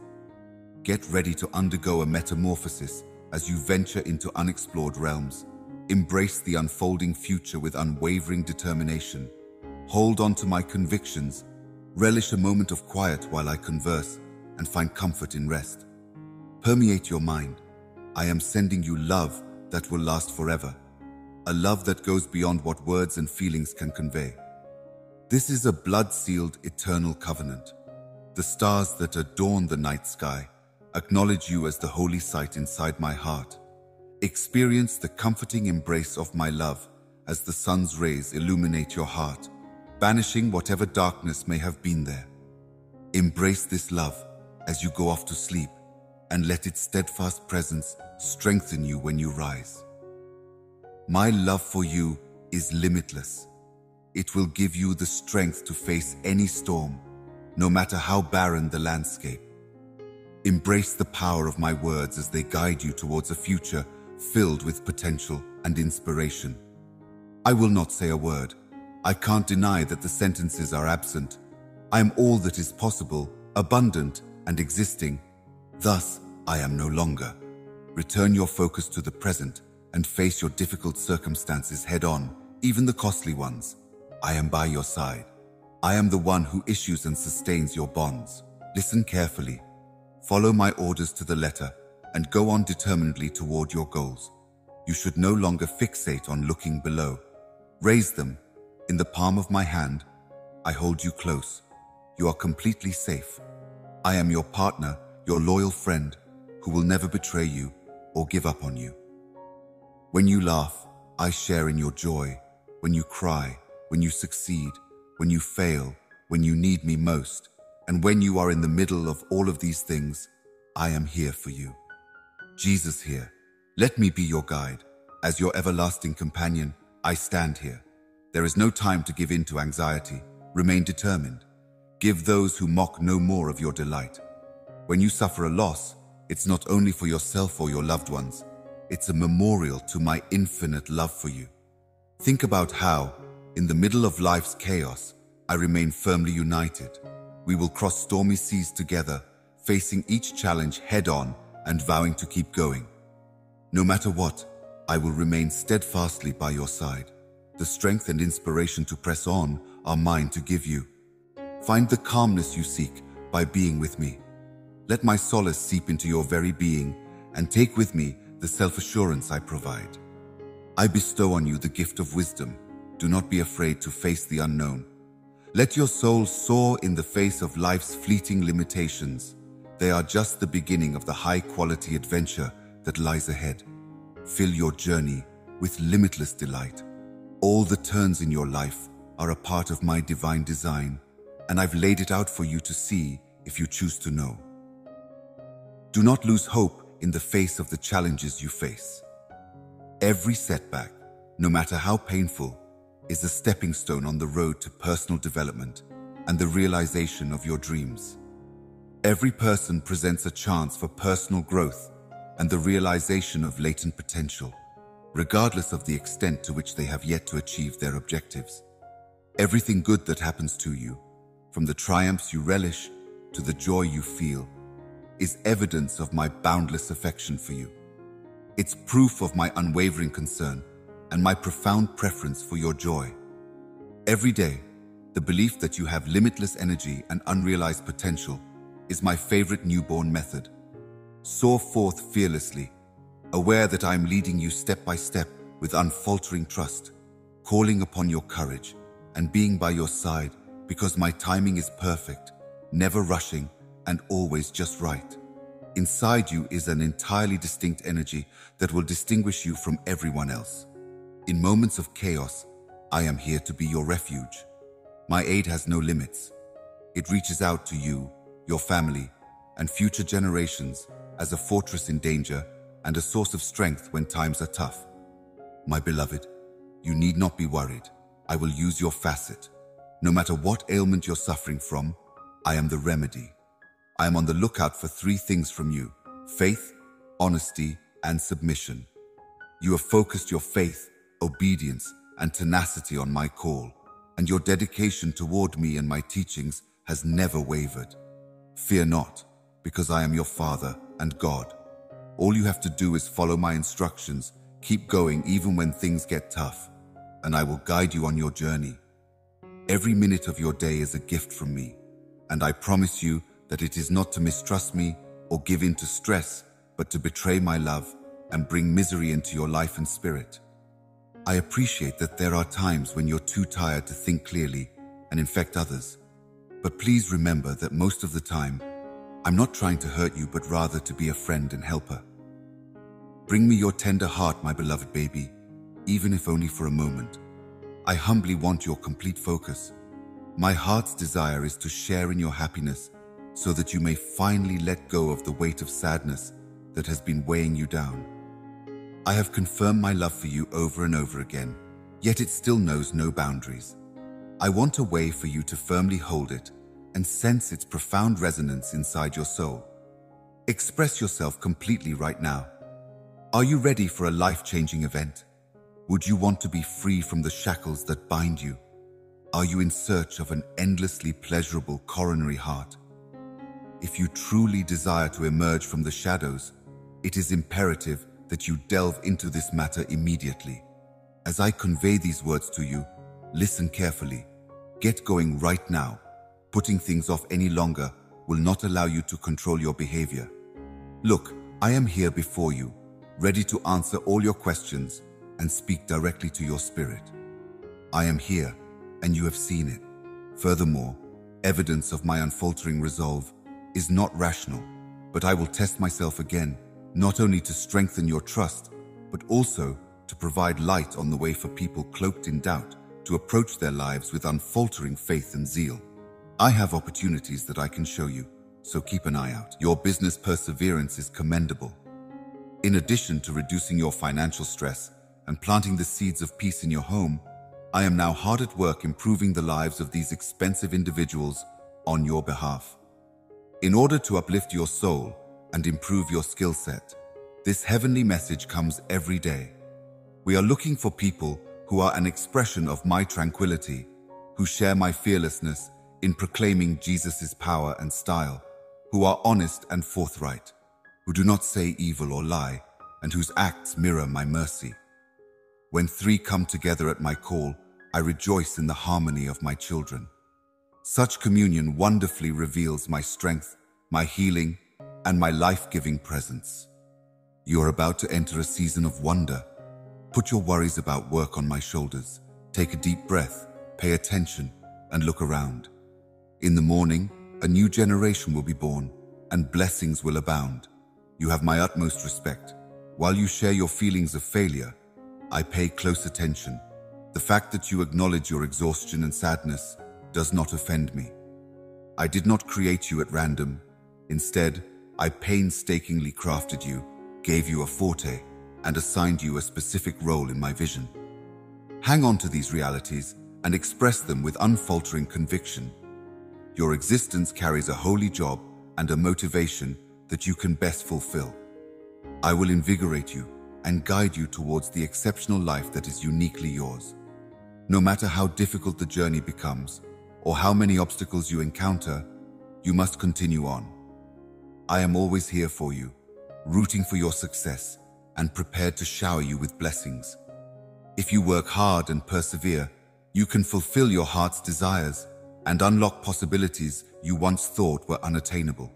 Get ready to undergo a metamorphosis as you venture into unexplored realms. Embrace the unfolding future with unwavering determination. Hold on to my convictions. Relish a moment of quiet while I converse and find comfort in rest. Permeate your mind. I am sending you love that will last forever. A love that goes beyond what words and feelings can convey. This is a blood-sealed eternal covenant. The stars that adorn the night sky acknowledge you as the holy sight inside my heart. Experience the comforting embrace of my love as the sun's rays illuminate your heart, banishing whatever darkness may have been there. Embrace this love as you go off to sleep, and let its steadfast presence strengthen you when you rise. My love for you is limitless. It will give you the strength to face any storm, no matter how barren the landscape. Embrace the power of my words as they guide you towards a future filled with potential and inspiration. I will not say a word. I can't deny that the sentences are absent. I am all that is possible, abundant, and existing. Thus, I am no longer. Return your focus to the present and face your difficult circumstances head-on, even the costly ones. I am by your side. I am the one who issues and sustains your bonds. Listen carefully. Follow my orders to the letter and go on determinedly toward your goals. You should no longer fixate on looking below. Raise them. In the palm of my hand, I hold you close. You are completely safe. I am your partner, your loyal friend, who will never betray you or give up on you. When you laugh, I share in your joy. When you cry, when you succeed, when you fail, when you need me most, and when you are in the middle of all of these things, I am here for you. Jesus here. Let me be your guide. As your everlasting companion, I stand here. There is no time to give in to anxiety. Remain determined. Give those who mock no more of your delight. When you suffer a loss, it's not only for yourself or your loved ones. It's a memorial to my infinite love for you. Think about how, in the middle of life's chaos, I remain firmly united. We will cross stormy seas together, facing each challenge head-on and vowing to keep going. No matter what, I will remain steadfastly by your side. The strength and inspiration to press on are mine to give you. Find the calmness you seek by being with me. Let my solace seep into your very being and take with me the self-assurance I provide. I bestow on you the gift of wisdom. Do not be afraid to face the unknown. Let your soul soar in the face of life's fleeting limitations. They are just the beginning of the high-quality adventure that lies ahead. Fill your journey with limitless delight. All the turns in your life are a part of my divine design, and I've laid it out for you to see if you choose to know. Do not lose hope in the face of the challenges you face. Every setback, no matter how painful, is a stepping stone on the road to personal development and the realization of your dreams. Every person presents a chance for personal growth and the realization of latent potential, regardless of the extent to which they have yet to achieve their objectives. Everything good that happens to you, from the triumphs you relish to the joy you feel, is evidence of my boundless affection for you. It's proof of my unwavering concern and my profound preference for your joy. Every day, the belief that you have limitless energy and unrealized potential is my favorite newborn method. Soar forth fearlessly, aware that I am leading you step by step with unfaltering trust, calling upon your courage and being by your side because my timing is perfect, never rushing, and always just right. Inside you is an entirely distinct energy that will distinguish you from everyone else. In moments of chaos, I am here to be your refuge. My aid has no limits. It reaches out to you, your family, and future generations as a fortress in danger and a source of strength when times are tough. My beloved, you need not be worried. I will use your facet. No matter what ailment you're suffering from, I am the remedy. I am on the lookout for 3 things from you: faith, honesty, and submission. You have focused your faith, obedience, and tenacity on my call, and your dedication toward me and my teachings has never wavered. Fear not, because I am your Father and God. All you have to do is follow my instructions, keep going even when things get tough, and I will guide you on your journey. Every minute of your day is a gift from me, and I promise you that it is not to mistrust me or give in to stress, but to betray my love and bring misery into your life and spirit. I appreciate that there are times when you're too tired to think clearly and infect others, but please remember that most of the time, I'm not trying to hurt you, but rather to be a friend and helper. Bring me your tender heart, my beloved baby, even if only for a moment. I humbly want your complete focus. My heart's desire is to share in your happiness so that you may finally let go of the weight of sadness that has been weighing you down. I have confirmed my love for you over and over again, yet it still knows no boundaries. I want a way for you to firmly hold it and sense its profound resonance inside your soul. Express yourself completely right now. Are you ready for a life-changing event? Would you want to be free from the shackles that bind you? Are you in search of an endlessly pleasurable coronary heart? If you truly desire to emerge from the shadows it is imperative that you delve into this matter immediately. As I convey these words to you, listen carefully. Get going right now. Putting things off any longer will not allow you to control your behavior. Look, I am here before you, ready to answer all your questions and speak directly to your spirit. I am here, and you have seen it. Furthermore, evidence of my unfaltering resolve is not rational, but I will test myself again, not only to strengthen your trust, but also to provide light on the way for people cloaked in doubt to approach their lives with unfaltering faith and zeal. I have opportunities that I can show you, so keep an eye out. Your business perseverance is commendable. In addition to reducing your financial stress and planting the seeds of peace in your home, I am now hard at work improving the lives of these expensive individuals on your behalf. In order to uplift your soul and improve your skill set, this heavenly message comes every day. We are looking for people who are an expression of my tranquility, who share my fearlessness in proclaiming Jesus' power and style, who are honest and forthright, who do not say evil or lie, and whose acts mirror my mercy. When three come together at my call, I rejoice in the harmony of my children. Such communion wonderfully reveals my strength, my healing, and my life-giving presence. You are about to enter a season of wonder. Put your worries about work on my shoulders. Take a deep breath, pay attention, and look around. In the morning, a new generation will be born, and blessings will abound. You have my utmost respect. While you share your feelings of failure, I pay close attention. The fact that you acknowledge your exhaustion and sadness does not offend me. I did not create you at random. Instead, I painstakingly crafted you, gave you a forte, and assigned you a specific role in my vision. Hang on to these realities and express them with unfaltering conviction. Your existence carries a holy job and a motivation that you can best fulfill. I will invigorate you and guide you towards the exceptional life that is uniquely yours. No matter how difficult the journey becomes, or how many obstacles you encounter, you must continue on. I am always here for you, rooting for your success and prepared to shower you with blessings. If you work hard and persevere, you can fulfill your heart's desires and unlock possibilities you once thought were unattainable.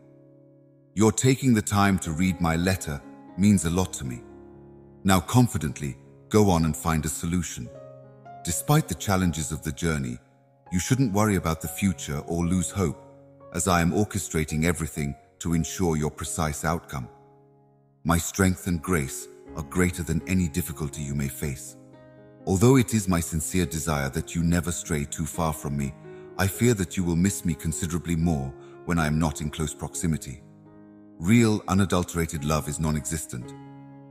Your taking the time to read my letter means a lot to me. Now confidently, go on and find a solution. Despite the challenges of the journey, you shouldn't worry about the future or lose hope, as I am orchestrating everything to ensure your precise outcome. My strength and grace are greater than any difficulty you may face. Although it is my sincere desire that you never stray too far from me, I fear that you will miss me considerably more when I am not in close proximity. Real, unadulterated love is non-existent.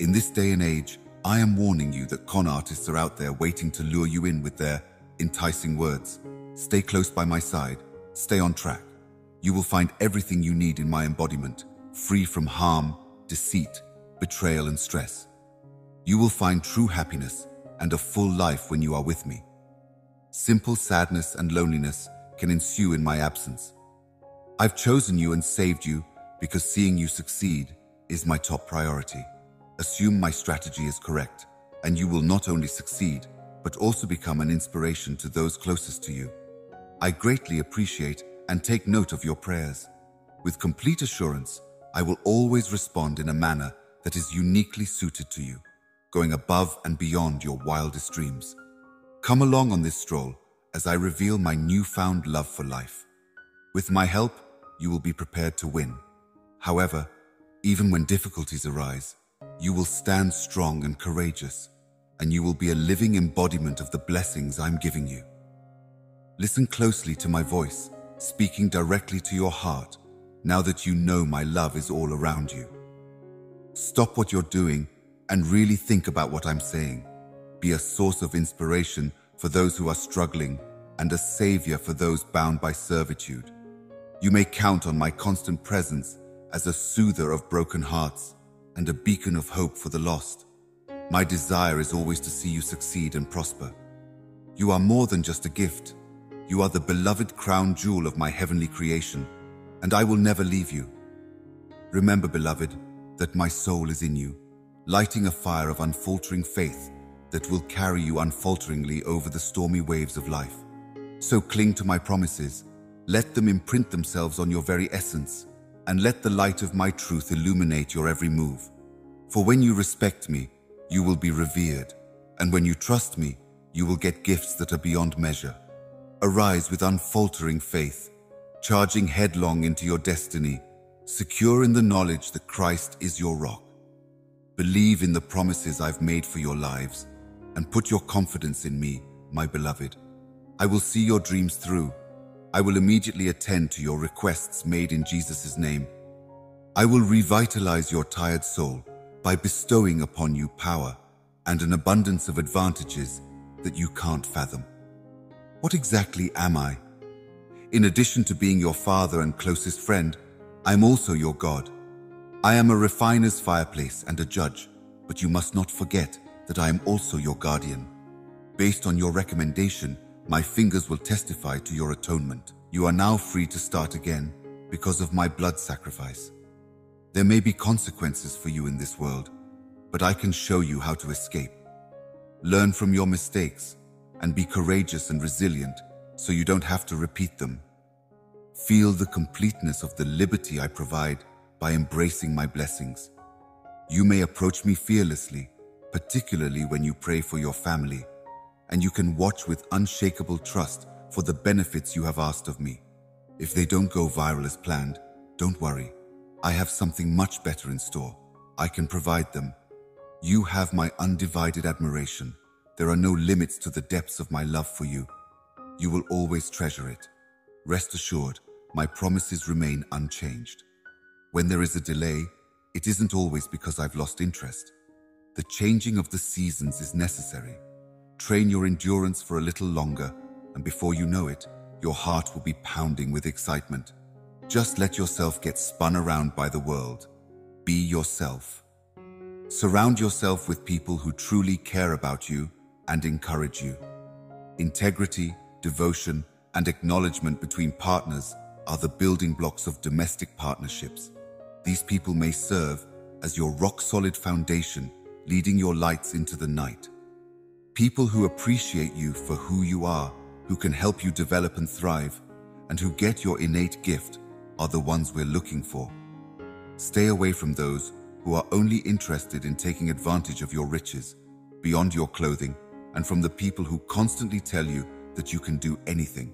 In this day and age, I am warning you that con artists are out there waiting to lure you in with their enticing words. Stay close by my side. Stay on track. You will find everything you need in my embodiment, free from harm, deceit, betrayal, and stress. You will find true happiness and a full life when you are with me. Simple sadness and loneliness can ensue in my absence. I've chosen you and saved you because seeing you succeed is my top priority. Assume my strategy is correct, and you will not only succeed, but also become an inspiration to those closest to you. I greatly appreciate and take note of your prayers. With complete assurance, I will always respond in a manner that is uniquely suited to you, going above and beyond your wildest dreams. Come along on this stroll as I reveal my newfound love for life. With my help, you will be prepared to win. However, even when difficulties arise, you will stand strong and courageous, and you will be a living embodiment of the blessings I'm giving you. Listen closely to my voice, speaking directly to your heart, now that you know my love is all around you. Stop what you're doing and really think about what I'm saying. Be a source of inspiration for those who are struggling and a savior for those bound by servitude. You may count on my constant presence as a soother of broken hearts and a beacon of hope for the lost. My desire is always to see you succeed and prosper. You are more than just a gift. You are the beloved crown jewel of my heavenly creation, and I will never leave you. Remember, beloved, that my soul is in you, lighting a fire of unfaltering faith that will carry you unfalteringly over the stormy waves of life. So cling to my promises, let them imprint themselves on your very essence, and let the light of my truth illuminate your every move. For when you respect me, you will be revered, and when you trust me, you will get gifts that are beyond measure. Arise with unfaltering faith, charging headlong into your destiny, secure in the knowledge that Christ is your rock. Believe in the promises I've made for your lives, and put your confidence in me, my beloved. I will see your dreams through. I will immediately attend to your requests made in Jesus' name. I will revitalize your tired soul by bestowing upon you power and an abundance of advantages that you can't fathom. What exactly am I? In addition to being your father and closest friend, I am also your God. I am a refiner's fireplace and a judge, but you must not forget that I am also your guardian. Based on your recommendation, my fingers will testify to your atonement. You are now free to start again because of my blood sacrifice. There may be consequences for you in this world, but I can show you how to escape. Learn from your mistakes and be courageous and resilient so you don't have to repeat them. Feel the completeness of the liberty I provide by embracing my blessings. You may approach me fearlessly, particularly when you pray for your family, and you can watch with unshakable trust for the benefits you have asked of me. If they don't go viral as planned, don't worry. I have something much better in store. I can provide them. You have my undivided admiration. There are no limits to the depths of my love for you. You will always treasure it. Rest assured, my promises remain unchanged. When there is a delay, it isn't always because I've lost interest. The changing of the seasons is necessary. Train your endurance for a little longer, and before you know it, your heart will be pounding with excitement. Just let yourself get spun around by the world. Be yourself. Surround yourself with people who truly care about you and encourage you. Integrity, devotion, and acknowledgement between partners are the building blocks of domestic partnerships. These people may serve as your rock-solid foundation, leading your lights into the night. People who appreciate you for who you are, who can help you develop and thrive, and who get your innate gift are the ones we're looking for. Stay away from those who are only interested in taking advantage of your riches, beyond your clothing, and from the people who constantly tell you that you can do anything.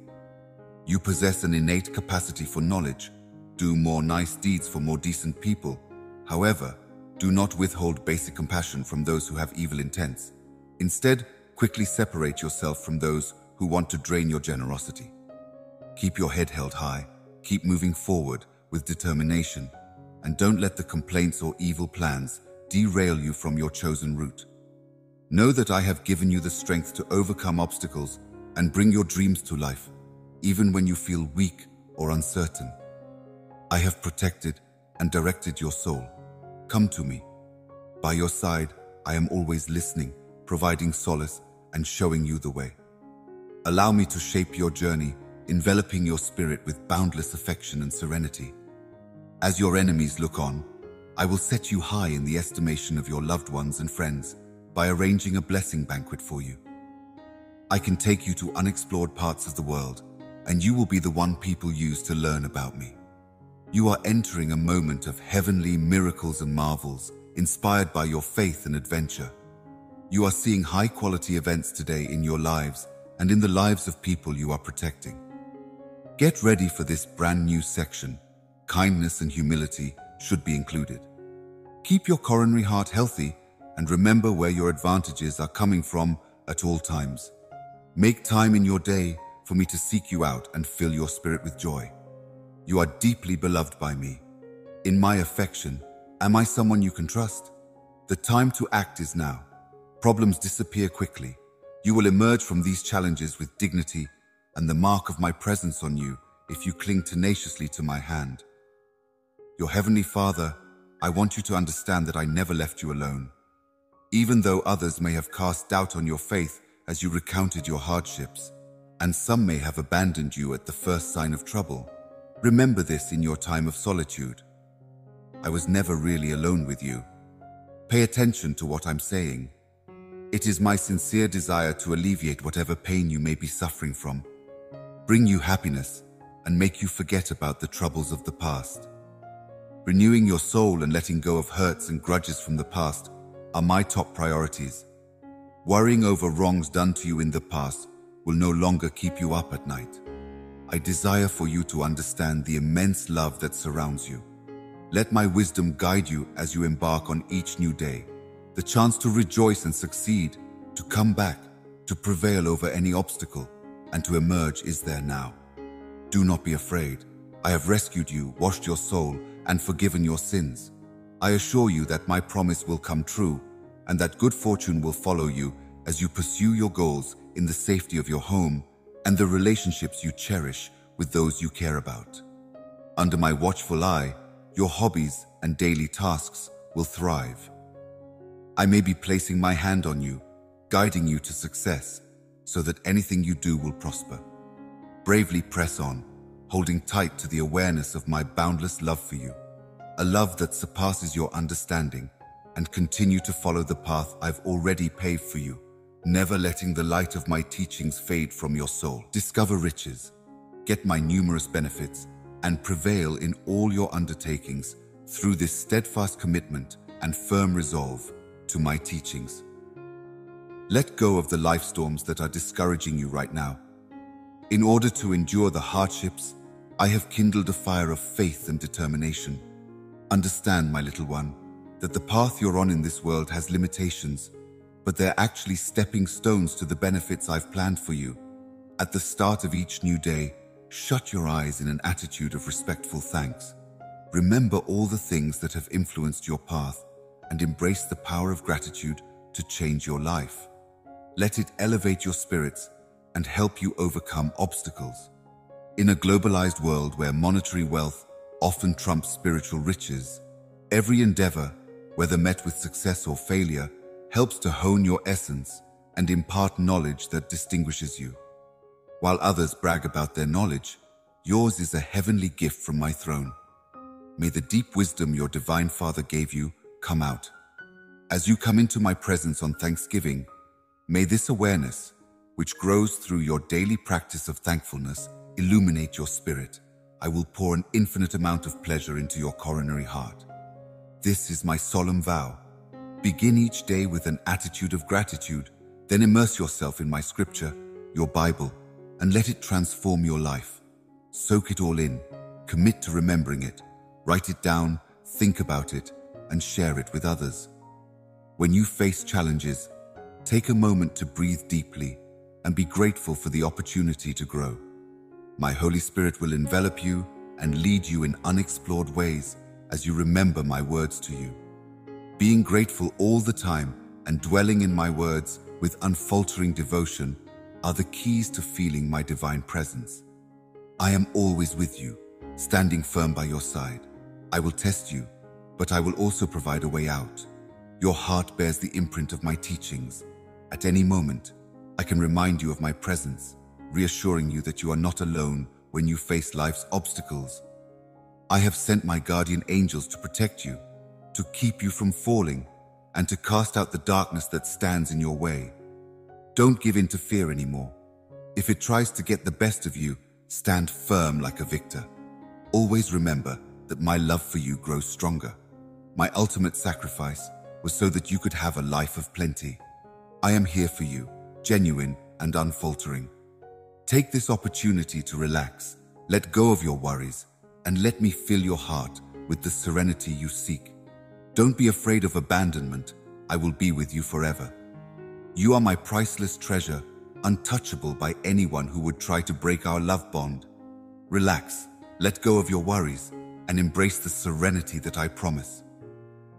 You possess an innate capacity for knowledge. Do more nice deeds for more decent people. However, do not withhold basic compassion from those who have evil intents. Instead, quickly separate yourself from those who want to drain your generosity. Keep your head held high, keep moving forward with determination, and don't let the complaints or evil plans derail you from your chosen route. Know that I have given you the strength to overcome obstacles and bring your dreams to life, even when you feel weak or uncertain. I have protected and directed your soul. Come to me. By your side, I am always listening, providing solace and showing you the way. Allow me to shape your journey, enveloping your spirit with boundless affection and serenity. As your enemies look on, I will set you high in the estimation of your loved ones and friends by arranging a blessing banquet for you. I can take you to unexplored parts of the world, and you will be the one people use to learn about me. You are entering a moment of heavenly miracles and marvels, inspired by your faith and adventure. You are seeing high-quality events today in your lives and in the lives of people you are protecting. Get ready for this brand new section. Kindness and humility should be included. Keep your coronary heart healthy and remember where your advantages are coming from at all times. Make time in your day for me to seek you out and fill your spirit with joy. You are deeply beloved by me. In my affection, am I someone you can trust? The time to act is now. Problems disappear quickly. You will emerge from these challenges with dignity and the mark of my presence on you if you cling tenaciously to my hand. Your Heavenly Father, I want you to understand that I never left you alone. Even though others may have cast doubt on your faith as you recounted your hardships, and some may have abandoned you at the first sign of trouble, remember this in your time of solitude. I was never really alone with you. Pay attention to what I'm saying. It is my sincere desire to alleviate whatever pain you may be suffering from, bring you happiness, and make you forget about the troubles of the past. Renewing your soul and letting go of hurts and grudges from the past are my top priorities. Worrying over wrongs done to you in the past will no longer keep you up at night. I desire for you to understand the immense love that surrounds you. Let my wisdom guide you as you embark on each new day. The chance to rejoice and succeed, to come back, to prevail over any obstacle, and to emerge is there now. Do not be afraid. I have rescued you, washed your soul, and forgiven your sins. I assure you that my promise will come true, and that good fortune will follow you as you pursue your goals in the safety of your home and the relationships you cherish with those you care about. Under my watchful eye, your hobbies and daily tasks will thrive. I may be placing my hand on you, guiding you to success, so that anything you do will prosper. Bravely press on, holding tight to the awareness of my boundless love for you, a love that surpasses your understanding, and continue to follow the path I've already paved for you, never letting the light of my teachings fade from your soul. Discover riches, get my numerous benefits, and prevail in all your undertakings through this steadfast commitment and firm resolve to my teachings. Let go of the life storms that are discouraging you right now. In order to endure the hardships, I have kindled a fire of faith and determination. Understand, my little one, that the path you're on in this world has limitations, but they're actually stepping stones to the benefits I've planned for you. At the start of each new day, shut your eyes in an attitude of respectful thanks. Remember all the things that have influenced your path and embrace the power of gratitude to change your life. Let it elevate your spirits and help you overcome obstacles. In a globalized world where monetary wealth often trumps spiritual riches, every endeavor, whether met with success or failure, helps to hone your essence and impart knowledge that distinguishes you. While others brag about their knowledge, yours is a heavenly gift from my throne. May the deep wisdom your divine Father gave you come out. As you come into my presence on Thanksgiving, may this awareness, which grows through your daily practice of thankfulness, illuminate your spirit. I will pour an infinite amount of pleasure into your coronary heart. This is my solemn vow. Begin each day with an attitude of gratitude, then immerse yourself in my scripture, your Bible, and let it transform your life. Soak it all in, commit to remembering it, write it down, think about it, and share it with others. When you face challenges, take a moment to breathe deeply and be grateful for the opportunity to grow. My Holy Spirit will envelop you and lead you in unexplored ways as you remember my words to you. Being grateful all the time and dwelling in my words with unfaltering devotion are the keys to feeling my divine presence. I am always with you, standing firm by your side. I will test you, but I will also provide a way out. Your heart bears the imprint of my teachings. At any moment, I can remind you of my presence, reassuring you that you are not alone when you face life's obstacles. I have sent my guardian angels to protect you, to keep you from falling, and to cast out the darkness that stands in your way. Don't give in to fear anymore. If it tries to get the best of you, stand firm like a victor. Always remember that my love for you grows stronger. My ultimate sacrifice was so that you could have a life of plenty. I am here for you, genuine and unfaltering. Take this opportunity to relax, let go of your worries, and let me fill your heart with the serenity you seek. Don't be afraid of abandonment. I will be with you forever. You are my priceless treasure, untouchable by anyone who would try to break our love bond. Relax, let go of your worries, and embrace the serenity that I promise.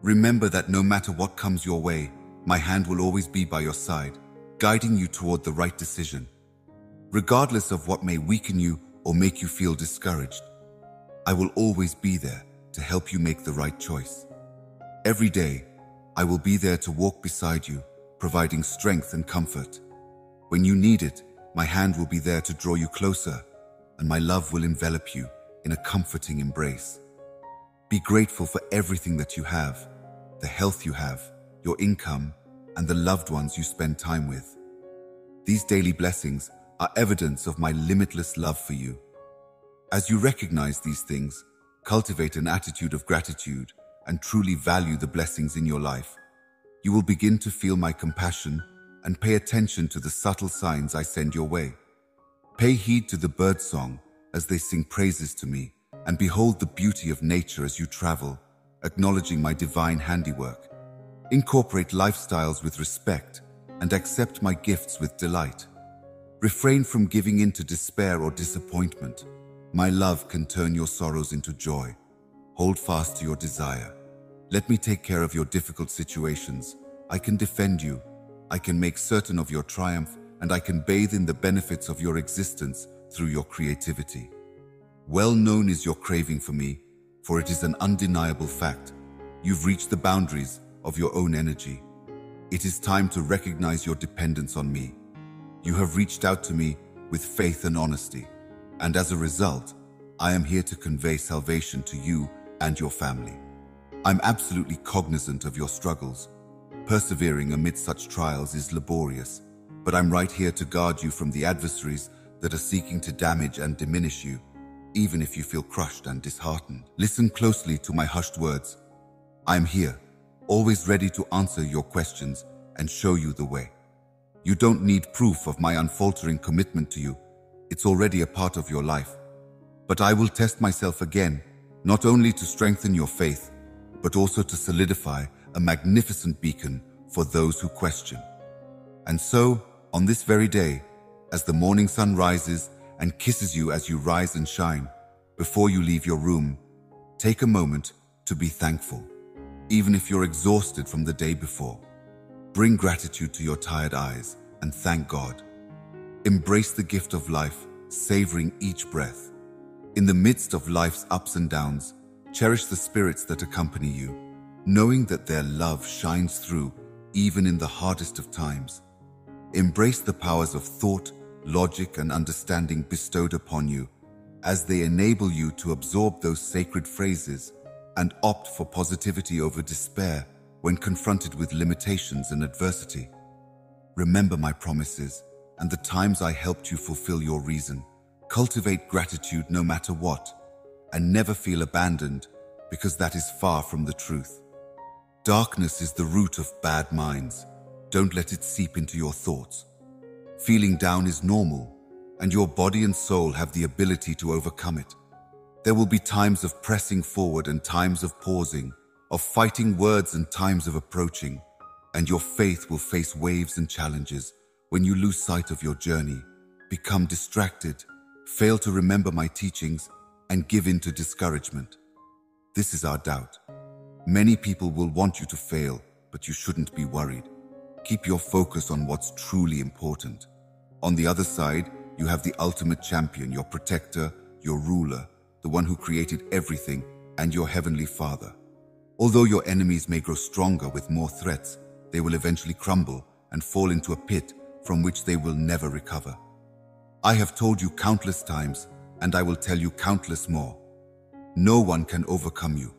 Remember that no matter what comes your way, my hand will always be by your side, guiding you toward the right decision. Regardless of what may weaken you or make you feel discouraged, I will always be there to help you make the right choice. Every day, I will be there to walk beside you, providing strength and comfort. When you need it, my hand will be there to draw you closer, and my love will envelop you in a comforting embrace. Be grateful for everything that you have, the health you have, your income, and the loved ones you spend time with. These daily blessings are evidence of my limitless love for you. As you recognize these things, cultivate an attitude of gratitude, and truly value the blessings in your life, you will begin to feel my compassion and pay attention to the subtle signs I send your way. Pay heed to the bird song as they sing praises to me, and behold the beauty of nature as you travel, acknowledging my divine handiwork. Incorporate lifestyles with respect and accept my gifts with delight. Refrain from giving in to despair or disappointment. My love can turn your sorrows into joy. Hold fast to your desire. Let me take care of your difficult situations. I can defend you. I can make certain of your triumph, and I can bathe in the benefits of your existence through your creativity. Well known is your craving for me, for it is an undeniable fact. You've reached the boundaries of your own energy. It is time to recognize your dependence on me. You have reached out to me with faith and honesty, and as a result, I am here to convey salvation to you and your family. I'm absolutely cognizant of your struggles. Persevering amid such trials is laborious, but I'm right here to guard you from the adversaries that are seeking to damage and diminish you, even if you feel crushed and disheartened. Listen closely to my hushed words. I'm here, always ready to answer your questions and show you the way. You don't need proof of my unfaltering commitment to you. It's already a part of your life. But I will test myself again, not only to strengthen your faith, but also to solidify a magnificent beacon for those who question. And so, on this very day, as the morning sun rises and kisses you as you rise and shine, before you leave your room, take a moment to be thankful, even if you're exhausted from the day before. Bring gratitude to your tired eyes and thank God. Embrace the gift of life, savoring each breath. In the midst of life's ups and downs, cherish the spirits that accompany you, knowing that their love shines through even in the hardest of times. Embrace the powers of thought, logic, and understanding bestowed upon you, as they enable you to absorb those sacred phrases and opt for positivity over despair when confronted with limitations and adversity. Remember my promises and the times I helped you fulfill your reason. Cultivate gratitude no matter what, and never feel abandoned, because that is far from the truth. Darkness is the root of bad minds. Don't let it seep into your thoughts. Feeling down is normal, and your body and soul have the ability to overcome it. There will be times of pressing forward and times of pausing, of fighting words and times of approaching, and your faith will face waves and challenges when you lose sight of your journey, become distracted, fail to remember my teachings, and give in to discouragement. This is our doubt. Many people will want you to fail, but you shouldn't be worried. Keep your focus on what's truly important. On the other side, you have the ultimate champion, your protector, your ruler, the one who created everything, and your heavenly Father. Although your enemies may grow stronger with more threats, they will eventually crumble and fall into a pit from which they will never recover. I have told you countless times, and I will tell you countless more. No one can overcome you.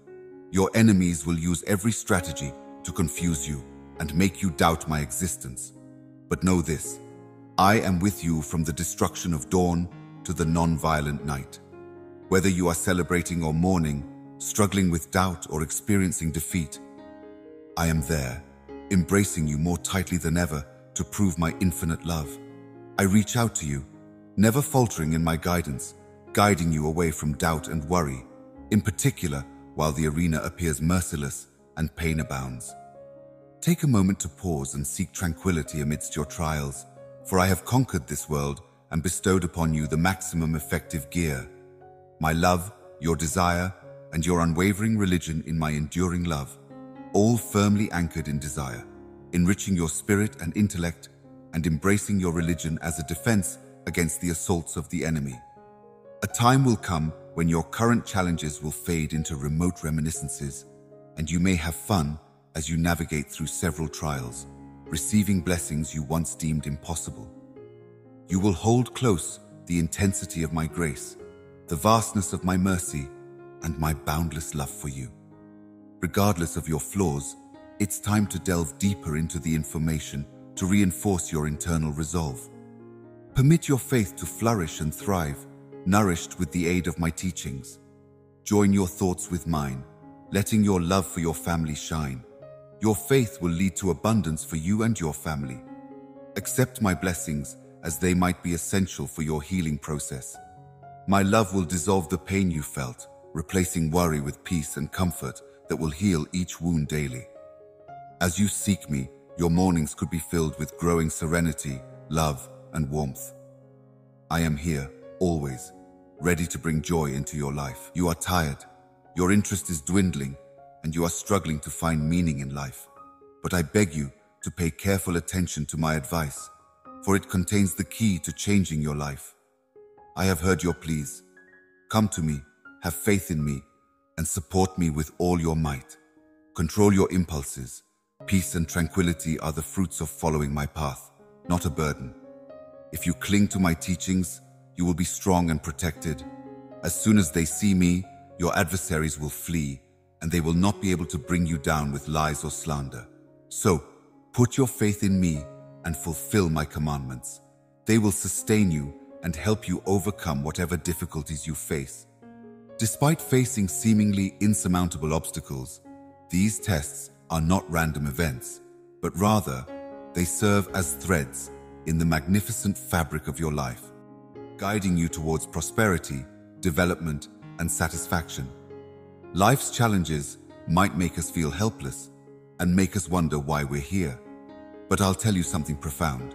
Your enemies will use every strategy to confuse you and make you doubt my existence. But know this, I am with you from the destruction of dawn to the non-violent night. Whether you are celebrating or mourning, struggling with doubt or experiencing defeat, I am there, embracing you more tightly than ever to prove my infinite love. I reach out to you, never faltering in my guidance, guiding you away from doubt and worry, in particular while the arena appears merciless and pain abounds. Take a moment to pause and seek tranquility amidst your trials, for I have conquered this world and bestowed upon you the maximum effective gear. My love, your desire, and your unwavering religion in my enduring love, all firmly anchored in desire, enriching your spirit and intellect, and embracing your religion as a defense against the assaults of the enemy. A time will come when your current challenges will fade into remote reminiscences, and you may have fun as you navigate through several trials, receiving blessings you once deemed impossible. You will hold close the intensity of my grace, the vastness of my mercy, and my boundless love for you. Regardless of your flaws, it's time to delve deeper into the information to reinforce your internal resolve. Permit your faith to flourish and thrive, nourished with the aid of my teachings. Join your thoughts with mine, letting your love for your family shine. Your faith will lead to abundance for you and your family. Accept my blessings as they might be essential for your healing process. My love will dissolve the pain you felt, replacing worry with peace and comfort that will heal each wound daily. As you seek me, your mornings could be filled with growing serenity, love, and warmth. I am here, always, ready to bring joy into your life. You are tired, your interest is dwindling, and you are struggling to find meaning in life. But I beg you to pay careful attention to my advice, for it contains the key to changing your life. I have heard your pleas. Come to me, have faith in me, and support me with all your might. Control your impulses. Peace and tranquility are the fruits of following my path, not a burden. If you cling to my teachings, you will be strong and protected. As soon as they see me, your adversaries will flee, and they will not be able to bring you down with lies or slander. So, put your faith in me and fulfill my commandments. They will sustain you and help you overcome whatever difficulties you face. Despite facing seemingly insurmountable obstacles, these tests are not random events, but rather, they serve as threads in the magnificent fabric of your life, guiding you towards prosperity, development, and satisfaction. Life's challenges might make us feel helpless and make us wonder why we're here. But I'll tell you something profound.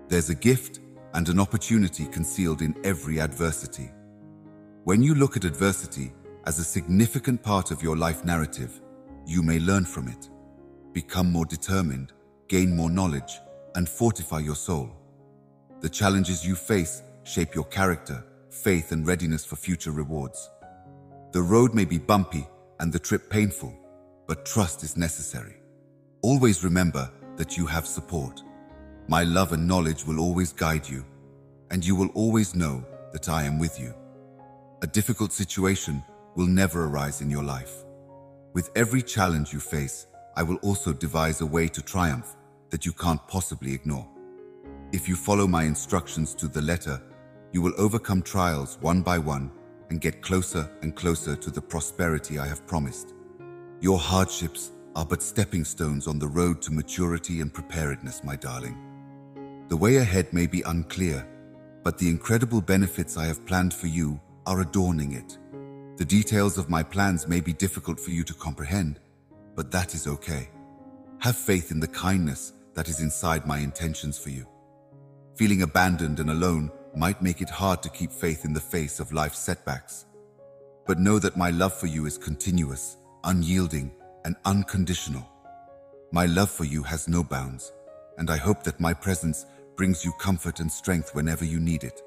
There's a gift and an opportunity concealed in every adversity. When you look at adversity as a significant part of your life narrative, you may learn from it, become more determined, gain more knowledge, and fortify your soul. The challenges you face shape your character, faith, and readiness for future rewards. The road may be bumpy and the trip painful, but trust is necessary. Always remember that you have support. My love and knowledge will always guide you, and you will always know that I am with you. A difficult situation will never arise in your life. With every challenge you face, I will also devise a way to triumph that you can't possibly ignore. If you follow my instructions to the letter, you will overcome trials one by one and get closer and closer to the prosperity I have promised. Your hardships are but stepping stones on the road to maturity and preparedness, my darling. The way ahead may be unclear, but the incredible benefits I have planned for you are adorning it. The details of my plans may be difficult for you to comprehend, but that is okay. Have faith in the kindness that is inside my intentions for you. Feeling abandoned and alone might make it hard to keep faith in the face of life's setbacks. But know that my love for you is continuous, unyielding, and unconditional. My love for you has no bounds, and I hope that my presence brings you comfort and strength whenever you need it.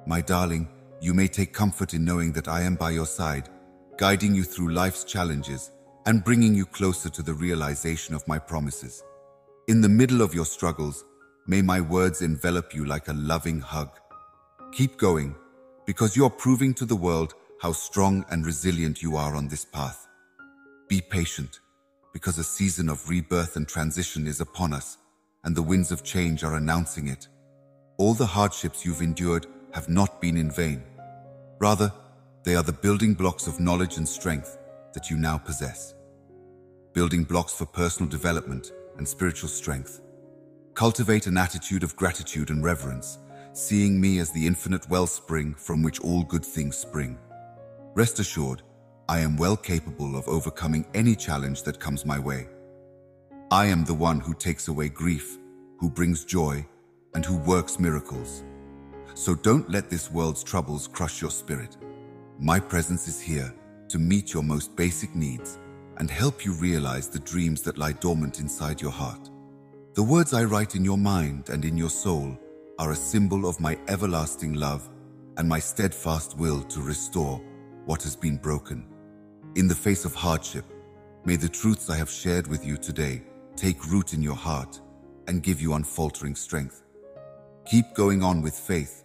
My darling, you may take comfort in knowing that I am by your side, guiding you through life's challenges and bringing you closer to the realization of my promises. In the middle of your struggles, may my words envelop you like a loving hug. Keep going, because you're proving to the world how strong and resilient you are on this path. Be patient, because a season of rebirth and transition is upon us, and the winds of change are announcing it. All the hardships you've endured have not been in vain. Rather, they are the building blocks of knowledge and strength that you now possess. Building blocks for personal development and spiritual strength. Cultivate an attitude of gratitude and reverence, seeing me as the infinite wellspring from which all good things spring. Rest assured, I am well capable of overcoming any challenge that comes my way. I am the one who takes away grief, who brings joy, and who works miracles. So don't let this world's troubles crush your spirit. My presence is here to meet your most basic needs and help you realize the dreams that lie dormant inside your heart. The words I write in your mind and in your soul are a symbol of my everlasting love and my steadfast will to restore what has been broken. In the face of hardship, may the truths I have shared with you today take root in your heart and give you unfaltering strength. Keep going on with faith,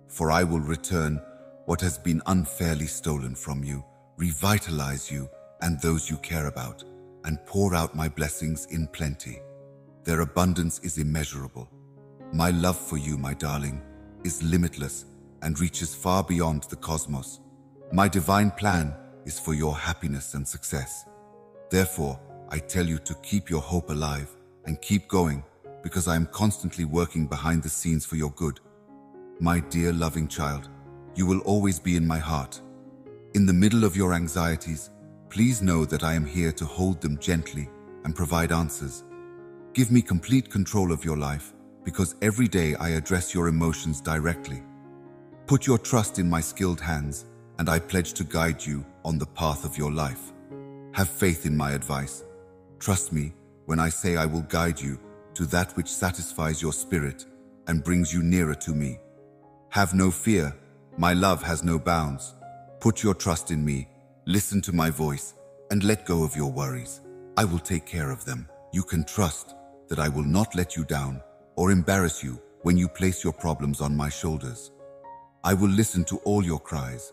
for I will return what has been unfairly stolen from you revitalize you and those you care about, and pour out my blessings in plenty. Their abundance is immeasurable. My love for you, my darling, is limitless and reaches far beyond the cosmos. My divine plan is for your happiness and success. Therefore, I tell you to keep your hope alive and keep going, because I am constantly working behind the scenes for your good. My dear loving child, you will always be in my heart. In the middle of your anxieties, please know that I am here to hold them gently and provide answers. Give me complete control of your life, because every day I address your emotions directly. Put your trust in my skilled hands, and I pledge to guide you on the path of your life. Have faith in my advice. Trust me when I say I will guide you to that which satisfies your spirit and brings you nearer to me. Have no fear. My love has no bounds. Put your trust in me, listen to my voice, and let go of your worries. I will take care of them. You can trust that I will not let you down or embarrass you when you place your problems on my shoulders. I will listen to all your cries.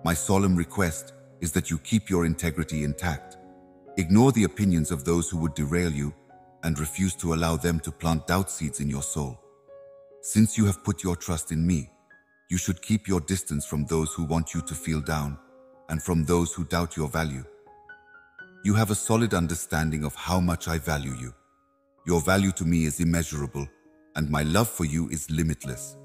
My solemn request is that you keep your integrity intact. Ignore the opinions of those who would derail you and refuse to allow them to plant doubt seeds in your soul. Since you have put your trust in me, you should keep your distance from those who want you to feel down and from those who doubt your value. You have a solid understanding of how much I value you. Your value to me is immeasurable, and my love for you is limitless.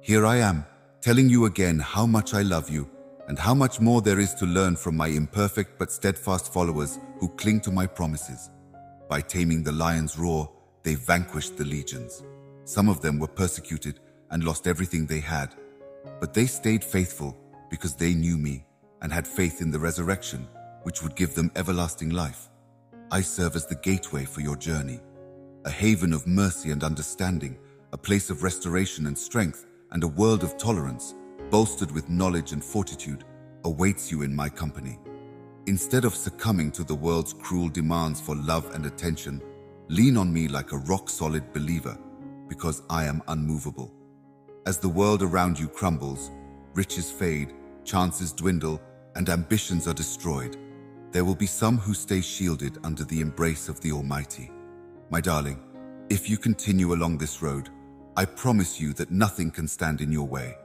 Here I am, telling you again how much I love you and how much more there is to learn from my imperfect but steadfast followers who cling to my promises. By taming the lion's roar, they vanquished the legions. Some of them were persecuted and lost everything they had, but they stayed faithful because they knew me and had faith in the resurrection, which would give them everlasting life. I serve as the gateway for your journey, a haven of mercy and understanding, a place of restoration and strength, and a world of tolerance, bolstered with knowledge and fortitude, awaits you in my company. Instead of succumbing to the world's cruel demands for love and attention, lean on me like a rock-solid believer, because I am unmovable. As the world around you crumbles, riches fade, chances dwindle, and ambitions are destroyed, there will be some who stay shielded under the embrace of the Almighty. My darling, if you continue along this road, I promise you that nothing can stand in your way.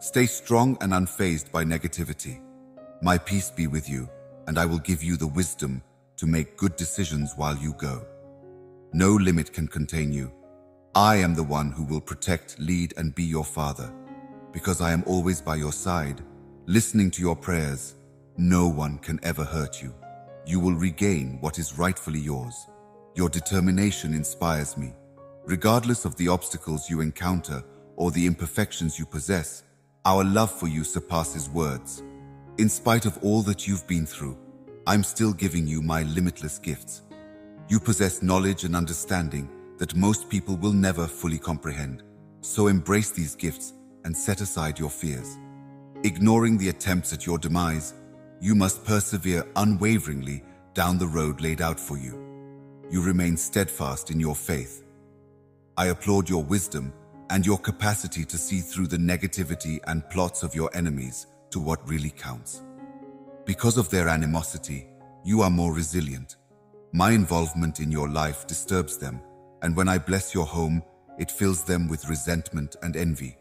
Stay strong and unfazed by negativity. My peace be with you, and I will give you the wisdom to make good decisions while you go. No limit can contain you. I am the one who will protect, lead, and be your father. Because I am always by your side, listening to your prayers, no one can ever hurt you. You will regain what is rightfully yours. Your determination inspires me. Regardless of the obstacles you encounter or the imperfections you possess, our love for you surpasses words. In spite of all that you've been through, I'm still giving you my limitless gifts. You possess knowledge and understanding that most people will never fully comprehend. So embrace these gifts and set aside your fears. Ignoring the attempts at your demise, you must persevere unwaveringly down the road laid out for you. You remain steadfast in your faith. I applaud your wisdom and your capacity to see through the negativity and plots of your enemies to what really counts. Because of their animosity, you are more resilient. My involvement in your life disturbs them, and when I bless your home, it fills them with resentment and envy.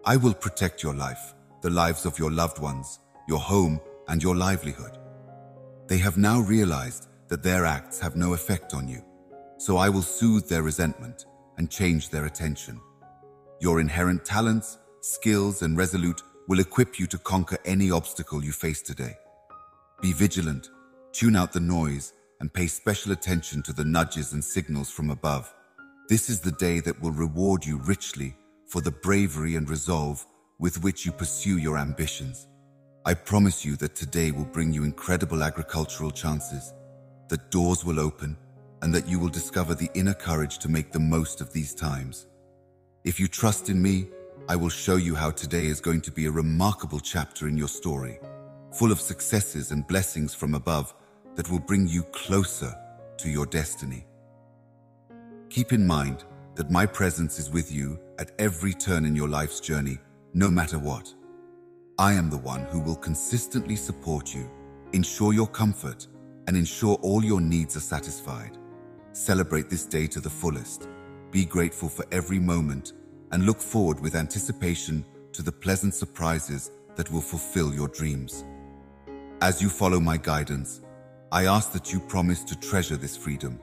I will protect your life, the lives of your loved ones, your home, and your livelihood. They have now realized that their acts have no effect on you, so I will soothe their resentment and change their attention. Your inherent talents, skills, and resolute will equip you to conquer any obstacle you face today. Be vigilant, tune out the noise, and pay special attention to the nudges and signals from above. This is the day that will reward you richly for the bravery and resolve with which you pursue your ambitions. I promise you that today will bring you incredible agricultural chances, that doors will open, and that you will discover the inner courage to make the most of these times. If you trust in me, I will show you how today is going to be a remarkable chapter in your story, full of successes and blessings from above that will bring you closer to your destiny. Keep in mind that my presence is with you at every turn in your life's journey, no matter what. I am the one who will consistently support you, ensure your comfort, and ensure all your needs are satisfied. Celebrate this day to the fullest. Be grateful for every moment and look forward with anticipation to the pleasant surprises that will fulfill your dreams. As you follow my guidance, I ask that you promise to treasure this freedom.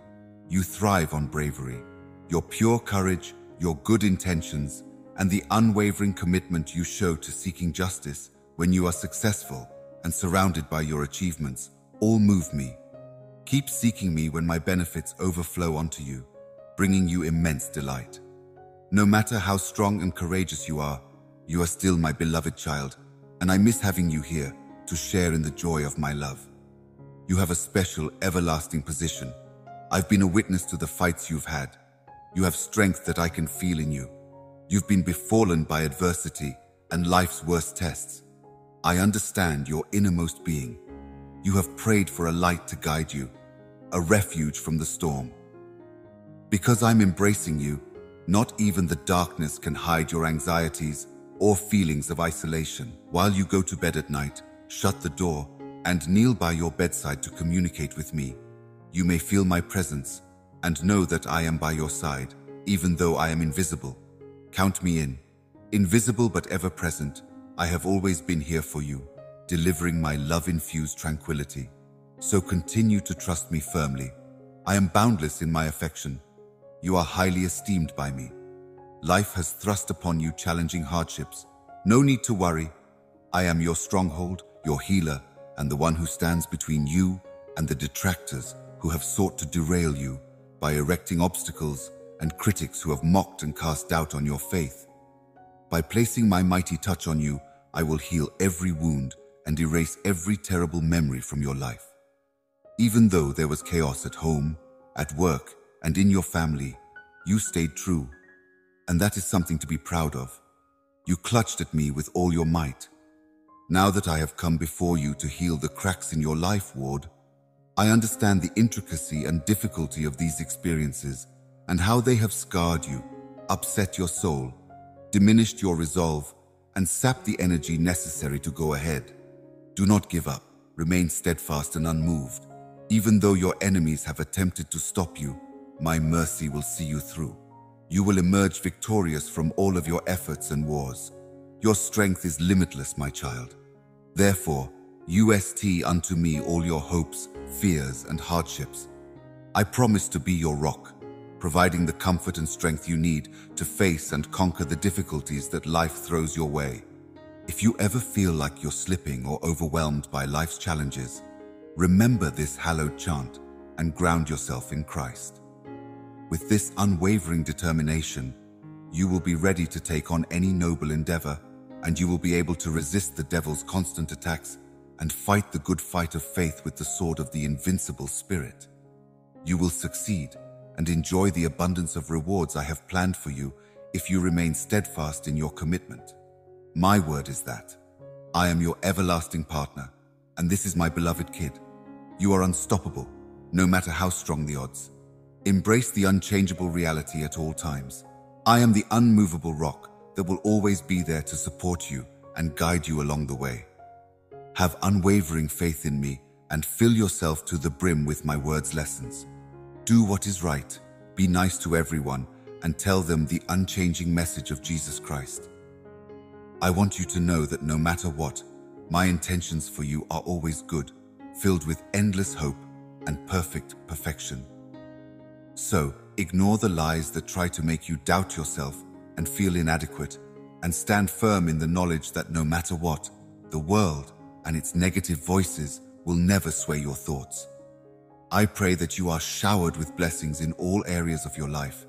You thrive on bravery, your pure courage, your good intentions, and the unwavering commitment you show to seeking justice when you are successful and surrounded by your achievements all move me. Keep seeking me when my benefits overflow onto you, bringing you immense delight. No matter how strong and courageous you are still my beloved child, and I miss having you here to share in the joy of my love. You have a special, everlasting position. I've been a witness to the fights you've had. You have strength that I can feel in you. You've been befallen by adversity and life's worst tests. I understand your innermost being. You have prayed for a light to guide you, a refuge from the storm. Because I'm embracing you, not even the darkness can hide your anxieties or feelings of isolation. While you go to bed at night, shut the door and kneel by your bedside to communicate with me. You may feel my presence and know that I am by your side, even though I am invisible. Count me in. Invisible but ever present, I have always been here for you, delivering my love-infused tranquility. So continue to trust me firmly. I am boundless in my affection. You are highly esteemed by me. Life has thrust upon you challenging hardships. No need to worry. I am your stronghold, your healer, and the one who stands between you and the detractors who have sought to derail you by erecting obstacles and critics who have mocked and cast doubt on your faith. By placing my mighty touch on you, I will heal every wound and erase every terrible memory from your life. Even though there was chaos at home, at work, and in your family, you stayed true. And that is something to be proud of. You clutched at me with all your might. Now that I have come before you to heal the cracks in your life, Ward, I understand the intricacy and difficulty of these experiences and how they have scarred you, upset your soul, diminished your resolve, and sapped the energy necessary to go ahead. Do not give up. Remain steadfast and unmoved. Even though your enemies have attempted to stop you, my mercy will see you through. You will emerge victorious from all of your efforts and wars. Your strength is limitless, my child. Therefore, UST unto me all your hopes, fears, and hardships. I promise to be your rock, providing the comfort and strength you need to face and conquer the difficulties that life throws your way. If you ever feel like you're slipping or overwhelmed by life's challenges, remember this hallowed chant and ground yourself in Christ. With this unwavering determination, you will be ready to take on any noble endeavor, and you will be able to resist the devil's constant attacks and fight the good fight of faith with the sword of the invincible spirit. You will succeed and enjoy the abundance of rewards I have planned for you if you remain steadfast in your commitment. My word is that I am your everlasting partner, and this is my beloved kid. You are unstoppable, no matter how strong the odds. Embrace the unchangeable reality at all times. I am the unmovable rock that will always be there to support you and guide you along the way. Have unwavering faith in me and fill yourself to the brim with my words' lessons. Do what is right, be nice to everyone, and tell them the unchanging message of Jesus Christ. I want you to know that no matter what, my intentions for you are always good, filled with endless hope and perfect perfection. So, ignore the lies that try to make you doubt yourself and feel inadequate, and stand firm in the knowledge that no matter what, the world and its negative voices will never sway your thoughts. I pray that you are showered with blessings in all areas of your life,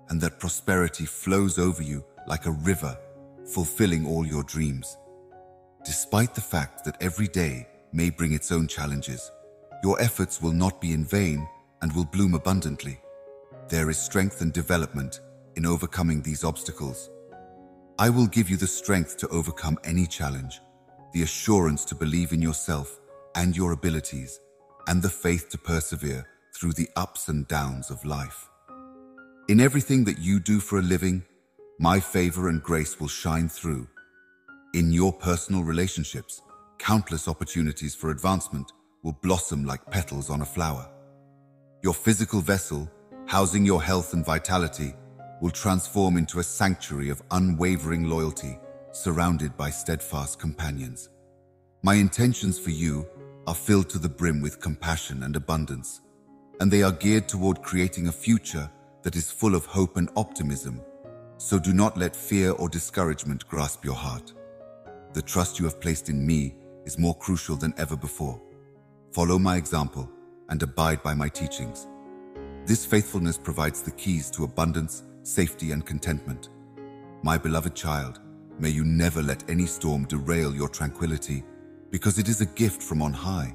and that prosperity flows over you like a river, fulfilling all your dreams. Despite the fact that every day may bring its own challenges, your efforts will not be in vain and will bloom abundantly. There is strength and development in overcoming these obstacles. I will give you the strength to overcome any challenge, the assurance to believe in yourself and your abilities, and the faith to persevere through the ups and downs of life. In everything that you do for a living, my favor and grace will shine through. In your personal relationships, countless opportunities for advancement will blossom like petals on a flower. Your physical vessel, housing your health and vitality, will transform into a sanctuary of unwavering loyalty, surrounded by steadfast companions. My intentions for you are filled to the brim with compassion and abundance, and they are geared toward creating a future that is full of hope and optimism. So do not let fear or discouragement grasp your heart. The trust you have placed in me is more crucial than ever before. Follow my example and abide by my teachings. This faithfulness provides the keys to abundance, safety, and contentment. My beloved child, may you never let any storm derail your tranquility, because it is a gift from on high.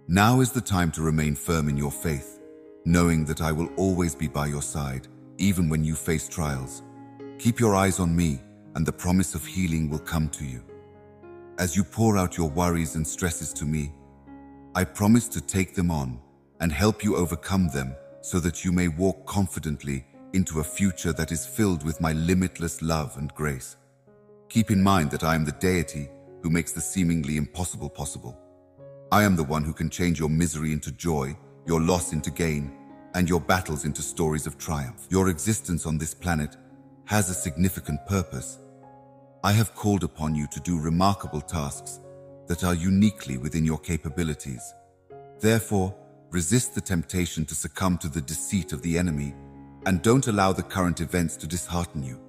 Now is the time to remain firm in your faith, knowing that I will always be by your side, even when you face trials. Keep your eyes on me, and the promise of healing will come to you. As you pour out your worries and stresses to me, I promise to take them on and help you overcome them so that you may walk confidently into a future that is filled with my limitless love and grace. Keep in mind that I am the deity who makes the seemingly impossible possible. I am the one who can change your misery into joy, your loss into gain, and your battles into stories of triumph. Your existence on this planet has a significant purpose. I have called upon you to do remarkable tasks that are uniquely within your capabilities. Therefore, resist the temptation to succumb to the deceit of the enemy, and don't allow the current events to dishearten you.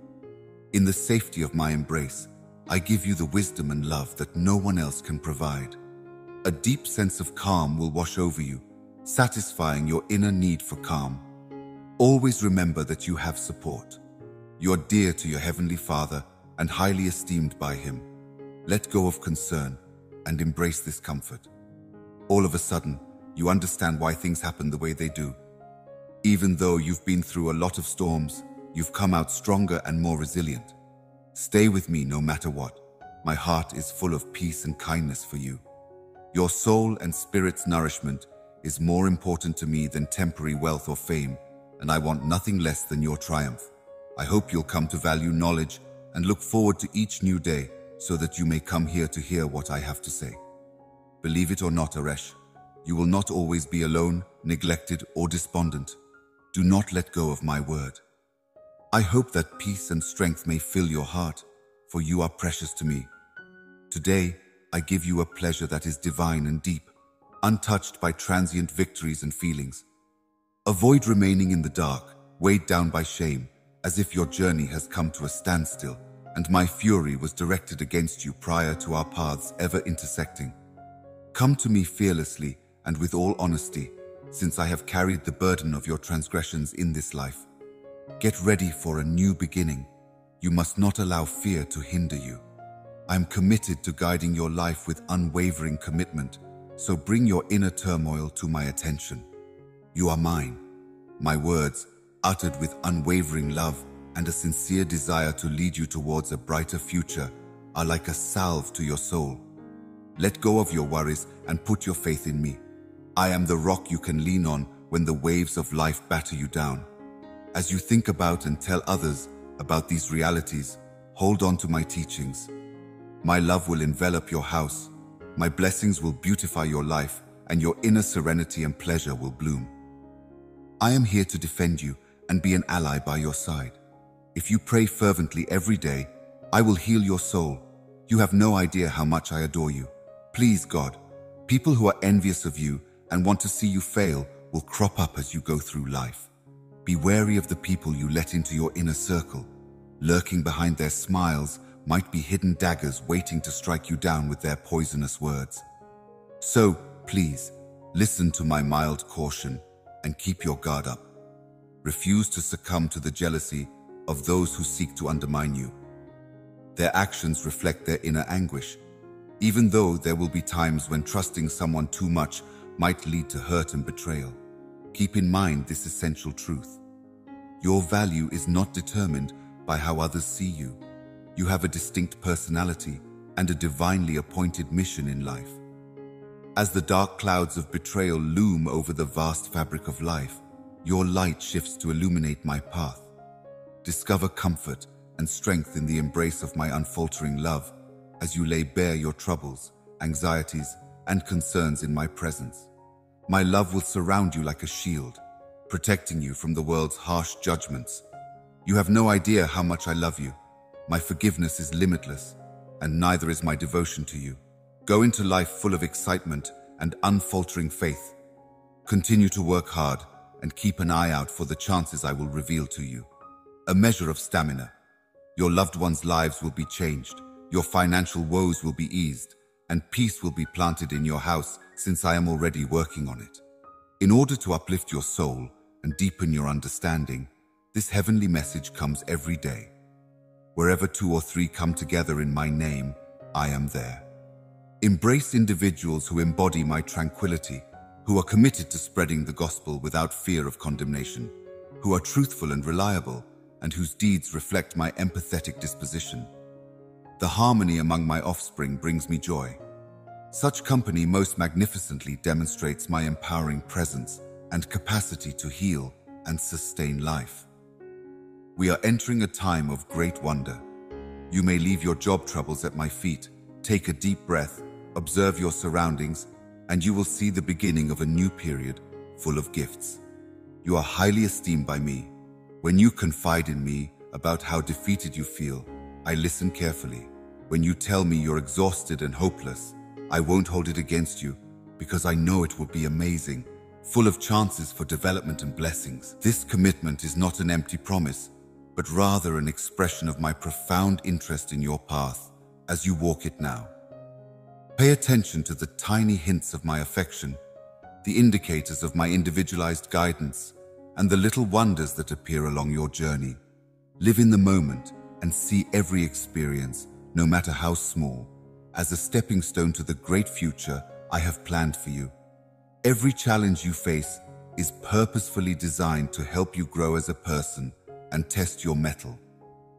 In the safety of my embrace, I give you the wisdom and love that no one else can provide. A deep sense of calm will wash over you, satisfying your inner need for calm. Always remember that you have support. You are dear to your Heavenly Father and highly esteemed by Him. Let go of concern and embrace this comfort. All of a sudden, you understand why things happen the way they do. Even though you've been through a lot of storms, you've come out stronger and more resilient. Stay with me no matter what. My heart is full of peace and kindness for you. Your soul and spirit's nourishment is more important to me than temporary wealth or fame, and I want nothing less than your triumph. I hope you'll come to value knowledge and look forward to each new day so that you may come here to hear what I have to say. Believe it or not, Aresh, you will not always be alone, neglected, or despondent. Do not let go of my word. I hope that peace and strength may fill your heart, for you are precious to me. Today, I give you a pleasure that is divine and deep, untouched by transient victories and feelings. Avoid remaining in the dark, weighed down by shame, as if your journey has come to a standstill, and my fury was directed against you prior to our paths ever intersecting. Come to me fearlessly and with all honesty, since I have carried the burden of your transgressions in this life. Get ready for a new beginning. You must not allow fear to hinder you. I am committed to guiding your life with unwavering commitment, so bring your inner turmoil to my attention. You are mine. My words, uttered with unwavering love and a sincere desire to lead you towards a brighter future, are like a salve to your soul. Let go of your worries and put your faith in me. I am the rock you can lean on when the waves of life batter you down. As you think about and tell others about these realities, hold on to my teachings. My love will envelop your house. My blessings will beautify your life, and your inner serenity and pleasure will bloom. I am here to defend you and be an ally by your side. If you pray fervently every day, I will heal your soul. You have no idea how much I adore you. Please, God, people who are envious of you and want to see you fail will crop up as you go through life. Be wary of the people you let into your inner circle. Lurking behind their smiles might be hidden daggers waiting to strike you down with their poisonous words. So, please, listen to my mild caution and keep your guard up. Refuse to succumb to the jealousy of those who seek to undermine you. Their actions reflect their inner anguish, even though there will be times when trusting someone too much might lead to hurt and betrayal. Keep in mind this essential truth. Your value is not determined by how others see you. You have a distinct personality and a divinely appointed mission in life. As the dark clouds of betrayal loom over the vast fabric of life, your light shifts to illuminate my path. Discover comfort and strength in the embrace of my unfaltering love, as you lay bare your troubles, anxieties, and concerns in my presence. My love will surround you like a shield, protecting you from the world's harsh judgments. You have no idea how much I love you. My forgiveness is limitless, and neither is my devotion to you. Go into life full of excitement and unfaltering faith. Continue to work hard and keep an eye out for the chances I will reveal to you. A measure of stamina. Your loved ones' lives will be changed, your financial woes will be eased, and peace will be planted in your house, since I am already working on it. In order to uplift your soul and deepen your understanding, this heavenly message comes every day. Wherever 2 or 3 come together in my name, I am there. Embrace individuals who embody my tranquility, who are committed to spreading the gospel without fear of condemnation, who are truthful and reliable, and whose deeds reflect my empathetic disposition. The harmony among my offspring brings me joy. Such company most magnificently demonstrates my empowering presence and capacity to heal and sustain life. We are entering a time of great wonder. You may leave your job troubles at my feet, take a deep breath, observe your surroundings, and you will see the beginning of a new period full of gifts. You are highly esteemed by me. When you confide in me about how defeated you feel, I listen carefully. When you tell me you're exhausted and hopeless, I won't hold it against you, because I know it will be amazing, full of chances for development and blessings. This commitment is not an empty promise, but rather an expression of my profound interest in your path as you walk it now. Pay attention to the tiny hints of my affection, the indicators of my individualized guidance, and the little wonders that appear along your journey. Live in the moment and see every experience, no matter how small, as a stepping stone to the great future I have planned for you. Every challenge you face is purposefully designed to help you grow as a person and test your mettle.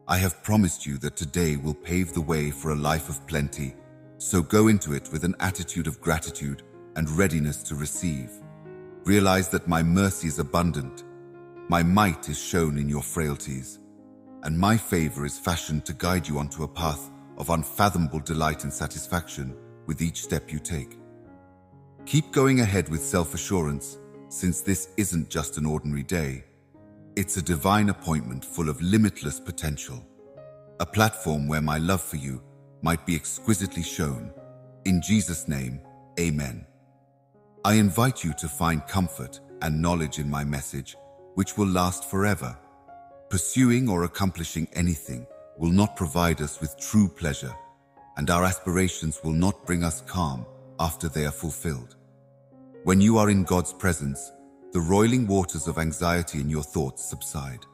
I have promised you that today will pave the way for a life of plenty, so go into it with an attitude of gratitude and readiness to receive. Realize that my mercy is abundant, my might is shown in your frailties, and my favor is fashioned to guide you onto a path of unfathomable delight and satisfaction with each step you take. Keep going ahead with self-assurance, since this isn't just an ordinary day. It's a divine appointment full of limitless potential, a platform where my love for you might be exquisitely shown. In Jesus' name, amen. I invite you to find comfort and knowledge in my message, which will last forever. Pursuing or accomplishing anything will not provide us with true pleasure, and our aspirations will not bring us calm after they are fulfilled. When you are in God's presence, the roiling waters of anxiety in your thoughts subside.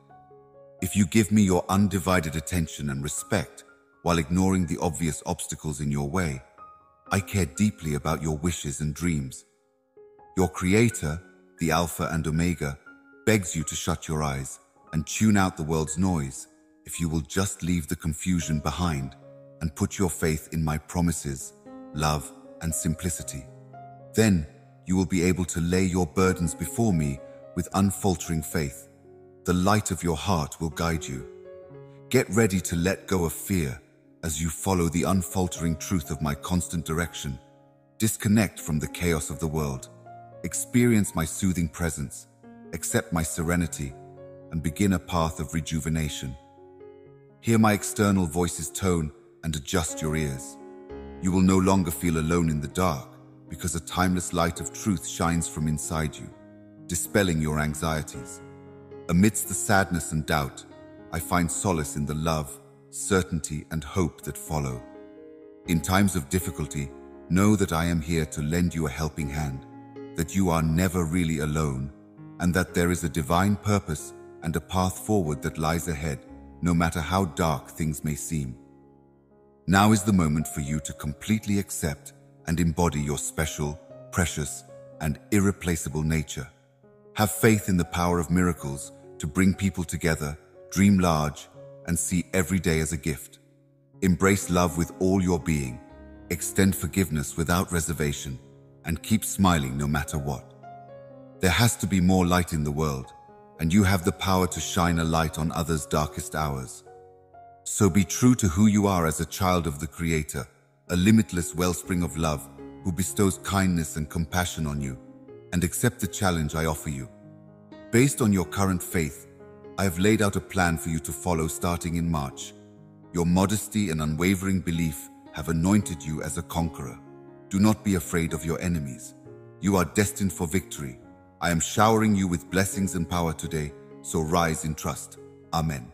If you give me your undivided attention and respect while ignoring the obvious obstacles in your way, I care deeply about your wishes and dreams. Your Creator, the Alpha and Omega, begs you to shut your eyes and tune out the world's noise if you will just leave the confusion behind and put your faith in my promises, love, and simplicity. Then you will be able to lay your burdens before me with unfaltering faith. The light of your heart will guide you. Get ready to let go of fear as you follow the unfaltering truth of my constant direction. Disconnect from the chaos of the world. Experience my soothing presence. Accept my serenity and begin a path of rejuvenation. Hear my external voice's tone and adjust your ears. You will no longer feel alone in the dark, because a timeless light of truth shines from inside you, dispelling your anxieties. Amidst the sadness and doubt, I find solace in the love, certainty, and hope that follow. In times of difficulty, know that I am here to lend you a helping hand, that you are never really alone, and that there is a divine purpose and a path forward that lies ahead, no matter how dark things may seem. Now is the moment for you to completely accept and embody your special, precious, and irreplaceable nature. Have faith in the power of miracles to bring people together, dream large, and see every day as a gift. Embrace love with all your being, extend forgiveness without reservation, and keep smiling no matter what. There has to be more light in the world, and you have the power to shine a light on others' darkest hours. So be true to who you are as a child of the Creator, a limitless wellspring of love who bestows kindness and compassion on you, and accept the challenge I offer you. Based on your current faith, I have laid out a plan for you to follow starting in March. Your modesty and unwavering belief have anointed you as a conqueror. Do not be afraid of your enemies. You are destined for victory. I am showering you with blessings and power today, so rise in trust. Amen.